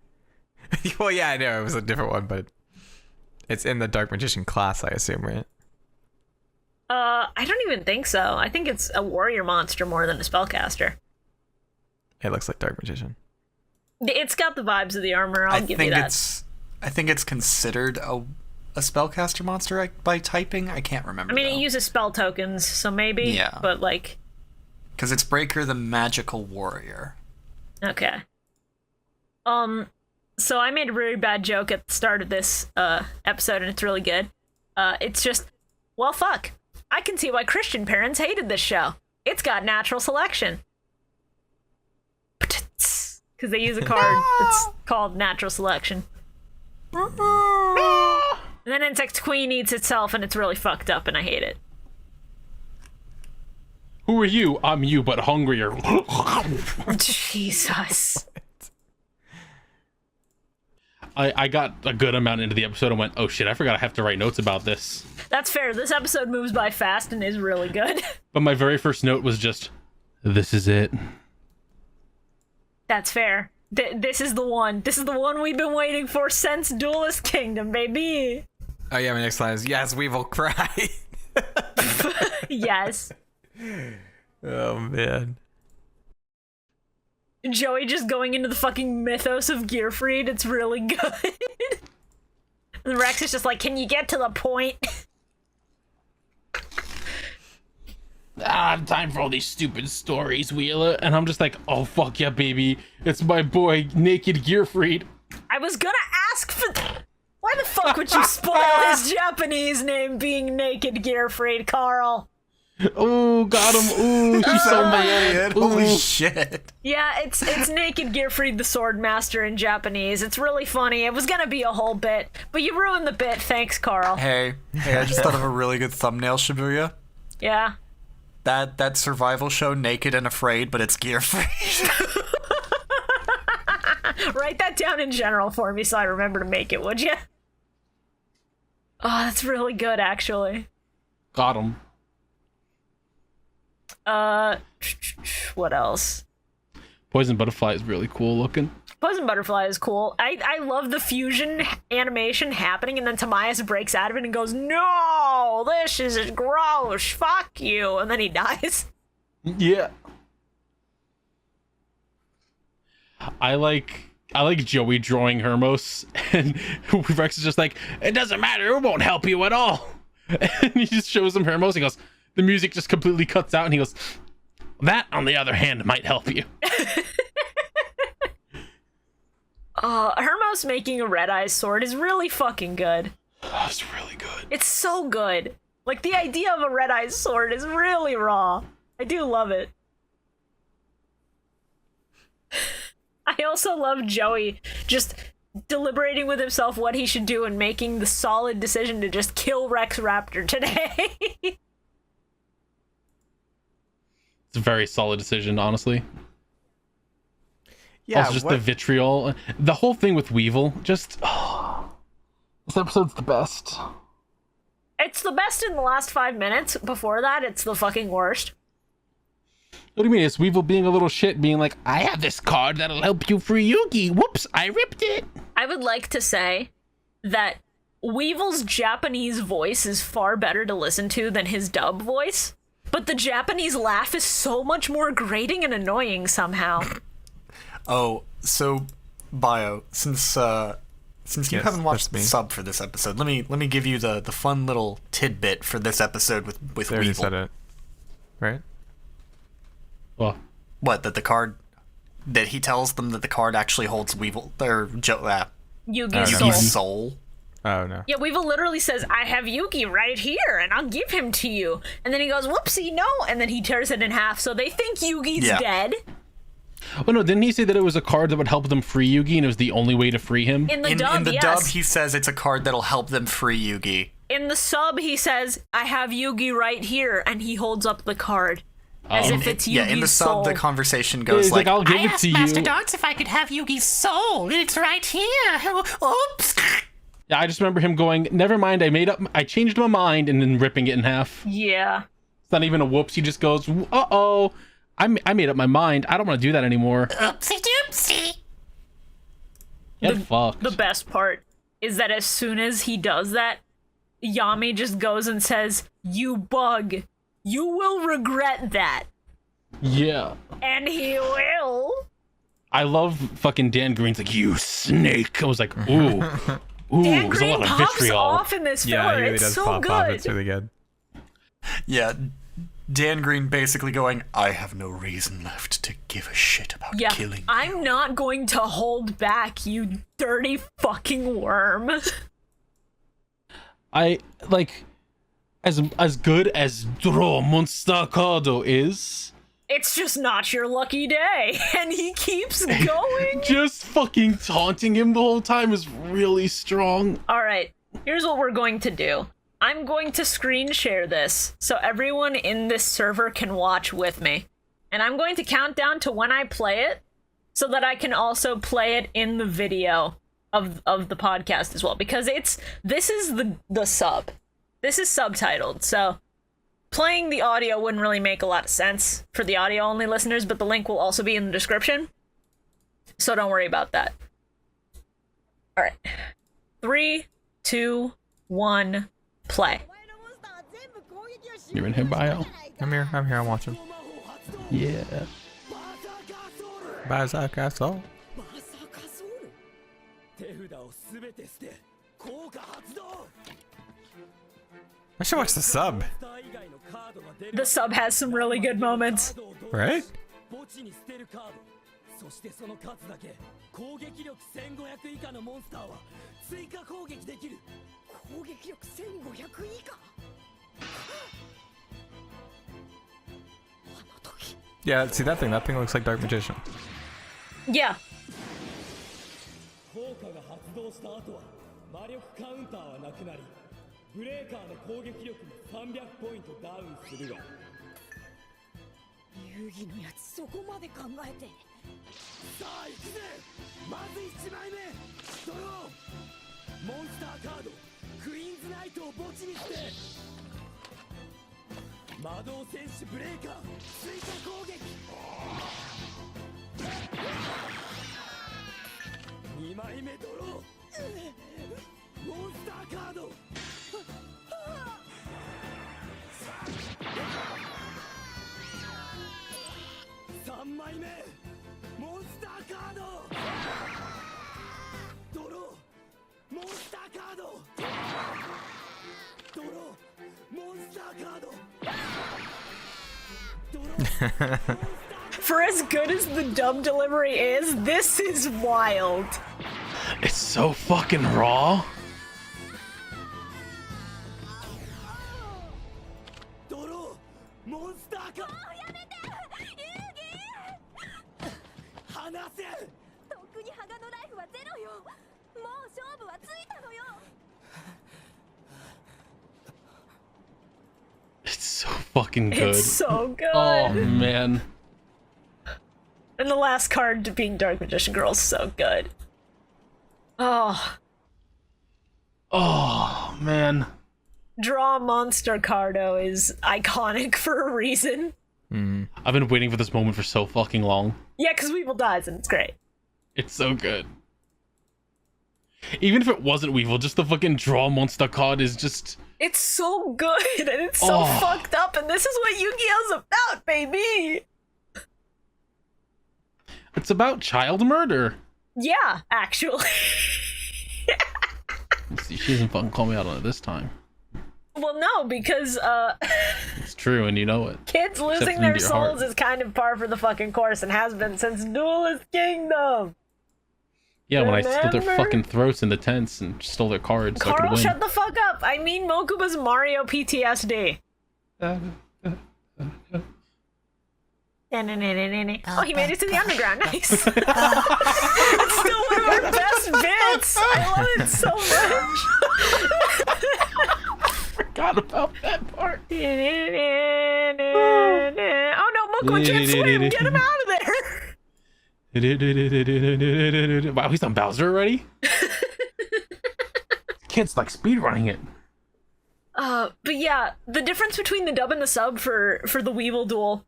E: Well, yeah, I know it was a different one, but it's in the dark magician class, I assume, right?
B: I don't even think so. I think it's a warrior monster more than a spellcaster.
E: It looks like dark magician.
B: It's got the vibes of the armor, I'll give you that.
C: I think it's considered a spellcaster monster by typing. I can't remember.
B: I mean,
C: though.
B: it uses spell tokens, so maybe.
C: Yeah.
B: But like,
C: Because it's Breaker the Magical Warrior.
B: okay. So I made a really bad joke at the start of this episode, and it's really good. It's just, well, fuck. I can see why Christian parents hated this show. It's got natural selection. Because they use a card that's called natural selection. And then Insect Queen eats itself, and it's really fucked up, and I hate it.
D: Who are you? I'm you, but hungrier.
B: Jesus.
D: I got a good amount into the episode and went, oh shit, I forgot I have to write notes about this.
B: That's fair. This episode moves by fast and is really good.
D: But my very first note was just, this is it.
B: That's fair. This is the one. This is the one we've been waiting for since Duelist Kingdom, baby.
E: Oh yeah, my next line is, yes, we will cry.
B: Yes.
E: Oh man.
B: Joey just going into the fucking mythos of Gearfried. It's really good. And Rex is just like, can you get to the point?
D: I don't have time for all these stupid stories, Wheeler. And I'm just like, oh fuck yeah, baby. It's my boy, Naked Gearfried.
B: I was gonna ask for... Why the fuck would you spoil his Japanese name being Naked Gearfried, Carl?
D: Oh, got him. Ooh, he's so mad.
C: Holy shit.
B: Yeah, it's Naked Gearfried the Swordmaster in Japanese. It's really funny. It was gonna be a whole bit, but you ruined the bit. Thanks, Carl.
C: Hey, I just thought of a really good thumbnail, Shibuya.
B: Yeah.
C: That survival show, Naked and Afraid, but it's Gearfried.
B: Write that down in general for me so I remember to make it, would you? Oh, that's really good, actually.
D: Got him.
B: What else?
D: Poison Butterfly is really cool looking.
B: Poison Butterfly is cool. I love the fusion animation happening, and then Tamias breaks out of it and goes, no, this is gross, fuck you, and then he dies.
D: Yeah. I like Joey drawing Hermos, and Rex is just like, it doesn't matter, it won't help you at all. And he just shows him Hermos, he goes, the music just completely cuts out, and he goes, that, on the other hand, might help you.
B: Hermos making a Red Eyes sword is really fucking good.
D: That's really good.
B: It's so good. Like, the idea of a Red Eyes sword is really raw. I do love it. I also love Joey just deliberating with himself what he should do and making the solid decision to just kill Rex Raptor today.
D: It's a very solid decision, honestly.
E: Yeah,
D: also, just the vitriol. The whole thing with Weevil, just... Oh, this episode's the best.
B: It's the best in the last 5 minutes. Before that, it's the fucking worst.
D: What do you mean? It's Weevil being a little shit, being like, I have this card that'll help you free Yugi. Whoops, I ripped it.
B: I would like to say that Weevil's Japanese voice is far better to listen to than his dub voice, but the Japanese laugh is so much more grating and annoying somehow.
C: Oh, so Bio, since you
E: Yes,
C: haven't watched the
E: that's me.
C: sub for this episode, let me give you the fun little tidbit for this episode with
E: They already
C: Weevil.
E: said it, right?
D: Well,
C: What, that he tells them that the card actually holds Weevil
B: Yugi's
C: Yugi's
B: soul.
C: soul.
E: Oh no.
B: Yeah, Weevil literally says, I have Yugi right here, and I'll give him to you. And then he goes, whoopsie, no, and then he tears it in half, so they think Yugi's dead.
D: oh no, didn't he say that it was a card that would help them free Yugi and it was the only way to free him?
B: In the
C: In
B: dub,
C: the
B: yes.
C: dub, he says it's a card that'll help them free Yugi.
B: In the sub, he says, I have Yugi right here, and he holds up the card. As if it's Yugi's
C: Yeah, in the sub,
B: soul.
C: the conversation
D: He's
C: goes
D: like, I'll give
H: I
D: it
H: asked
D: to
H: Master
D: you.
H: Darts if I could have Yugi's soul. It's right here. Oops.
D: Yeah, I just remember him going, never mind, I changed my mind, and then ripping it in half.
B: Yeah.
D: It's not even a whoops, he just goes, uh-oh, I made up my mind. I don't want to do that anymore.
H: Oopsie doopsie.
D: Get fucked.
B: The best part is that as soon as he does that, Yami just goes and says, you bug. You will regret that.
D: Yeah.
B: And he will.
D: I love fucking Dan Green's like, you snake. I was like, ooh. Ooh,
B: Dan
D: there's a
B: Green
D: lot of
B: pops
D: vitriol.
B: off in this
E: Yeah,
B: filler.
E: he really
B: It's
E: does
B: so
E: pop
B: good.
E: off. It's really good.
C: Yeah, Dan Green basically going, I have no reason left to give a shit about killing you.
B: I'm not going to hold back, you dirty fucking worm.
D: I like as good as Monstaa Caado is.
B: It's just not your lucky day. And he keeps going.
D: Just fucking taunting him the whole time is really strong.
B: All right, here's what we're going to do. I'm going to screen share this so everyone in this server can watch with me. And I'm going to count down to when I play it so that I can also play it in the video. of the podcast as well, because this is the sub. This is subtitled, so playing the audio wouldn't really make a lot of sense for the audio only listeners, but the link will also be in the description, so don't worry about that. All right, 3, 2, 1, play.
D: You're in here, Bio.
E: I'm here. I'm watching.
D: Yeah.
E: Berserker Soul. I should watch the sub.
B: The sub has some really good moments.
E: Right? Yeah, see that thing? That thing looks like Dark Magician.
B: Yeah. For as good as the dub delivery is, this is wild.
D: It's so fucking raw. It's so fucking good.
B: It's so good.
D: Oh man.
B: And the last card being Dark Magician Girl is so good. Oh.
D: Oh man.
B: Draw Monster Caado is iconic for a reason.
D: I've been waiting for this moment for so fucking long.
B: Yeah, because Weevil dies and it's great.
D: It's so good. Even if it wasn't Weevil, just the fucking draw Monstaa card is just...
B: It's so good and it's so fucked up, and this is what Yu-Gi-Oh's about, baby!
D: It's about child murder.
B: Yeah, actually.
D: Let's see, she doesn't fucking call me out on it this time.
B: Well, no, because,
D: It's true, and you know it.
B: kids losing their souls is kind of par for the fucking course and has been since Duelist Kingdom.
D: Yeah, when I slit their
B: Remember?
D: fucking throats in the tents and stole their cards so I could
B: Carl,
D: win.
B: shut the fuck up! I mean Mokuba's Mario PTSD. Oh, he made it to the underground. Nice. It's still one of our best bits. I love it so much.
D: Forgot about that part.
B: Oh no, Mokuba can't swim. Get him out of there.
D: Wow, he's on Bowser already? Kids like speedrunning it.
B: But yeah, the difference between the dub and the sub for the Weevil duel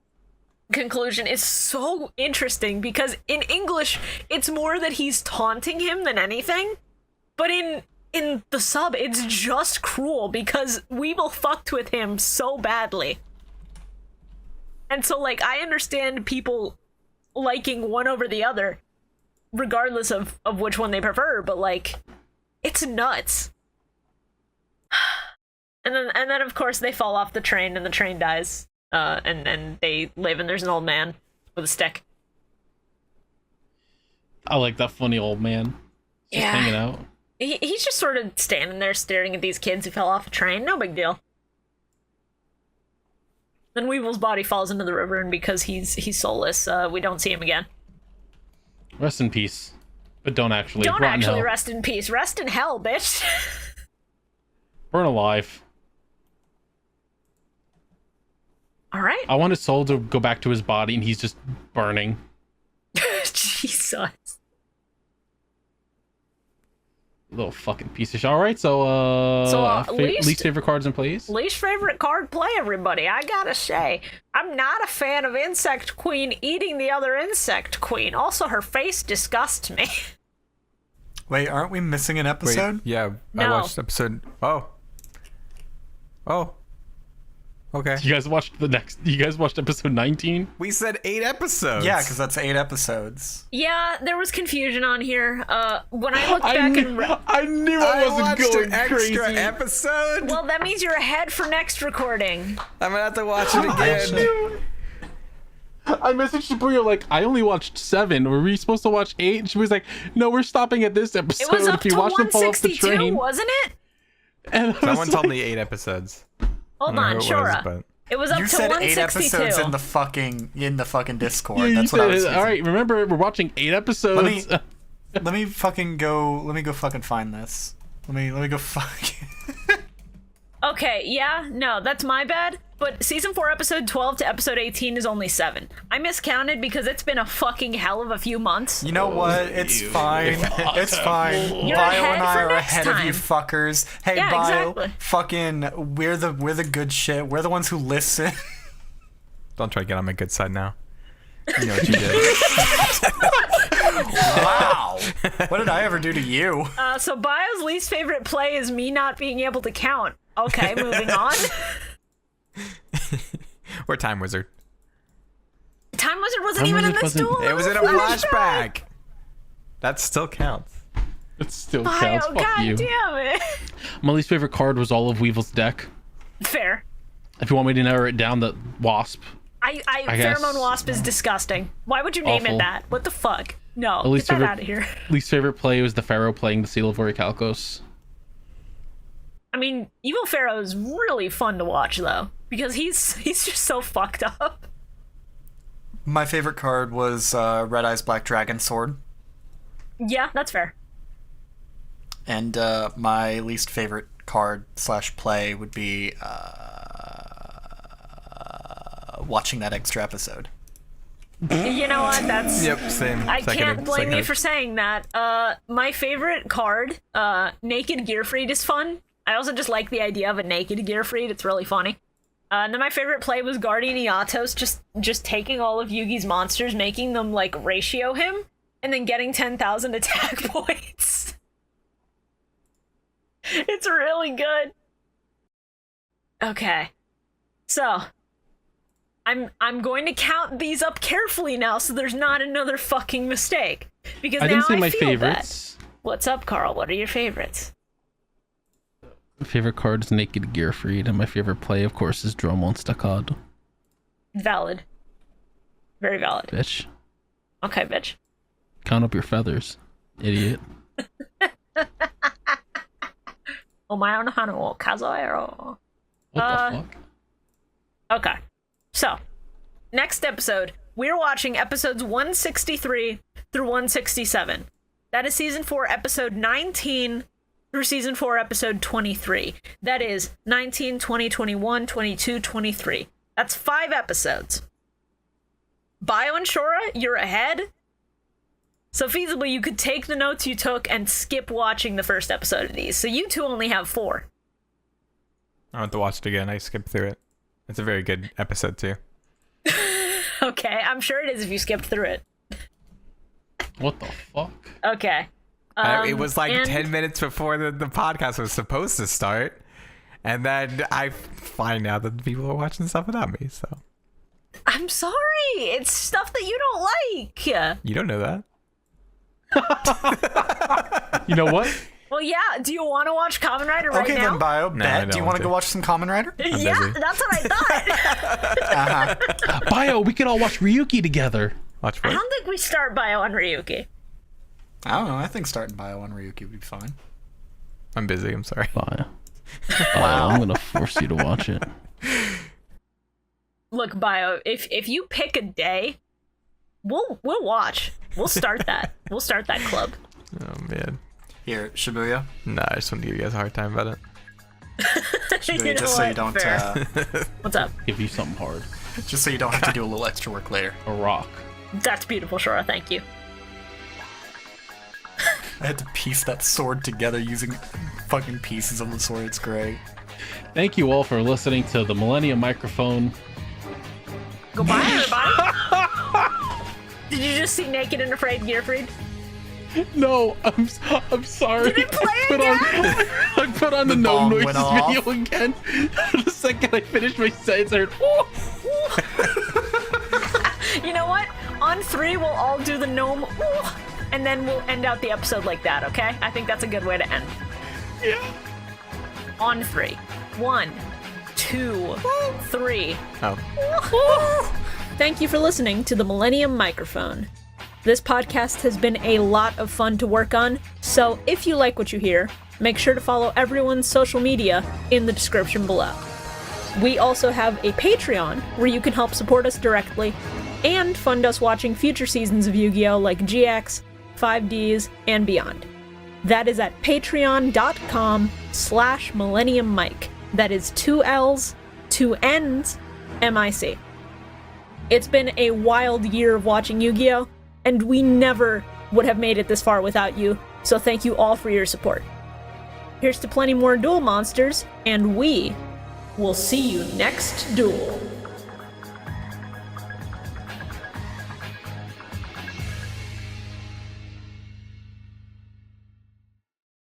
B: conclusion is so interesting, because in English it's more that he's taunting him than anything, but in the sub it's just cruel because Weevil fucked with him so badly. And so like I understand people liking one over the other regardless of which one they prefer, but like it's nuts. And then of course they fall off the train and the train dies. And they live and there's an old man with a stick.
D: I like that funny old man. Just hanging out.
B: He's just sort of standing there staring at these kids who fell off a train. No big deal. Then Weevil's body falls into the river, and because he's soulless, we don't see him again.
D: Rest in peace. But don't actually.
B: Don't
D: rot in
B: actually
D: hell.
B: rest in peace. Rest in hell, bitch.
D: Burn alive.
B: All right.
D: I want his soul to go back to his body and he's just burning.
B: Jesus.
D: Little fucking piece of shit. All right, so least favorite cards and plays.
B: Least favorite card play, everybody. I gotta say, I'm not a fan of Insect Queen eating the other Insect Queen. Also, her face disgusts me.
C: Wait, aren't we missing an episode?
E: Wait, yeah,
B: No.
E: I watched episode. Oh. Okay.
D: You guys watched episode 19?
E: We said 8 episodes.
C: Yeah, because that's 8 episodes.
B: Yeah, there was confusion on here. When I looked back
D: I knew I wasn't
E: watched
D: going
E: an extra
D: crazy.
E: episode.
B: well, that means you're ahead for next recording.
E: I'm gonna have to watch it again.
D: I messaged Shibuya like, I only watched 7. Were we supposed to watch 8? And she was like, no, we're stopping at this episode.
B: It was up
D: if you
B: to
D: watch them, fall off the
B: 162,
D: train.
B: wasn't it?
D: And I
E: Someone
D: was
E: told
D: like,
E: me 8 episodes.
B: Hold
E: I
B: on,
E: don't know who it was,
B: Shora.
E: but-
B: It was up
C: You
B: to
C: said 8
B: 162.
C: episodes in the fucking Discord.
D: Yeah, you
C: That's what I was
D: said, all right, remember, we're watching 8 episodes.
C: Let me go fucking find this. Let me go fucking.
B: Okay, yeah, no, that's my bad. But season 4, episode 12 to episode 18 is only 7. I miscounted because it's been a fucking hell of a few months.
C: You know what? It's fine. It's fine.
B: You're
C: Bio
B: ahead
C: and I
B: for
C: are
B: next
C: ahead of you
B: time.
C: fuckers. Hey,
B: Yeah,
C: Bio,
B: exactly.
C: fucking, we're the good shit. We're the ones who listen.
E: Don't try to get on my good side now. You know what you did.
C: Wow. What did I ever do to you?
B: So Bio's least favorite play is me not being able to count. Okay, moving on.
E: We're Time Wizard.
B: Time Wizard wasn't
D: Time
B: even in
D: Wizard
B: this
D: wasn't-
B: duel.
E: It was in a flashback. That still counts.
D: It still
B: Bio,
D: counts. Fuck
B: god
D: you.
B: damn it.
D: My least favorite card was all of Weevil's deck.
B: Fair.
D: If you want me to narrow it down, the Wasp.
B: I
D: guess.
B: Pheromone Wasp is disgusting. Why would you name
D: Awful.
B: it that? What the fuck? No,
D: At
B: get
D: least
B: that
D: favorite-
B: out of here.
D: Least favorite play was the Pharaoh playing the Seal of Orichalcos.
B: I mean, Evil Pharaoh is really fun to watch though, because he's just so fucked up.
C: My favorite card was Red Eyes Black Dragon Sword.
B: Yeah, that's fair.
C: And my least favorite card / play would be watching that extra episode.
B: You know what? That's
E: Yep, same.
B: I can't blame you
E: Seconded.
B: for saying that. My favorite card, Naked Gearfried, is fun. I also just like the idea of a naked Gearfried. It's really funny. And then my favorite play was Guardian Iatos, just taking all of Yugi's monsters, making them like ratio him, and then getting 10,000 attack points. It's really good. Okay. So, I'm going to count these up carefully now so there's not another fucking mistake. Because
D: I
B: now
D: didn't say
B: I
D: my
B: feel
D: favorites.
B: bad. What's up, Carl? What are your favorites?
D: My favorite card is Naked Gearfried, and my favorite play, of course, is Monstaa Caado.
B: Valid. Very valid.
D: Bitch.
B: Okay, bitch.
D: Count up your feathers, idiot.
B: Omae no hana wo kazoero.
D: What the fuck?
B: Okay. So, next episode, we're watching episodes 163 through 167. That is season 4, episode 19 through season 4, episode 23. That is 19, 20, 21, 22, 23. That's 5 episodes. Bio and Shora, you're ahead. So feasibly, you could take the notes you took and skip watching the first episode of these. So you two only have 4.
E: I want to watch it again. I skipped through it. It's a very good episode too.
B: Okay, I'm sure it is if you skipped through it.
D: What the fuck?
B: Okay.
E: It was like
B: and
E: 10 minutes before the podcast was supposed to start. And then I find out that people are watching stuff without me. So
B: I'm sorry. It's stuff that you don't like.
E: you don't know that.
D: You know what?
B: Well, yeah. Do you want to watch Kamen Rider right
C: Okay,
B: now?
C: then, Bio.
E: No, I
C: Bet. Do
E: don't
C: you want
E: want
C: to
E: to.
C: go watch some Kamen Rider?
B: Yeah,
E: busy.
B: that's what I thought.
D: Bio, we can all watch Ryuki together.
E: Watch
B: I
E: what?
B: don't think we start Bio on Ryuki.
C: I don't know. I think starting Bio on Ryuki would be fine.
E: I'm busy. I'm sorry.
D: Bio. Bio, I'm gonna force you to watch it.
B: Look, Bio, if you pick a day, we'll watch. We'll start that. We'll start that club.
E: Oh man.
C: Here, Shibuya.
E: Nah, I just want to give you guys a hard time about it.
C: Shibuya,
B: You know
C: just so you
B: what?
C: don't,
B: Fair. What's up?
D: Give you something hard.
C: just so you don't have to do a little extra work later.
D: A rock.
B: That's beautiful, Shora. Thank you.
C: I had to piece that sword together using fucking pieces of the sword. It's great.
D: Thank you all for listening to the Millennium Microphone.
B: Goodbye, everybody. Did you just see Naked and Afraid Gearfried?
D: No, I'm sorry.
B: Did it play again?
D: I put on the
C: bomb
D: gnome
C: went
D: noises
C: off.
D: video again. The second I finished my sentence, I heard, "Ooh."
B: You know what? On 3, we'll all do the gnome, ooh, and then we'll end out the episode like that, okay? I think that's a good way to end.
D: Yeah.
B: On 3. 1, 2, 3.
E: Oh.
A: Thank you for listening to the Millennium Microphone. This podcast has been a lot of fun to work on, so if you like what you hear, make sure to follow everyone's social media in the description below. We also have a Patreon where you can help support us directly and fund us watching future seasons of Yu-Gi-Oh! Like GX, 5Ds, and beyond. That is at patreon.com/MillenniumMic. That is 2 L's, 2 N's, MIC. It's been a wild year of watching Yu-Gi-Oh! And we never would have made it this far without you, so thank you all for your support. Here's to plenty more duel monsters, and we will see you next duel.